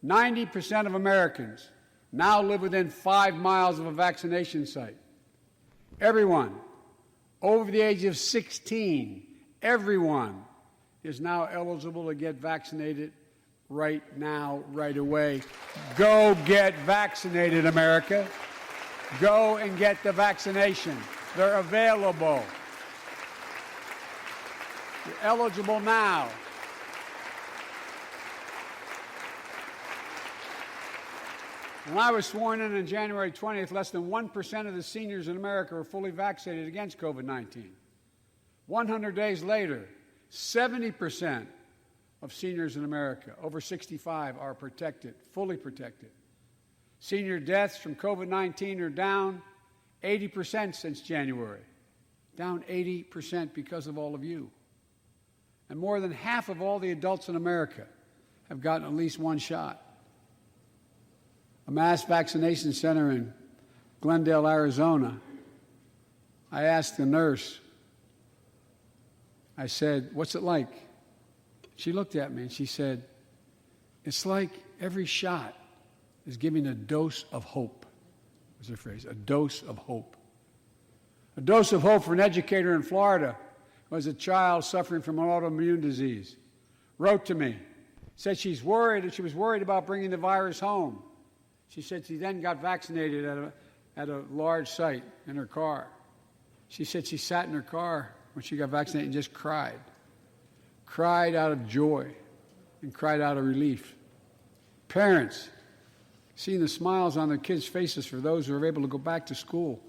90% of Americans now live within 5 miles of a vaccination site. Everyone over the age of 16, everyone is now eligible to get vaccinated right now, right away. Go get vaccinated, America. Go and get the vaccination. They're available. You're eligible now. When I was sworn in on January 20th, less than 1% of the seniors in America were fully vaccinated against COVID-19. 100 days later, 70% of seniors in America over 65 are protected, fully protected. Senior deaths from COVID-19 are down 80% since January, down 80% because of all of you. And more than half of all the adults in America have gotten at least one shot. A mass vaccination center in Glendale, Arizona, I asked the nurse, I said, "What's it like?" She looked at me and she said, "It's like every shot is giving a dose of hope," was her phrase, a dose of hope. A dose of hope for an educator in Florida was a child suffering from an autoimmune disease, wrote to me, said she was worried about bringing the virus home. She said she then got vaccinated at a large site in her car. She said she sat in her car when she got vaccinated and just cried out of joy and cried out of relief. Parents, seeing the smiles on their kids' faces for those who are able to go back to school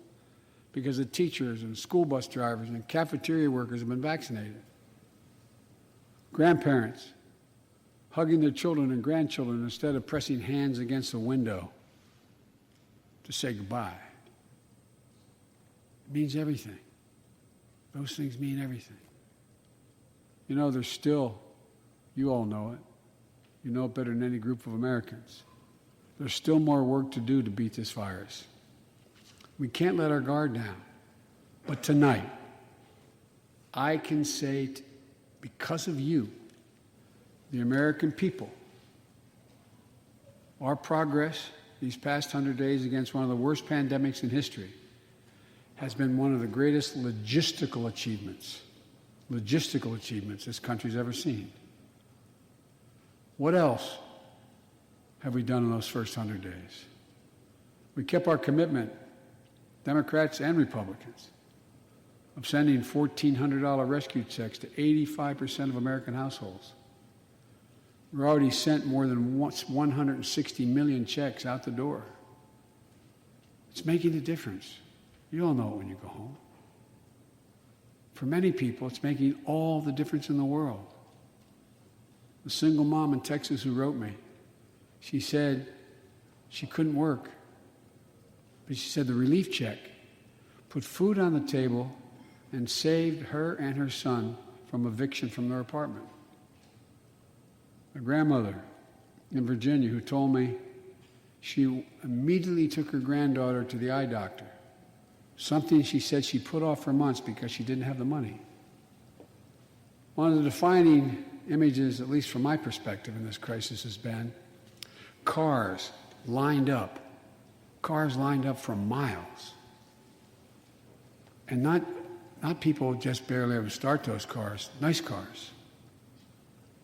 because the teachers and school bus drivers and cafeteria workers have been vaccinated. Grandparents, hugging their children and grandchildren instead of pressing hands against the window to say goodbye. It means everything. Those things mean everything. You know, there's still, you all know it, you know it better than any group of Americans, there's still more work to do to beat this virus. We can't let our guard down. But tonight, I can say, because of you, the American people, our progress these past 100 days against one of the worst pandemics in history has been one of the greatest logistical achievements this country's ever seen. What else have we done in those first 100 days? We kept our commitment, Democrats and Republicans, of sending $1,400 rescue checks to 85% of American households. We've already sent more than 160 million checks out the door. It's making a difference. You all know it when you go home. For many people, it's making all the difference in the world. The single mom in Texas who wrote me, she said she couldn't work, but she said the relief check put food on the table and saved her and her son from eviction from their apartment. A grandmother in Virginia who told me she immediately took her granddaughter to the eye doctor, something she said she put off for months because she didn't have the money. One of the defining images, at least from my perspective in this crisis, has been cars lined up for miles. And not people just barely able to start those cars, nice cars,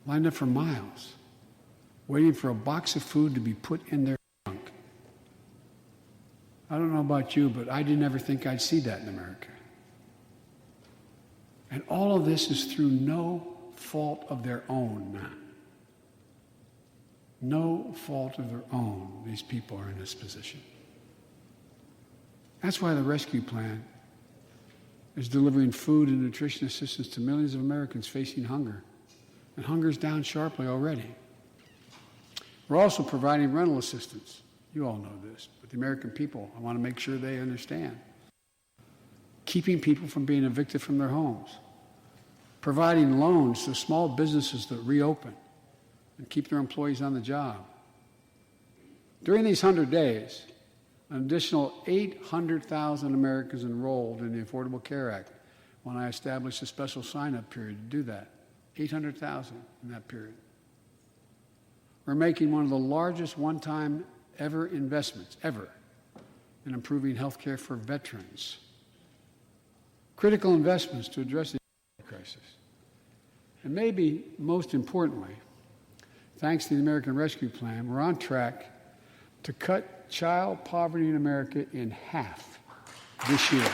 lined up for miles, waiting for a box of food to be put in their trunk. I don't know about you, but I didn't ever think I'd see that in America. And all of this is through no fault of their own. No fault of their own, these people are in this position. That's why the rescue plan is delivering food and nutrition assistance to millions of Americans facing hunger. And hunger's down sharply already. We're also providing rental assistance. You all know this, but the American people, I want to make sure they understand. Keeping people from being evicted from their homes. Providing loans to small businesses that reopen and keep their employees on the job. During these 100 days, an additional 800,000 Americans enrolled in the Affordable Care Act when I established a special sign-up period to do that. 800,000 in that period. We're making one of the largest one-time ever investments, ever, in improving health care for veterans. Critical investments to address the crisis. And maybe most importantly, thanks to the American Rescue Plan, we're on track to cut child poverty in America in half this year.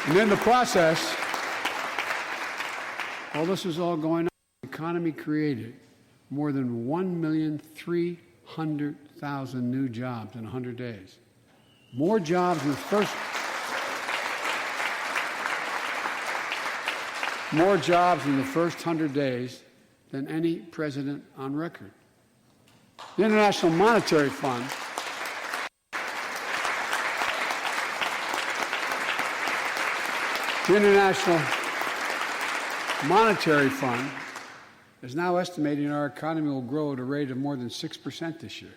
And in the process, while this is all going on, the economy created more than 1,300,000 new jobs in 100 days. More jobs in the first 100 days than any president on record. The International Monetary Fund is now estimating our economy will grow at a rate of more than 6% this year.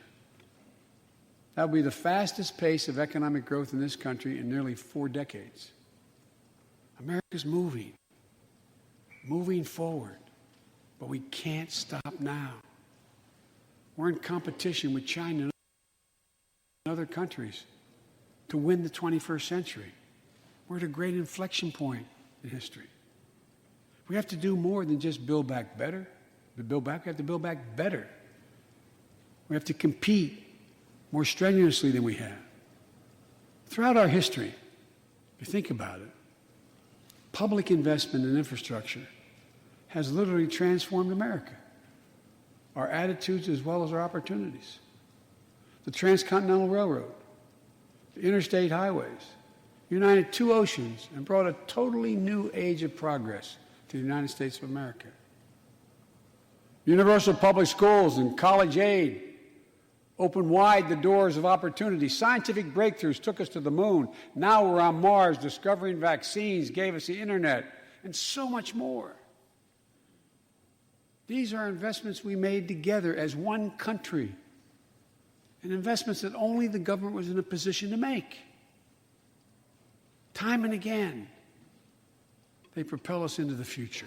That will be the fastest pace of economic growth in this country in nearly 4 decades. America's moving forward. But we can't stop now. We're in competition with China and other countries to win the 21st century. We're at a great inflection point in history. We have to do more than just build back better. We have to build back better. We have to compete more strenuously than we have. Throughout our history, if you think about it, public investment in infrastructure has literally transformed America, our attitudes as well as our opportunities. The Transcontinental Railroad, the interstate highways, united two oceans and brought a totally new age of progress to the United States of America. Universal public schools and college aid opened wide the doors of opportunity. Scientific breakthroughs took us to the moon. Now we're on Mars. Discovering vaccines gave us the internet, and so much more. These are investments we made together as one country, and investments that only the government was in a position to make. Time and again, they propel us into the future.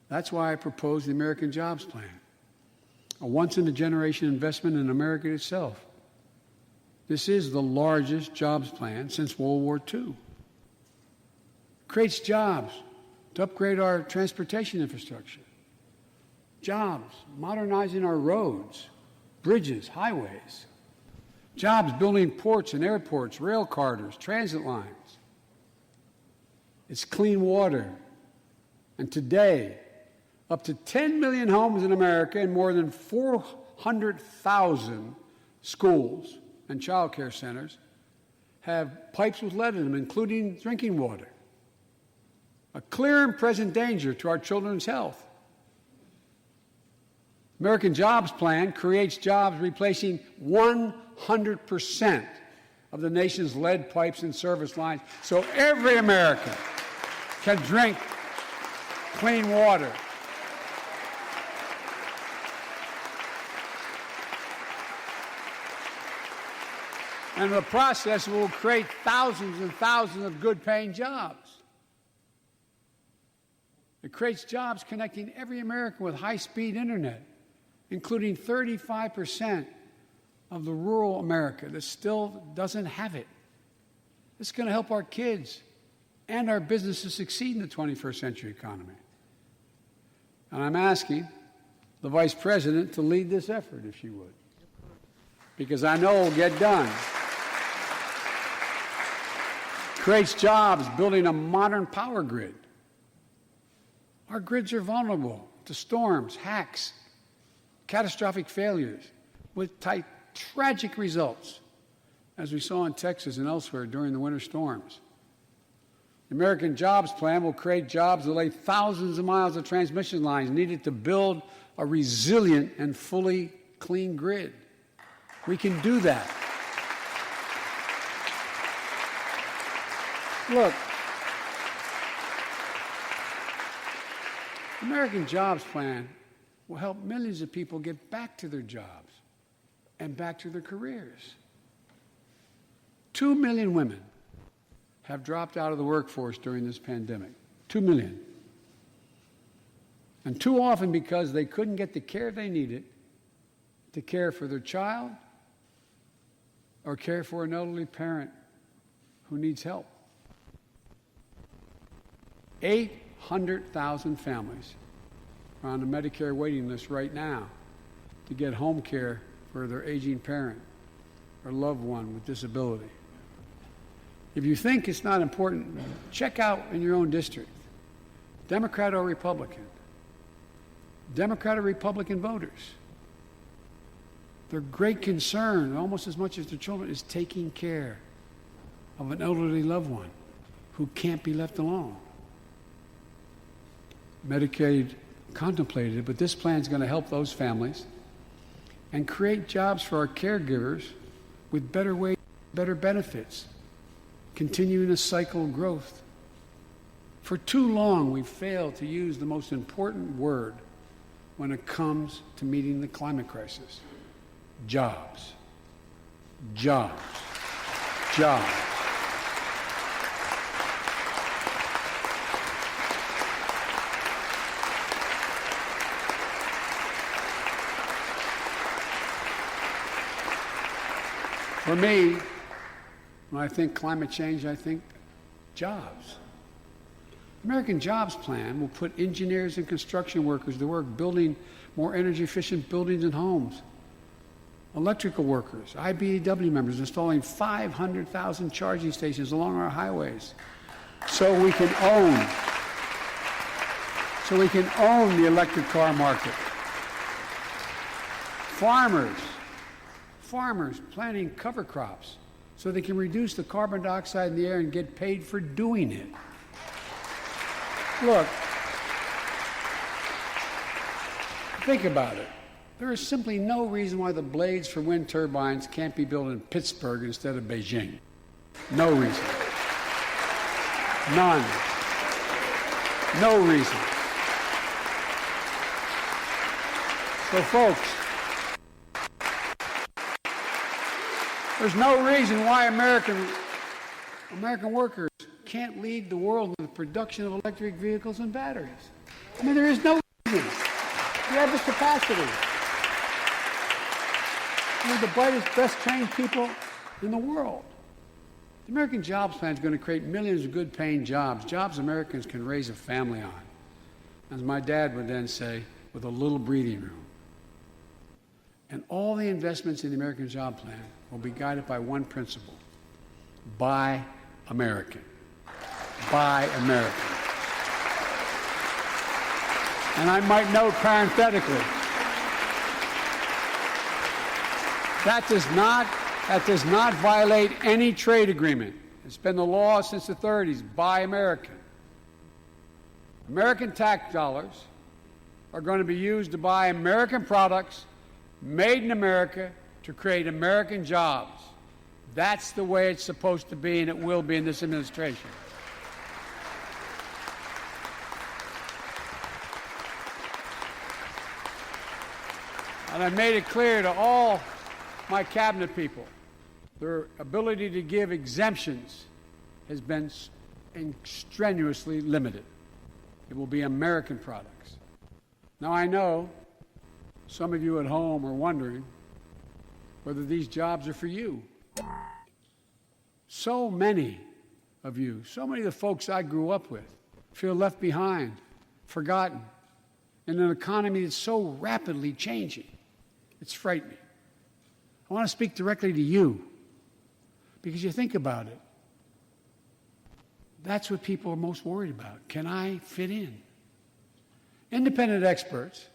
That's why I proposed the American Jobs Plan, a once-in-a-generation investment in America itself. This is the largest jobs plan since World War II. It creates jobs to upgrade our transportation infrastructure, jobs modernizing our roads, bridges, highways, jobs building ports and airports, rail corridors, transit lines. It's clean water. And today, up to 10 million homes in America and more than 400,000 schools and child care centers have pipes with lead in them, including drinking water. A clear and present danger to our children's health. American Jobs Plan creates jobs replacing 100% of the nation's lead pipes and service lines, so every American can drink clean water. And the process will create thousands and thousands of good-paying jobs. It creates jobs connecting every American with high-speed internet, including 35% of the rural America that still doesn't have it. This is going to help our kids and our businesses succeed in the 21st century economy. And I'm asking the Vice President to lead this effort, if she would, because I know it will get done. Creates jobs building a modern power grid. Our grids are vulnerable to storms, hacks, catastrophic failures with tragic results, as we saw in Texas and elsewhere during the winter storms. The American Jobs Plan will create jobs that lay thousands of miles of transmission lines needed to build a resilient and fully clean grid. We can do that. Look, the American Jobs Plan will help millions of people get back to their jobs and back to their careers. 2 million women have dropped out of the workforce during this pandemic. 2 million. And too often because they couldn't get the care they needed to care for their child or care for an elderly parent who needs help. 800,000 families are on the Medicare waiting list right now to get home care for their aging parent or loved one with disability. If you think it's not important, check out in your own district, Democrat or Republican, Democrat or Republican voters. Their great concern, almost as much as their children, is taking care of an elderly loved one who can't be left alone. Medicaid contemplated it, but this plan is going to help those families and create jobs for our caregivers with better wages, better benefits, continuing a cycle of growth. For too long, we've failed to use the most important word when it comes to meeting the climate crisis: jobs. Jobs. Jobs. For me, when I think climate change, I think jobs. The American Jobs Plan will put engineers and construction workers to work building more energy-efficient buildings and homes. Electrical workers, IBEW members installing 500,000 charging stations along our highways so we can own the electric car market. Farmers planting cover crops so they can reduce the carbon dioxide in the air and get paid for doing it. Look, think about it. There is simply no reason why the blades for wind turbines can't be built in Pittsburgh instead of Beijing. No reason. None. No reason. So, folks, there's no reason why American workers can't lead the world in the production of electric vehicles and batteries. I mean, there is no reason. We have the capacity. We're the brightest, best trained people in the world. The American Jobs Plan is going to create millions of good-paying jobs, jobs Americans can raise a family on. As my dad would then say, with a little breathing room. And all the investments in the American Job Plan will be guided by one principle: buy American. Buy American. And I might note parenthetically, that does not violate any trade agreement. It's been the law since the 30s. Buy American. American tax dollars are going to be used to buy American products made in America to create American jobs. That's the way it's supposed to be, and it will be in this administration. And I made it clear to all my cabinet people, their ability to give exemptions has been strenuously limited. It will be American products. Now, I know some of you at home are wondering whether these jobs are for you. So many of you, so many of the folks I grew up with, feel left behind, forgotten, in an economy that's so rapidly changing. It's frightening. I want to speak directly to you, because you think about it. That's what people are most worried about. Can I fit in? Independent experts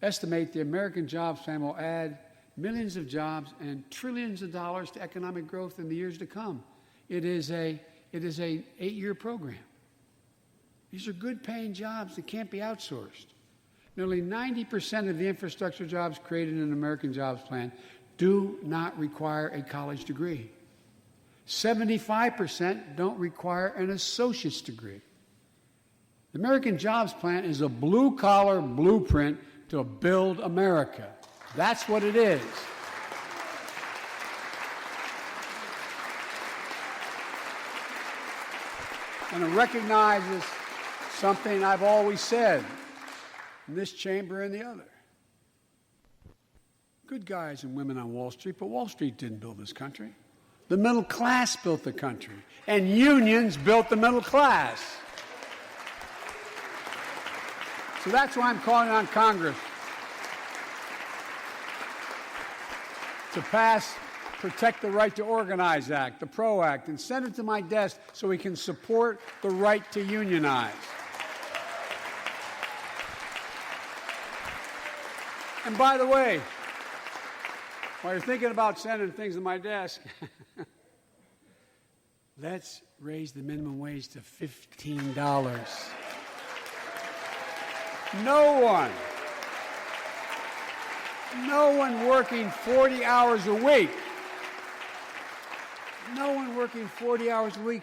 estimate the American Jobs Plan will add millions of jobs and trillions of dollars to economic growth in the years to come. It is an 8-year program. These are good-paying jobs that can't be outsourced. Nearly 90% of the infrastructure jobs created in the American Jobs Plan do not require a college degree. 75% don't require an associate's degree. The American Jobs Plan is a blue-collar blueprint to build America. That's what it is. And it recognizes something I've always said in this chamber and the other. Good guys and women on Wall Street, but Wall Street didn't build this country. The middle class built the country, and unions built the middle class. So that's why I'm calling on Congress to pass Protect the Right to Organize Act, the PRO Act, and send it to my desk so we can support the right to unionize. And by the way, while you're thinking about sending things to my desk, let's raise the minimum wage to $15. No one working 40 hours a week,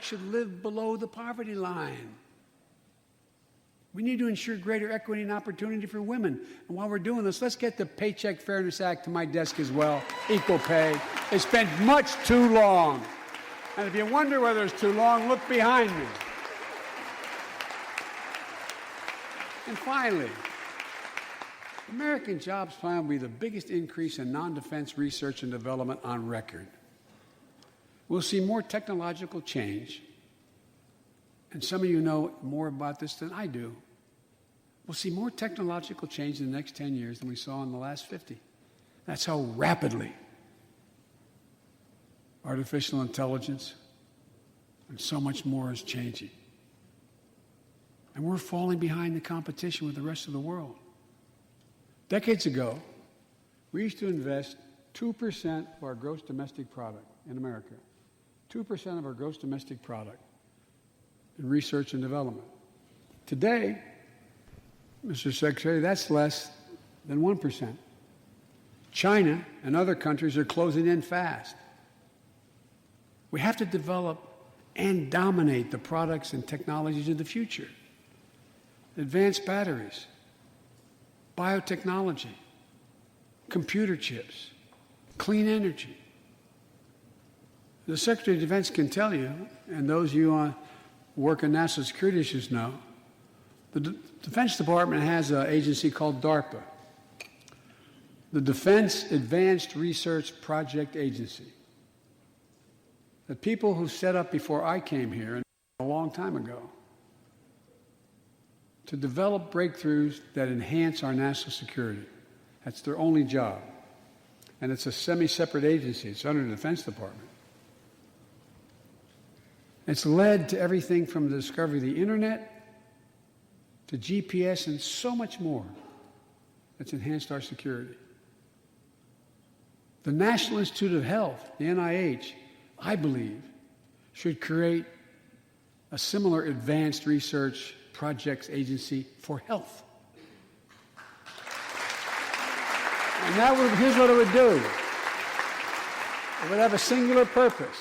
should live below the poverty line. We need to ensure greater equity and opportunity for women. And while we're doing this, let's get the Paycheck Fairness Act to my desk as well. Equal pay. It's been much too long. And if you wonder whether it's too long, look behind me. And finally, the American Jobs Plan will be the biggest increase in non-defense research and development on record. We'll see more technological change, and some of you know more about this than I do. We'll see more technological change in the next 10 years than we saw in the last 50. That's how rapidly artificial intelligence and so much more is changing. And we're falling behind the competition with the rest of the world. Decades ago, we used to invest 2% of our gross domestic product in America, 2% of our gross domestic product in research and development. Today, Mr. Secretary, that's less than 1%. China and other countries are closing in fast. We have to develop and dominate the products and technologies of the future. Advanced batteries, biotechnology, computer chips, clean energy. The Secretary of Defense can tell you, and those of you who work in national security issues know, the Defense Department has an agency called DARPA, the Defense Advanced Research Project Agency. The people who set up before I came here, and a long time ago, to develop breakthroughs that enhance our national security. That's their only job. And it's a semi-separate agency. It's under the Defense Department. It's led to everything from the discovery of the internet to GPS and so much more that's enhanced our security. The National Institute of Health, the NIH, I believe, should create a similar advanced research projects agency for health. And here's what it would do. It would have a singular purpose: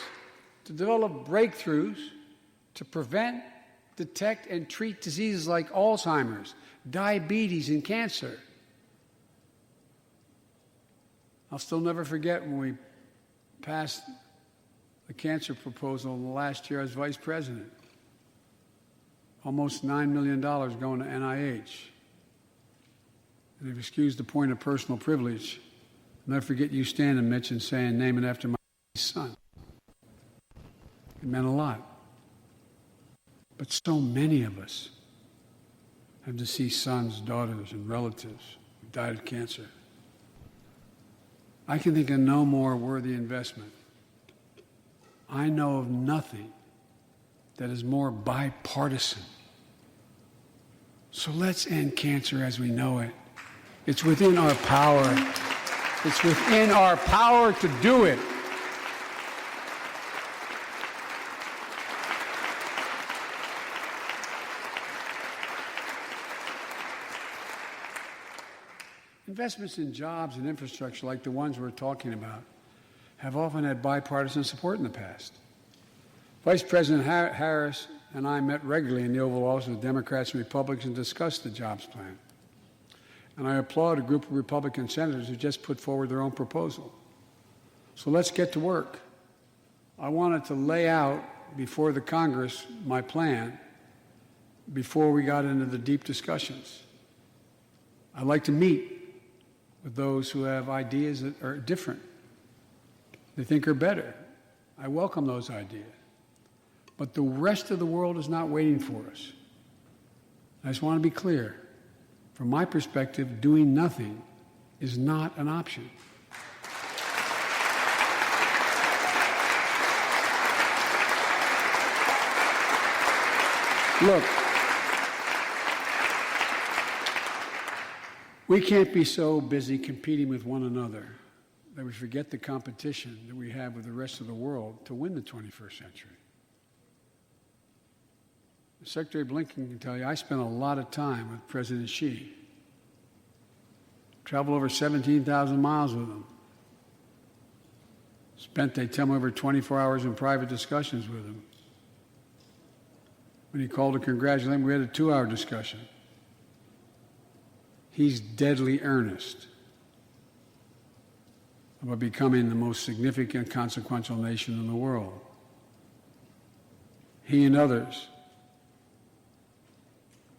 to develop breakthroughs to prevent, detect, and treat diseases like Alzheimer's, diabetes, and cancer. I'll still never forget when we passed the cancer proposal last year as vice president. Almost $9 million going to NIH. And if you excuse the point of personal privilege, I'll never forget you standing, Mitch, and saying, "Name it after my son." It meant a lot. But so many of us have to see sons, daughters, and relatives who died of cancer. I can think of no more worthy investment. I know of nothing that is more bipartisan. So let's end cancer as we know it. It's within our power. It's within our power to do it. Investments in jobs and infrastructure like the ones we're talking about have often had bipartisan support in the past. Vice President Harris and I met regularly in the Oval Office with Democrats and Republicans and discussed the jobs plan. And I applaud a group of Republican senators who just put forward their own proposal. So let's get to work. I wanted to lay out before the Congress my plan before we got into the deep discussions. I'd like to meet with those who have ideas that are different, they think are better. I welcome those ideas. But the rest of the world is not waiting for us. I just want to be clear. From my perspective, doing nothing is not an option. Look, we can't be so busy competing with one another that we forget the competition that we have with the rest of the world to win the 21st century. Secretary Blinken can tell you, I spent a lot of time with President Xi. Traveled over 17,000 miles with him. Spent, they tell me, over 24 hours in private discussions with him. When he called to congratulate him, we had a 2-hour discussion. He's deadly earnest about becoming the most significant, consequential nation in the world. He and others,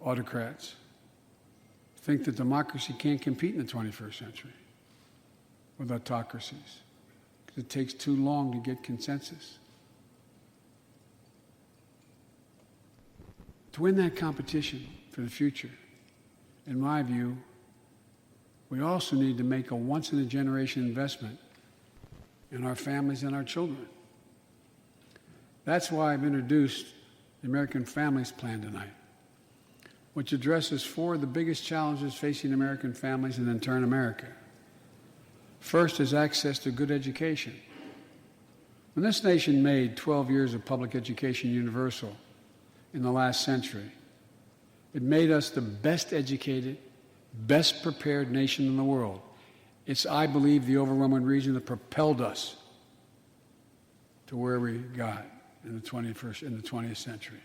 autocrats, think that democracy can't compete in the 21st century with autocracies because it takes too long to get consensus. to win that competition for the future, in my view, we also need to make a once-in-a-generation investment in our families and our children. That's why I've introduced the American Families Plan tonight, which addresses 4 of the biggest challenges facing American families and in turn America. First is access to good education. When this nation made 12 years of public education universal in the last century, it made us the best educated, best prepared nation in the world. It's, I believe, the overwhelming reason that propelled us to where we got in the 20th century.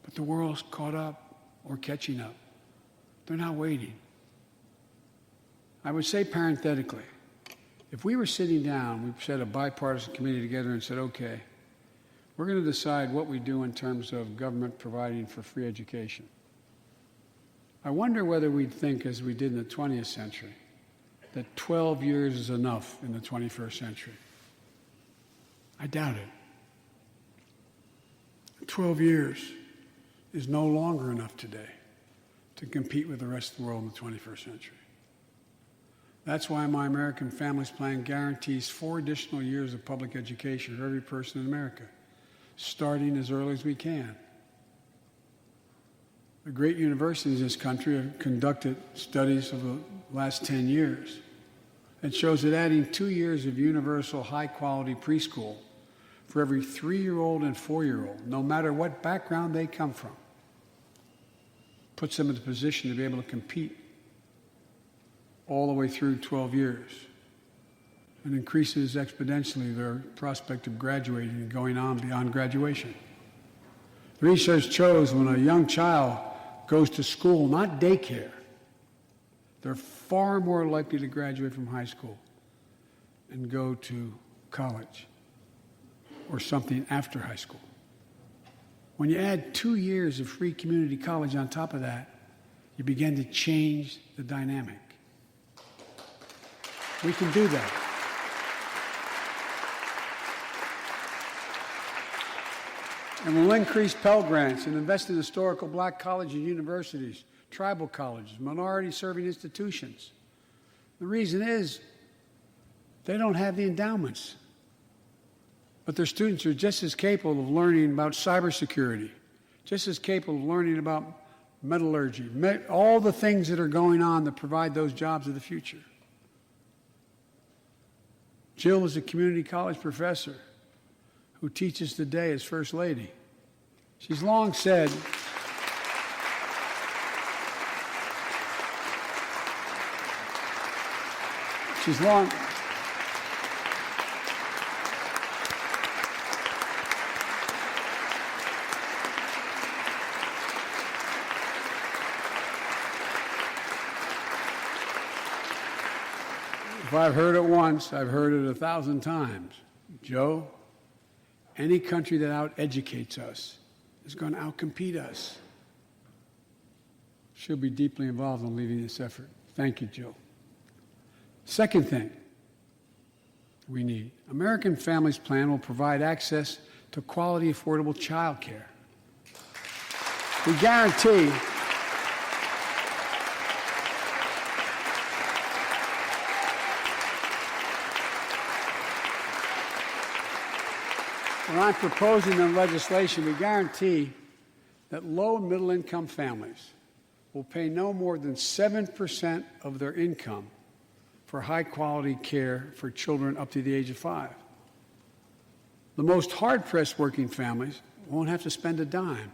But the world's caught up or catching up. They're not waiting. I would say parenthetically, if we were sitting down, we set a bipartisan committee together and said, okay, we're going to decide what we do in terms of government providing for free education. I wonder whether we'd think, as we did in the 20th century, that 12 years is enough in the 21st century. I doubt it. 12 years is no longer enough today to compete with the rest of the world in the 21st century. That's why my American Families Plan guarantees 4 additional years of public education for every person in America, starting as early as we can. The great universities in this country have conducted studies of the last 10 years. It shows that adding 2 years of universal high-quality preschool for every 3-year-old and 4-year-old, no matter what background they come from, puts them in a position to be able to compete all the way through 12 years and increases exponentially their prospect of graduating and going on beyond graduation. The research shows when a young child goes to school, not daycare, they're far more likely to graduate from high school and go to college or something after high school. When you add 2 years of free community college on top of that, you begin to change the dynamic. We can do that. And we'll increase Pell Grants and invest in historical black colleges and universities, tribal colleges, minority-serving institutions. The reason is they don't have the endowments. But their students are just as capable of learning about cybersecurity, just as capable of learning about metallurgy, all the things that are going on that provide those jobs of the future. Jill is a community college professor who teaches today as First Lady. She's long said, if I've heard it once, I've heard it 1,000 times. Joe, any country that out-educates us is going to out-compete us. She'll be deeply involved in leading this effort. Thank you, Jill. Second thing we need, American Families Plan will provide access to quality, affordable child care. We guarantee when I'm proposing the legislation, we guarantee that low and middle income families will pay no more than 7% of their income for high-quality care for children up to the age of 5. The most hard-pressed working families won't have to spend a dime.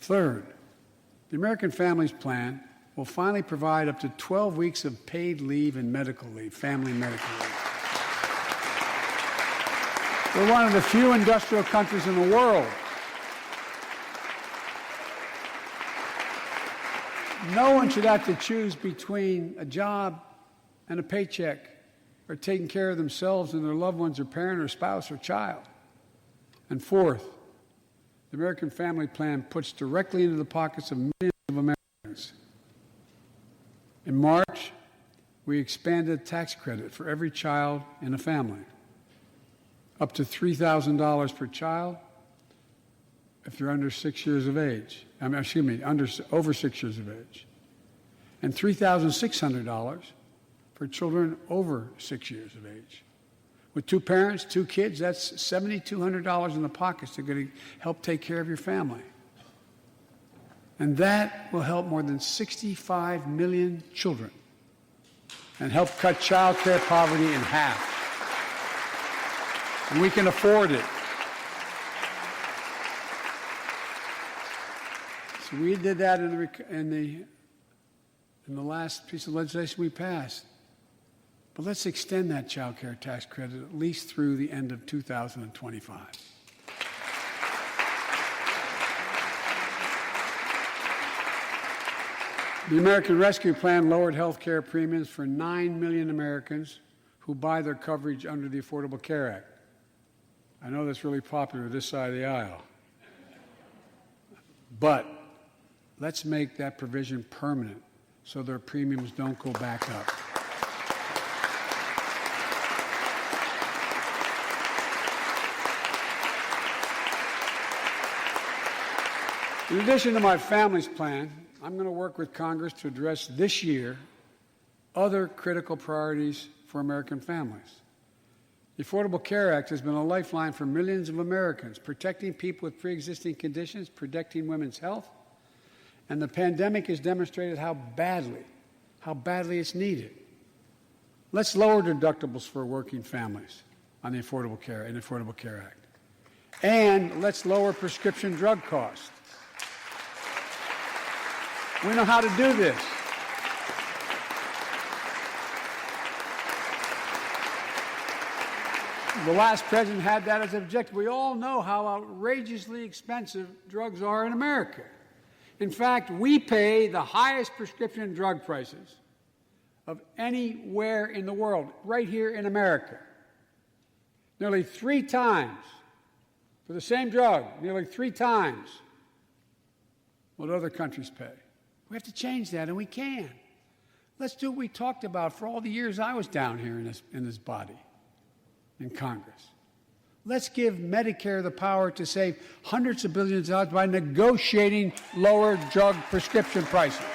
Third, the American Families Plan will finally provide up to 12 weeks of paid leave and medical leave, family medical leave. We're one of the few industrial countries in the world. No one should have to choose between a job and a paycheck or taking care of themselves and their loved ones or parent or spouse or child. And fourth, the American Family Plan puts directly into the pockets of millions of Americans. In March, we expanded tax credit for every child in a family, up to $3,000 per child, if they're under 6 years of age. Over 6 years of age. And $3,600 for children over 6 years of age. With 2 parents, 2 kids, that's $7,200 in the pockets to help take care of your family. And that will help more than 65 million children and help cut child care poverty in half. And we can afford it. So we did that in the last piece of legislation we passed. But let's extend that child care tax credit at least through the end of 2025. The American Rescue Plan lowered health care premiums for 9 million Americans who buy their coverage under the Affordable Care Act. I know that's really popular this side of the aisle. But let's make that provision permanent so their premiums don't go back up. In addition to my family's plan, I'm going to work with Congress to address this year other critical priorities for American families. The Affordable Care Act has been a lifeline for millions of Americans, protecting people with pre-existing conditions, protecting women's health, and the pandemic has demonstrated how badly it's needed. Let's lower deductibles for working families on the Affordable Care Act. And let's lower prescription drug costs. We know how to do this. The last president had that as an objective. We all know how outrageously expensive drugs are in America. In fact, we pay the highest prescription drug prices of anywhere in the world, right here in America. Nearly 3 times for the same drug, nearly 3 times what other countries pay. We have to change that, and we can. Let's do what we talked about for all the years I was down here in this body, in Congress. Let's give Medicare the power to save hundreds of billions of dollars by negotiating lower drug prescription prices.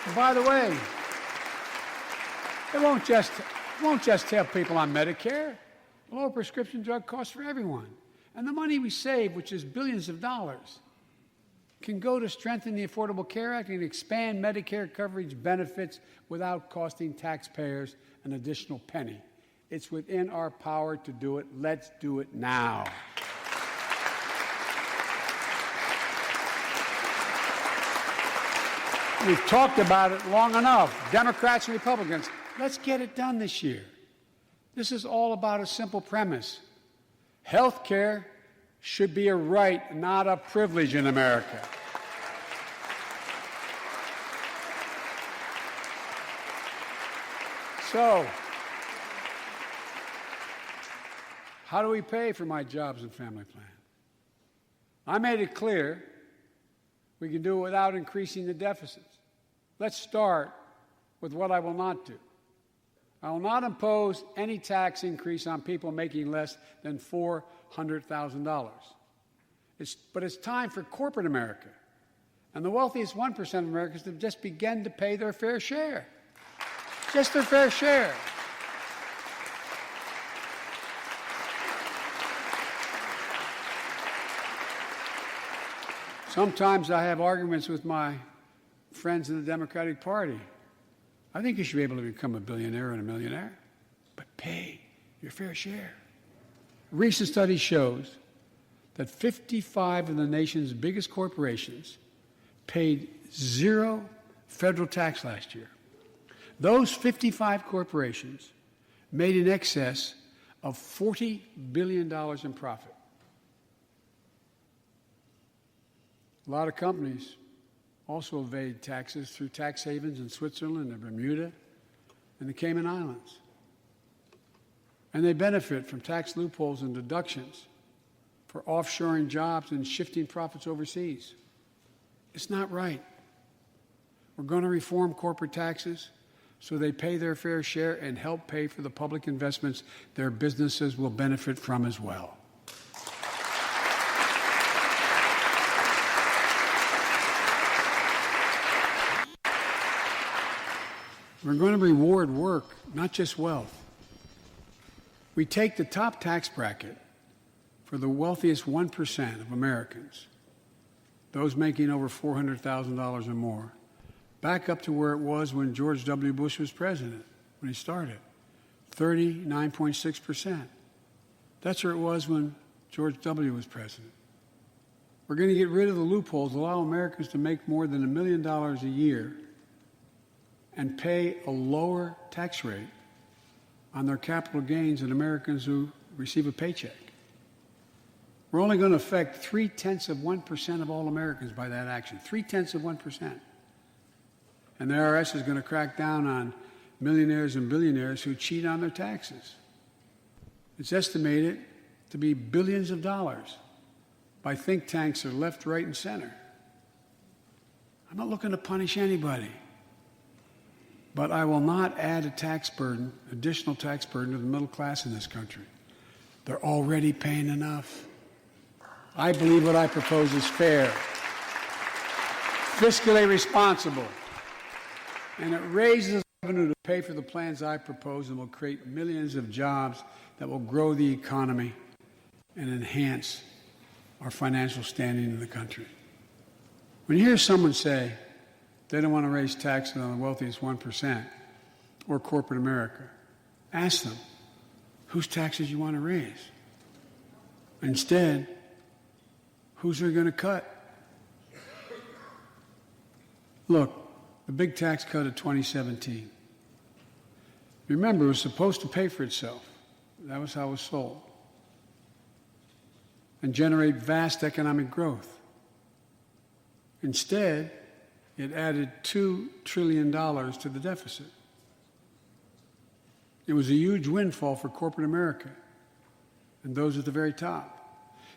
And by the way, it won't just help people on Medicare. Lower prescription drug costs for everyone. And the money we save, which is billions of dollars, can go to strengthen the Affordable Care Act and expand Medicare coverage benefits without costing taxpayers an additional penny. It's within our power to do it. Let's do it now. We've talked about it long enough, Democrats and Republicans. Let's get it done this year. This is all about a simple premise. Health care should be a right, not a privilege in America. So, how do we pay for my jobs and family plan? I made it clear we can do it without increasing the deficits. Let's start with what I will not do. I will not impose any tax increase on people making less than $400,000. But it's time for corporate America and the wealthiest 1% of Americans to just begin to pay their fair share. Just their fair share. Sometimes I have arguments with my friends in the Democratic Party. I think you should be able to become a billionaire and a millionaire, but pay your fair share. A recent study shows that 55 of the nation's biggest corporations paid 0 federal tax last year. Those 55 corporations made in excess of $40 billion in profit. A lot of companies also evade taxes through tax havens in Switzerland and Bermuda and the Cayman Islands. And they benefit from tax loopholes and deductions for offshoring jobs and shifting profits overseas. It's not right. We're going to reform corporate taxes, so they pay their fair share and help pay for the public investments their businesses will benefit from as well. We're going to reward work, not just wealth. We take the top tax bracket for the wealthiest 1% of Americans, those making over $400,000 or more, back up to where it was when George W. Bush was president, when he started, 39.6%. That's where it was when George W. was president. We're going to get rid of the loopholes, allow Americans to make more than $1 million a year and pay a lower tax rate on their capital gains than Americans who receive a paycheck. We're only going to affect 0.3% of all Americans by that action, 0.3%. And the IRS is going to crack down on millionaires and billionaires who cheat on their taxes. It's estimated to be billions of dollars by think tanks that are left, right, and center. I'm not looking to punish anybody. But I will not add a tax burden, additional tax burden to the middle class in this country. They're already paying enough. I believe what I propose is fair, fiscally responsible, and it raises revenue to pay for the plans I propose and will create millions of jobs that will grow the economy and enhance our financial standing in the country. When you hear someone say, they don't want to raise taxes on the wealthiest 1% or corporate America, ask them, whose taxes you want to raise? Instead, whose are going to cut? Look, the big tax cut of 2017. Remember, it was supposed to pay for itself. That was how it was sold. And generate vast economic growth. Instead, it added $2 trillion to the deficit. It was a huge windfall for corporate America and those at the very top.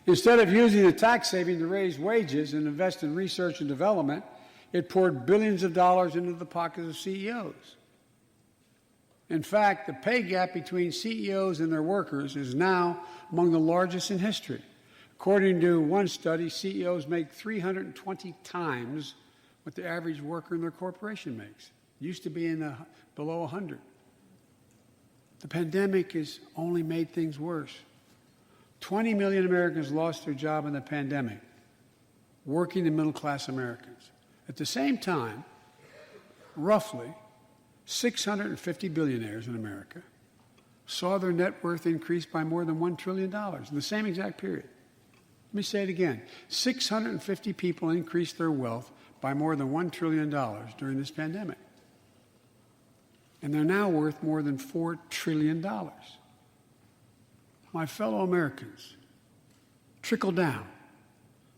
Instead of using the tax saving to raise wages and invest in research and development, it poured billions of dollars into the pockets of CEOs. In fact, the pay gap between CEOs and their workers is now among the largest in history. According to one study, CEOs make 320 times what the average worker in their corporation makes. It used to be below 100. The pandemic has only made things worse. 20 million Americans lost their job in the pandemic, working and middle-class Americans. At the same time, roughly 650 billionaires in America saw their net worth increase by more than $1 trillion in the same exact period. Let me say it again. 650 people increased their wealth by more than $1 trillion during this pandemic. And they're now worth more than $4 trillion. My fellow Americans, trickle down.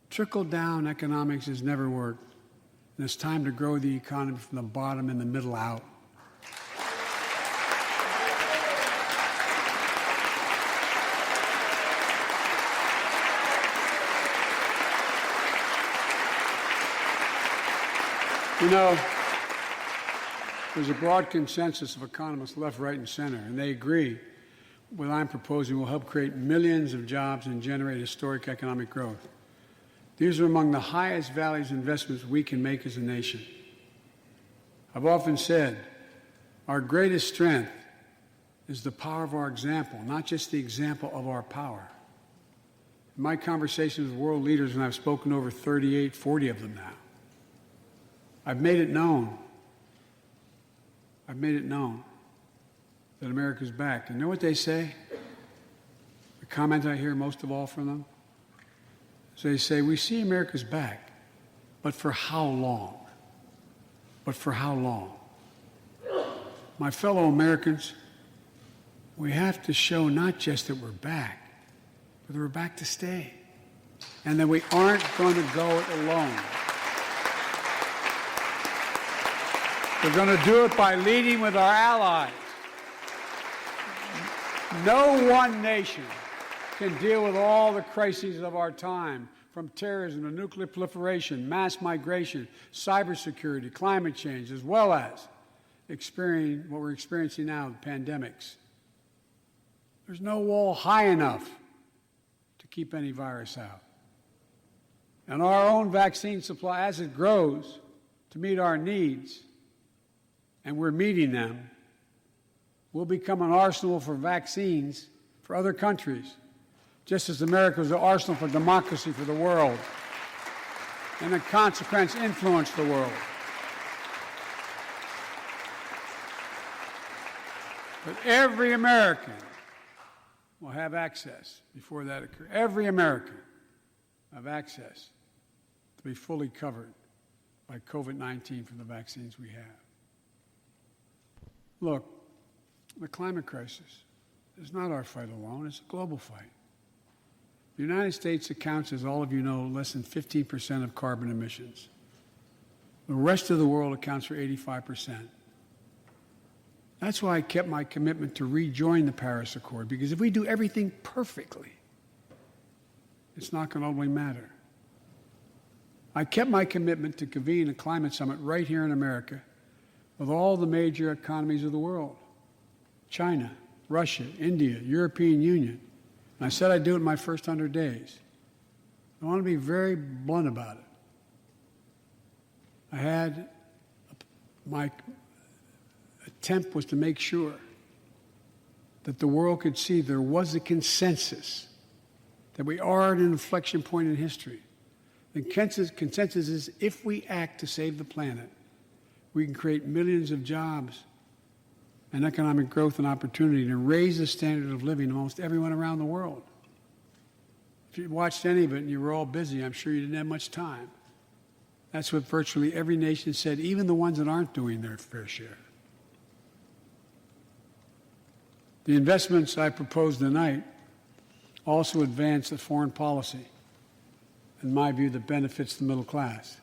Trickle down economics has never worked. And it's time to grow the economy from the bottom and the middle out. You know, there's a broad consensus of economists left, right, and center, and they agree what I'm proposing will help create millions of jobs and generate historic economic growth. These are among the highest values investments we can make as a nation. I've often said our greatest strength is the power of our example, not just the example of our power. In my conversations with world leaders, and I've spoken to over 40 of them now, I've made it known that America's back. And you know what they say? The comment I hear most of all from them is they say, we see America's back, but for how long? But for how long? My fellow Americans, we have to show not just that we're back, but that we're back to stay. And that we aren't going to go it alone. We're going to do it by leading with our allies. No one nation can deal with all the crises of our time, from terrorism to nuclear proliferation, mass migration, cybersecurity, climate change, as well as experiencing what we're experiencing now, the pandemics. There's no wall high enough to keep any virus out. And our own vaccine supply, as it grows to meet our needs, and we're meeting them, will become an arsenal for vaccines for other countries, just as America was an arsenal for democracy for the world, and in consequence influence the world. But every American will have access before that occurs. Every American will have access to be fully covered by COVID-19 from the vaccines we have. Look, the climate crisis is not our fight alone, it's a global fight. The United States accounts, as all of you know, less than 15% of carbon emissions. The rest of the world accounts for 85%. That's why I kept my commitment to rejoin the Paris Accord, because if we do everything perfectly, it's not going to only matter. I kept my commitment to convene a climate summit right here in America with all the major economies of the world: China, Russia, India, European Union. And I said I'd do it in my first 100 days. I want to be very blunt about it. I had my attempt was to make sure that the world could see there was a consensus, that we are at an inflection point in history. The consensus is if we act to save the planet, we can create millions of jobs and economic growth and opportunity and raise the standard of living of almost everyone around the world. If you watched any of it and you were all busy, I'm sure you didn't have much time. That's what virtually every nation said, even the ones that aren't doing their fair share. The investments I proposed tonight also advance the foreign policy, in my view, that benefits the middle class.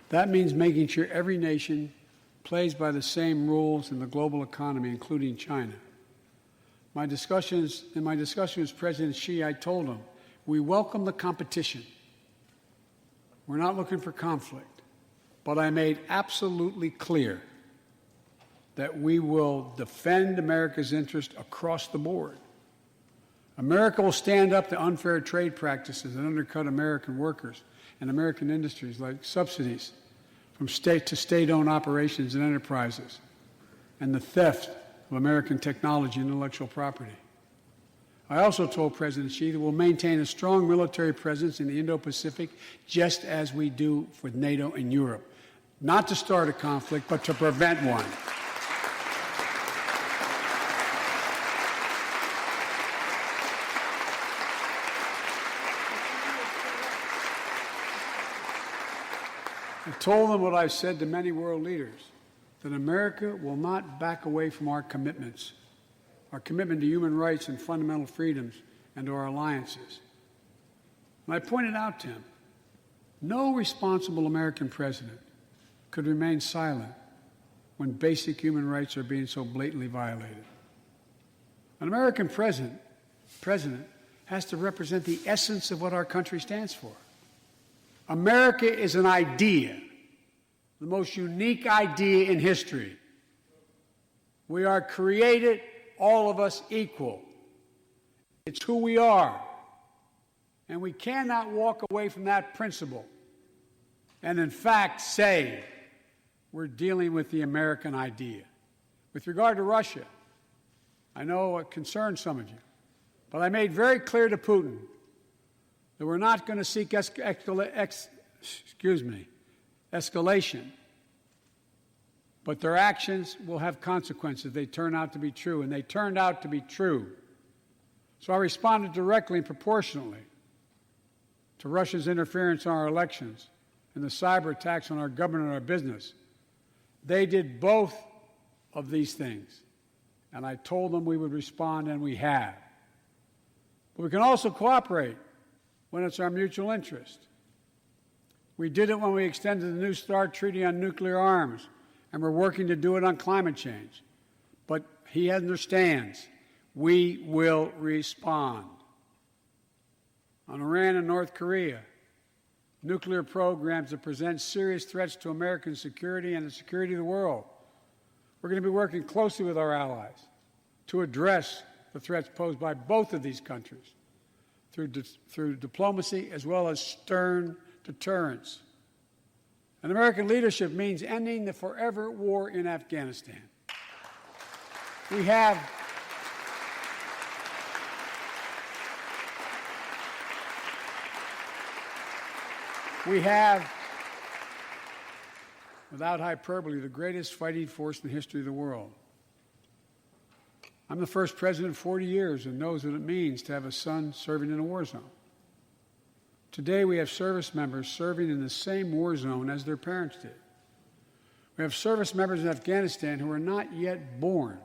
That means making sure every nation plays by the same rules in the global economy, including China. In my discussion with President Xi, I told him, we welcome the competition. We're not looking for conflict. But I made absolutely clear that we will defend America's interest across the board. America will stand up to unfair trade practices that undercut American workers and American industries, like subsidies from state to state-owned operations and enterprises, and the theft of American technology and intellectual property. I also told President Xi that we'll maintain a strong military presence in the Indo-Pacific, just as we do with NATO and Europe, not to start a conflict, but to prevent one. I told them what I've said to many world leaders, that America will not back away from our commitments, our commitment to human rights and fundamental freedoms and to our alliances. And I pointed out to him, no responsible American president could remain silent when basic human rights are being so blatantly violated. An American president has to represent the essence of what our country stands for. America is an idea, the most unique idea in history. We are created, all of us, equal. It's who we are. And we cannot walk away from that principle and, in fact, say we're dealing with the American idea. With regard to Russia, I know it concerns some of you, but I made very clear to Putin that we're not going to seek escalation, but their actions will have consequences. They turn out to be true, and they turned out to be true. So I responded directly and proportionately to Russia's interference in our elections and the cyber attacks on our government and our business. They did both of these things, and I told them we would respond, and we have. But we can also cooperate when it's our mutual interest. We did it when we extended the New START Treaty on nuclear arms, and we're working to do it on climate change. But he understands we will respond. On Iran and North Korea, nuclear programs that present serious threats to American security and the security of the world. We're going to be working closely with our allies to address the threats posed by both of these countries through diplomacy as well as stern deterrence. And American leadership means ending the forever war in Afghanistan. We have without hyperbole, the greatest fighting force in the history of the world. I'm the first president in 40 years who knows what it means to have a son serving in a war zone. Today, we have service members serving in the same war zone as their parents did. We have service members in Afghanistan who are not yet born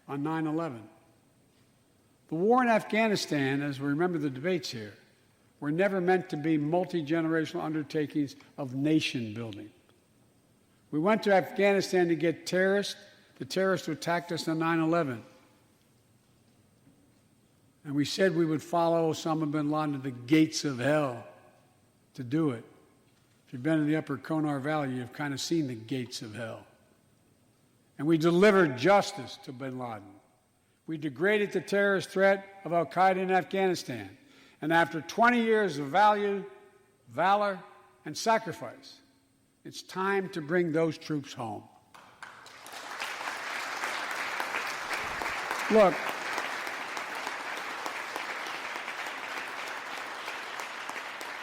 on 9/11. The war in Afghanistan, as we remember the debates here, were never meant to be multi-generational undertakings of nation building. We went to Afghanistan to get the terrorists who attacked us on 9/11. And we said we would follow Osama bin Laden to the gates of hell to do it. If you've been in the upper Konar Valley, you've kind of seen the gates of hell. And we delivered justice to bin Laden. We degraded the terrorist threat of al-Qaeda in Afghanistan. And after 20 years of valor, and sacrifice, it's time to bring those troops home. Look,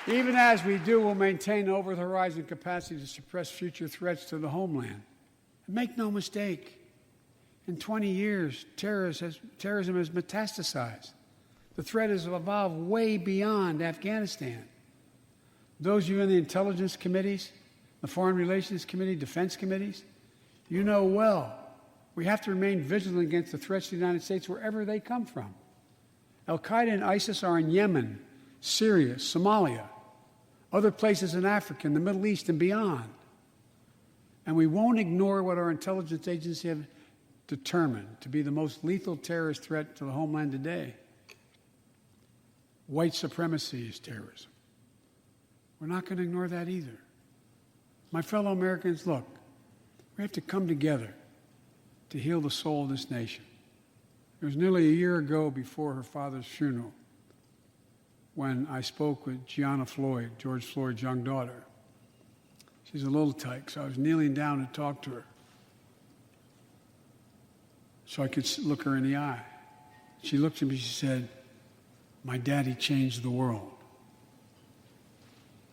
even as we do, we'll maintain over-the-horizon capacity to suppress future threats to the homeland. And make no mistake, in 20 years, terrorism has metastasized. The threat has evolved way beyond Afghanistan. Those of you in the intelligence committees, the foreign relations committee, defense committees, you know well we have to remain vigilant against the threats to the United States wherever they come from. Al-Qaeda and ISIS are in Yemen, Syria, Somalia, other places in Africa, in the Middle East, and beyond. And we won't ignore what our intelligence agencies have determined to be the most lethal terrorist threat to the homeland today. White supremacy is terrorism. We're not going to ignore that either. My fellow Americans, look, we have to come together to heal the soul of this nation. It was nearly a year ago before her father's funeral when I spoke with Gianna Floyd, George Floyd's young daughter. She's a little tyke, so I was kneeling down to talk to her so I could look her in the eye. She looked at me, she said, "My daddy changed the world."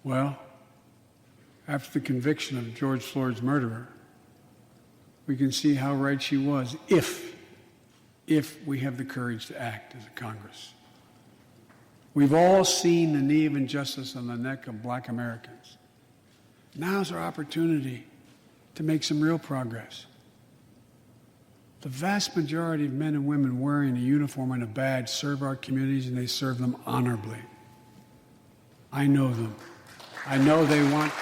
Well, after the conviction of George Floyd's murderer, we can see how right she was if we have the courage to act as a Congress. We've all seen the knee of injustice on the neck of Black Americans. Now's our opportunity to make some real progress. The vast majority of men and women wearing a uniform and a badge serve our communities, and they serve them honorably. I know them. I know they want...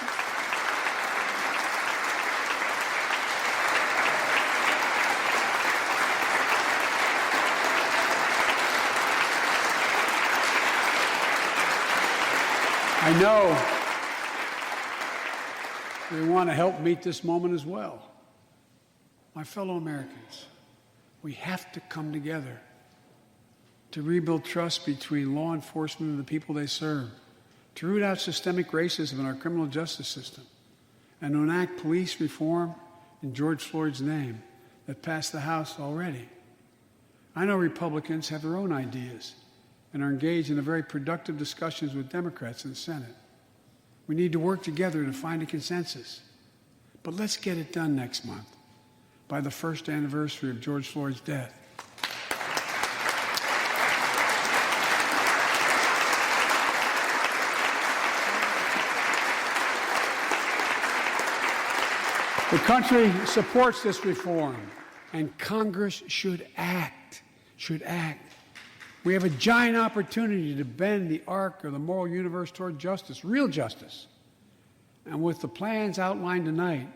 I know they want to help meet this moment as well. My fellow Americans, we have to come together to rebuild trust between law enforcement and the people they serve, to root out systemic racism in our criminal justice system, and to enact police reform in George Floyd's name that passed the House already. I know Republicans have their own ideas and are engaged in a very productive discussions with Democrats in the Senate. We need to work together to find a consensus. But let's get it done next month, by the first anniversary of George Floyd's death. The country supports this reform, and Congress should act. We have a giant opportunity to bend the arc of the moral universe toward justice, real justice. And with the plans outlined tonight,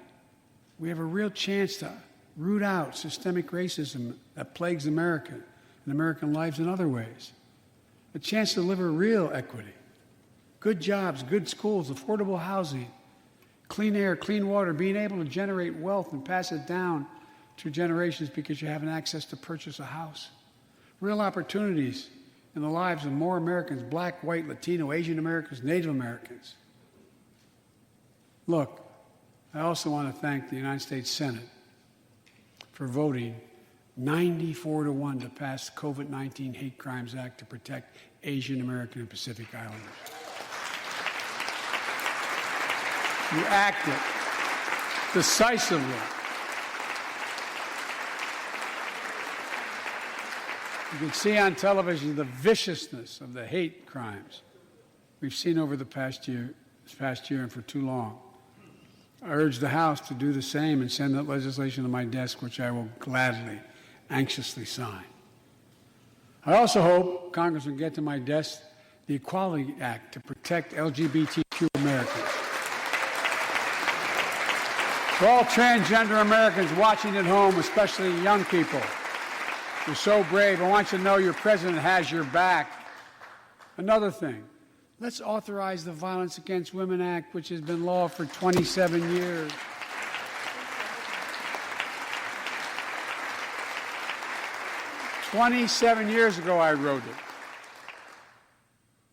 we have a real chance to root out systemic racism that plagues America and American lives in other ways. A chance to deliver real equity, good jobs, good schools, affordable housing, clean air, clean water, being able to generate wealth and pass it down through generations because you haven't access to purchase a house. Real opportunities in the lives of more Americans, Black, white, Latino, Asian Americans, Native Americans. Look, I also want to thank the United States Senate for voting 94-1 to pass the COVID-19 Hate Crimes Act to protect Asian American and Pacific Islanders. You acted decisively. You can see on television the viciousness of the hate crimes we've seen over this past year and for too long. I urge the House to do the same and send that legislation to my desk, which I will gladly, anxiously sign. I also hope Congress will get to my desk the Equality Act to protect LGBTQ Americans. For all transgender Americans watching at home, especially young people, you're so brave. I want you to know your president has your back. Another thing, let's authorize the Violence Against Women Act, which has been law for 27 years. "27 years ago, I wrote it.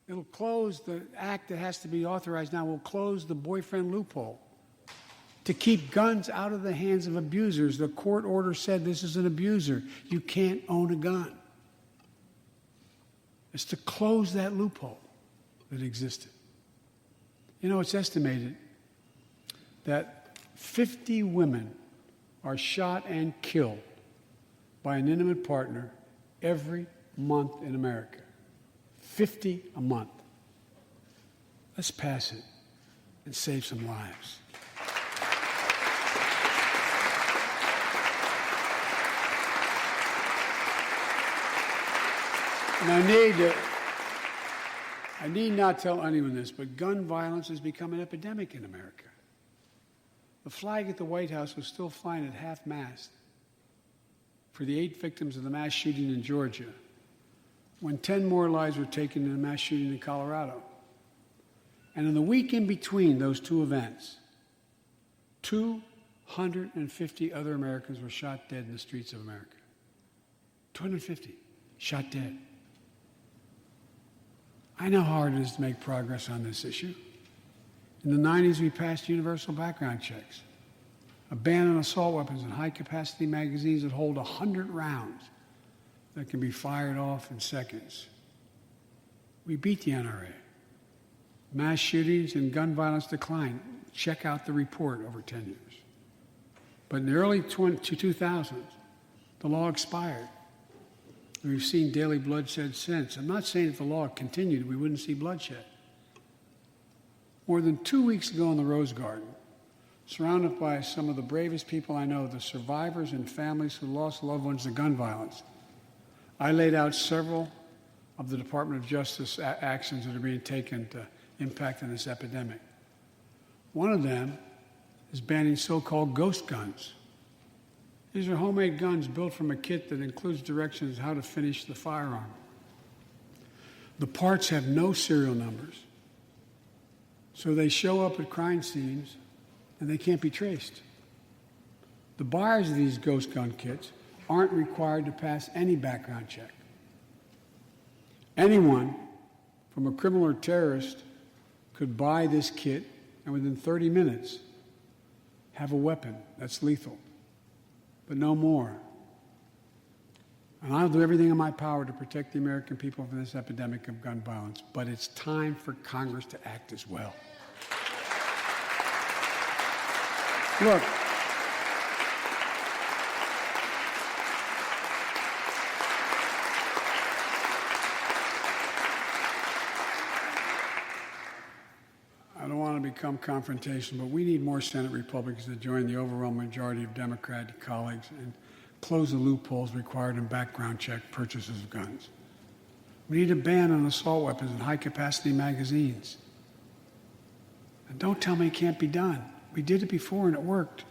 It'll close the act that has to be authorized now, will close the boyfriend loophole to keep guns out of the hands of abusers. The court order said this is an abuser. You can't own a gun. It's to close that loophole that existed. You know, it's estimated that 50 women are shot and killed by an intimate partner every month in America. 50 a month. Let's pass it and save some lives. And I need not tell anyone this, but gun violence has become an epidemic in America. The flag at the White House was still flying at half-mast for the 8 victims of the mass shooting in Georgia, when 10 more lives were taken in a mass shooting in Colorado. And in the week in between those two events, 250 other Americans were shot dead in the streets of America. 250 shot dead. I know how hard it is to make progress on this issue. In the 90s, we passed universal background checks, a ban on assault weapons and high-capacity magazines that hold 100 rounds that can be fired off in seconds. We beat the NRA. Mass shootings and gun violence declined. Check out the report over 10 years. But in the early 2000s, the law expired. We've seen daily bloodshed since. I'm not saying if the law continued, we wouldn't see bloodshed. More than 2 weeks ago in the Rose Garden, surrounded by some of the bravest people I know, the survivors and families who lost loved ones to gun violence, I laid out several of the Department of Justice actions that are being taken to impact on this epidemic. One of them is banning so-called ghost guns. These are homemade guns built from a kit that includes directions how to finish the firearm. The parts have no serial numbers, so they show up at crime scenes and they can't be traced. The buyers of these ghost gun kits aren't required to pass any background check. Anyone, from a criminal or terrorist, could buy this kit and within 30 minutes have a weapon that's lethal. But no more. And I'll do everything in my power to protect the American people from this epidemic of gun violence. But it's time for Congress to act as well. Look, I don't want to become confrontational, but we need more Senate Republicans to join the overwhelming majority of Democratic colleagues and close the loopholes required in background check purchases of guns. We need a ban on assault weapons and high-capacity magazines. And don't tell me it can't be done. We did it before and it worked.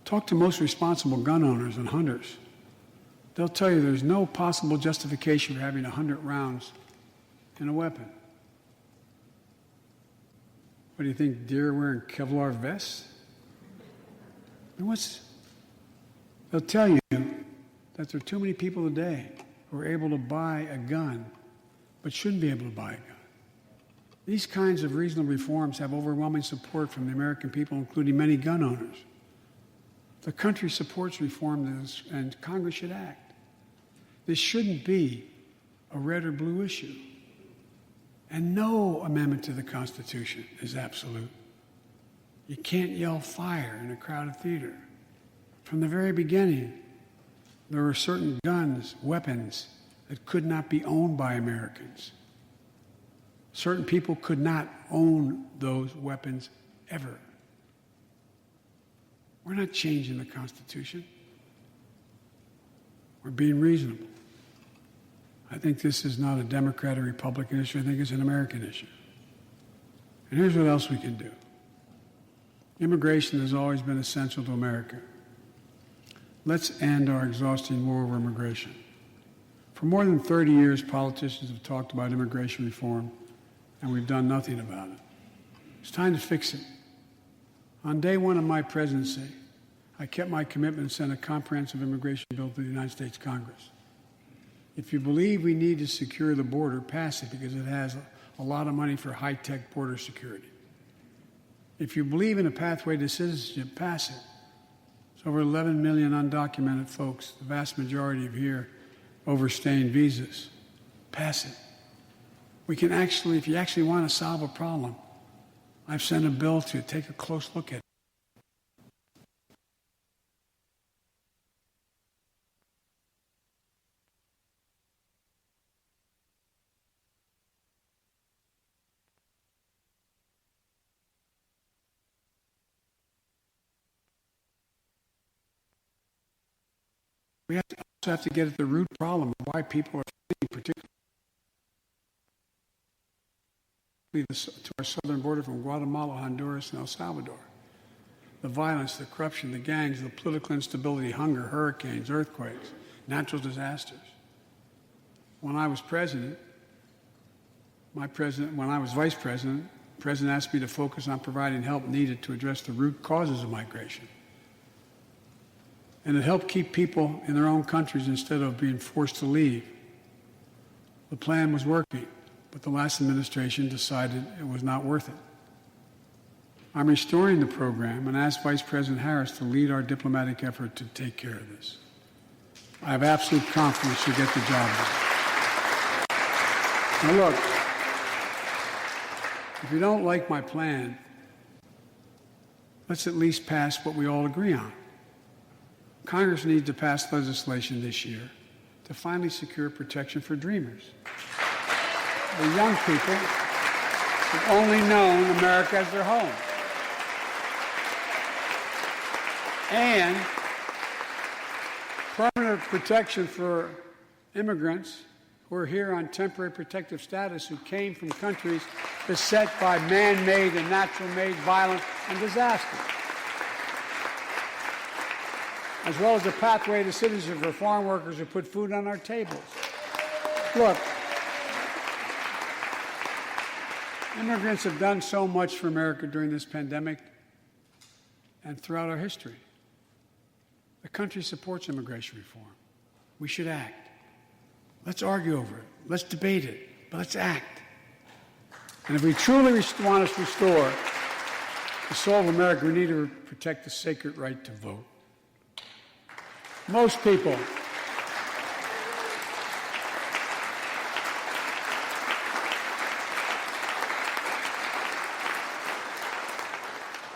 Talk to most responsible gun owners and hunters. They'll tell you there's no possible justification for having 100 rounds in a weapon. What do you think, deer wearing Kevlar vests? I mean, They'll tell you that there are too many people today who are able to buy a gun but shouldn't be able to buy a gun. These kinds of reasonable reforms have overwhelming support from the American people, including many gun owners. The country supports reform, and Congress should act. This shouldn't be a red or blue issue. And no amendment to the Constitution is absolute. You can't yell fire in a crowded theater. From the very beginning, there were certain guns, weapons, that could not be owned by Americans. Certain people could not own those weapons ever. We're not changing the Constitution. We're being reasonable. I think this is not a Democrat or Republican issue. I think it's an American issue. And here's what else we can do. Immigration has always been essential to America. Let's end our exhausting war over immigration. For more than 30 years, politicians have talked about immigration reform, and we've done nothing about it. It's time to fix it. On day one of my presidency, I kept my commitment and sent a comprehensive immigration bill to the United States Congress. If you believe we need to secure the border, pass it because it has a lot of money for high-tech border security. If you believe in a pathway to citizenship, pass it. There's over 11 million undocumented folks, the vast majority of here overstaying visas. Pass it. We can actually, if you actually want to solve a problem, I've sent a bill to take a close look at it. We also have to get at the root problem of why people are fleeing, particularly to our southern border from Guatemala, Honduras, and El Salvador. The violence, the corruption, the gangs, the political instability, hunger, hurricanes, earthquakes, natural disasters. When I was president, when I was vice president, the president asked me to focus on providing help needed to address the root causes of migration. And it helped keep people in their own countries instead of being forced to leave. The plan was working, but the last administration decided it was not worth it. I'm restoring the program and asked Vice President Harris to lead our diplomatic effort to take care of this. I have absolute confidence she'll get the job done. Now look, if you don't like my plan, let's at least pass what we all agree on. Congress needs to pass legislation this year to finally secure protection for dreamers. The young people have only known America as their home. And permanent protection for immigrants who are here on temporary protective status who came from countries beset by man-made and natural-made violence and disaster, as well as a pathway to citizenship for farm workers who put food on our tables. Look, immigrants have done so much for America during this pandemic and throughout our history. The country supports immigration reform. We should act. Let's argue over it. Let's debate it. But let's act. And if we truly want to restore the soul of America, we need to protect the sacred right to vote. Most people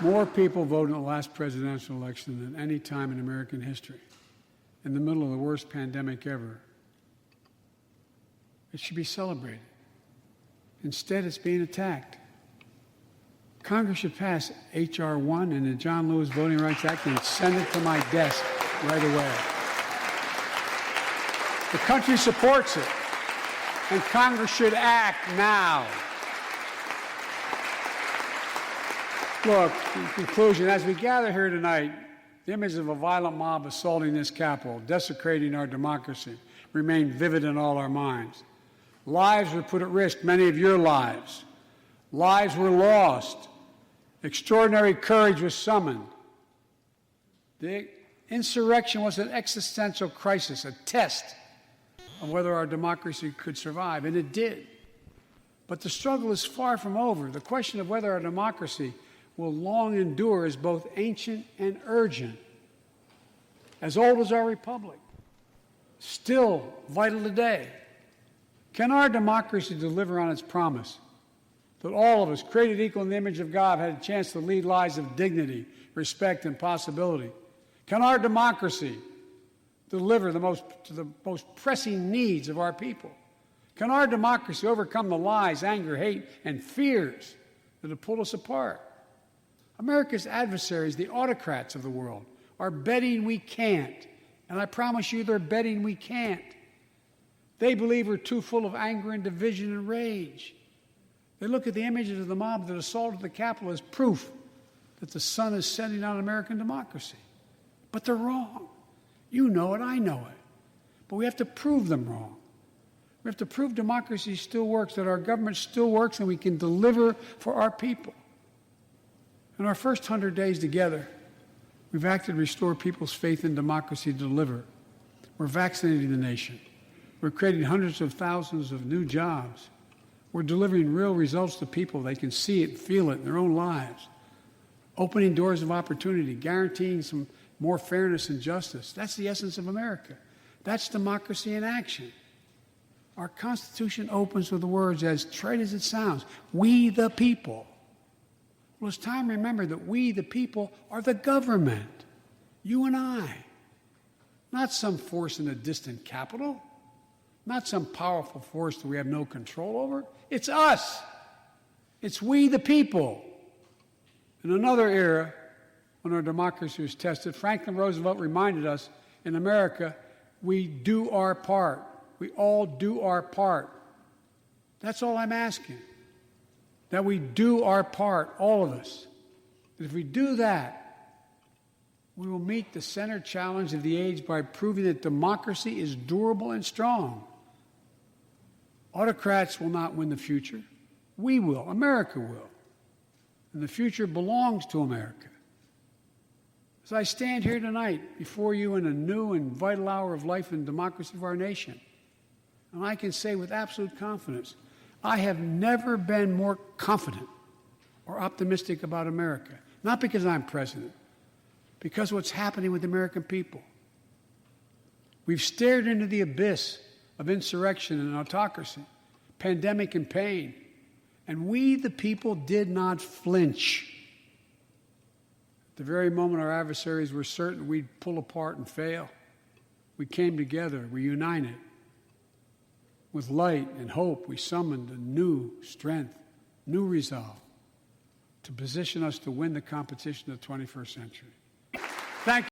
more people voted in the last presidential election than any time in American history, in the middle of the worst pandemic ever. It should be celebrated. Instead, it's being attacked. Congress should pass H.R. 1 and the John Lewis Voting Rights Act and send it to my desk right away. The country supports it, and Congress should act now. Look, in conclusion, as we gather here tonight, the image of a violent mob assaulting this Capitol, desecrating our democracy, remain vivid in all our minds. Lives were put at risk, many of your lives. Lives were lost. Extraordinary courage was summoned. The Insurrection was an existential crisis, a test of whether our democracy could survive, and it did. But the struggle is far from over. The question of whether our democracy will long endure is both ancient and urgent. As old as our republic, still vital today. Can our democracy deliver on its promise that all of us, created equal in the image of God, had a chance to lead lives of dignity, respect, and possibility? Can our democracy deliver to the most pressing needs of our people? Can our democracy overcome the lies, anger, hate, and fears that have pulled us apart? America's adversaries, the autocrats of the world, are betting we can't. And I promise you they're betting we can't. They believe we're too full of anger and division and rage. They look at the images of the mob that assaulted the Capitol as proof that the sun is setting on American democracy. But they're wrong. You know it, I know it. But we have to prove them wrong. We have to prove democracy still works, that our government still works, and we can deliver for our people. In our first 100 days together, we've acted to restore people's faith in democracy to deliver. We're vaccinating the nation. We're creating hundreds of thousands of new jobs. We're delivering real results to people. They can see it, feel it in their own lives. Opening doors of opportunity, guaranteeing some more fairness and justice. That's the essence of America. That's democracy in action. Our Constitution opens with the words, as trite as it sounds, we the people. Well, it's time to remember that we the people are the government. You and I. Not some force in a distant capital. Not some powerful force that we have no control over. It's us. It's we the people. In another era, when our democracy was tested, Franklin Roosevelt reminded us, in America, we do our part. We all do our part. That's all I'm asking. That we do our part, all of us. And if we do that, we will meet the center challenge of the age by proving that democracy is durable and strong. Autocrats will not win the future. We will. America will. And the future belongs to America. As I stand here tonight before you in a new and vital hour of life and democracy of our nation, and I can say with absolute confidence, I have never been more confident or optimistic about America. Not because I'm president, because of what's happening with the American people. We've stared into the abyss of insurrection and autocracy, pandemic and pain, and we, the people, did not flinch. At the very moment our adversaries were certain we'd pull apart and fail, we came together, we united. With light and hope, we summoned a new strength, new resolve to position us to win the competition of the 21st century. Thank you.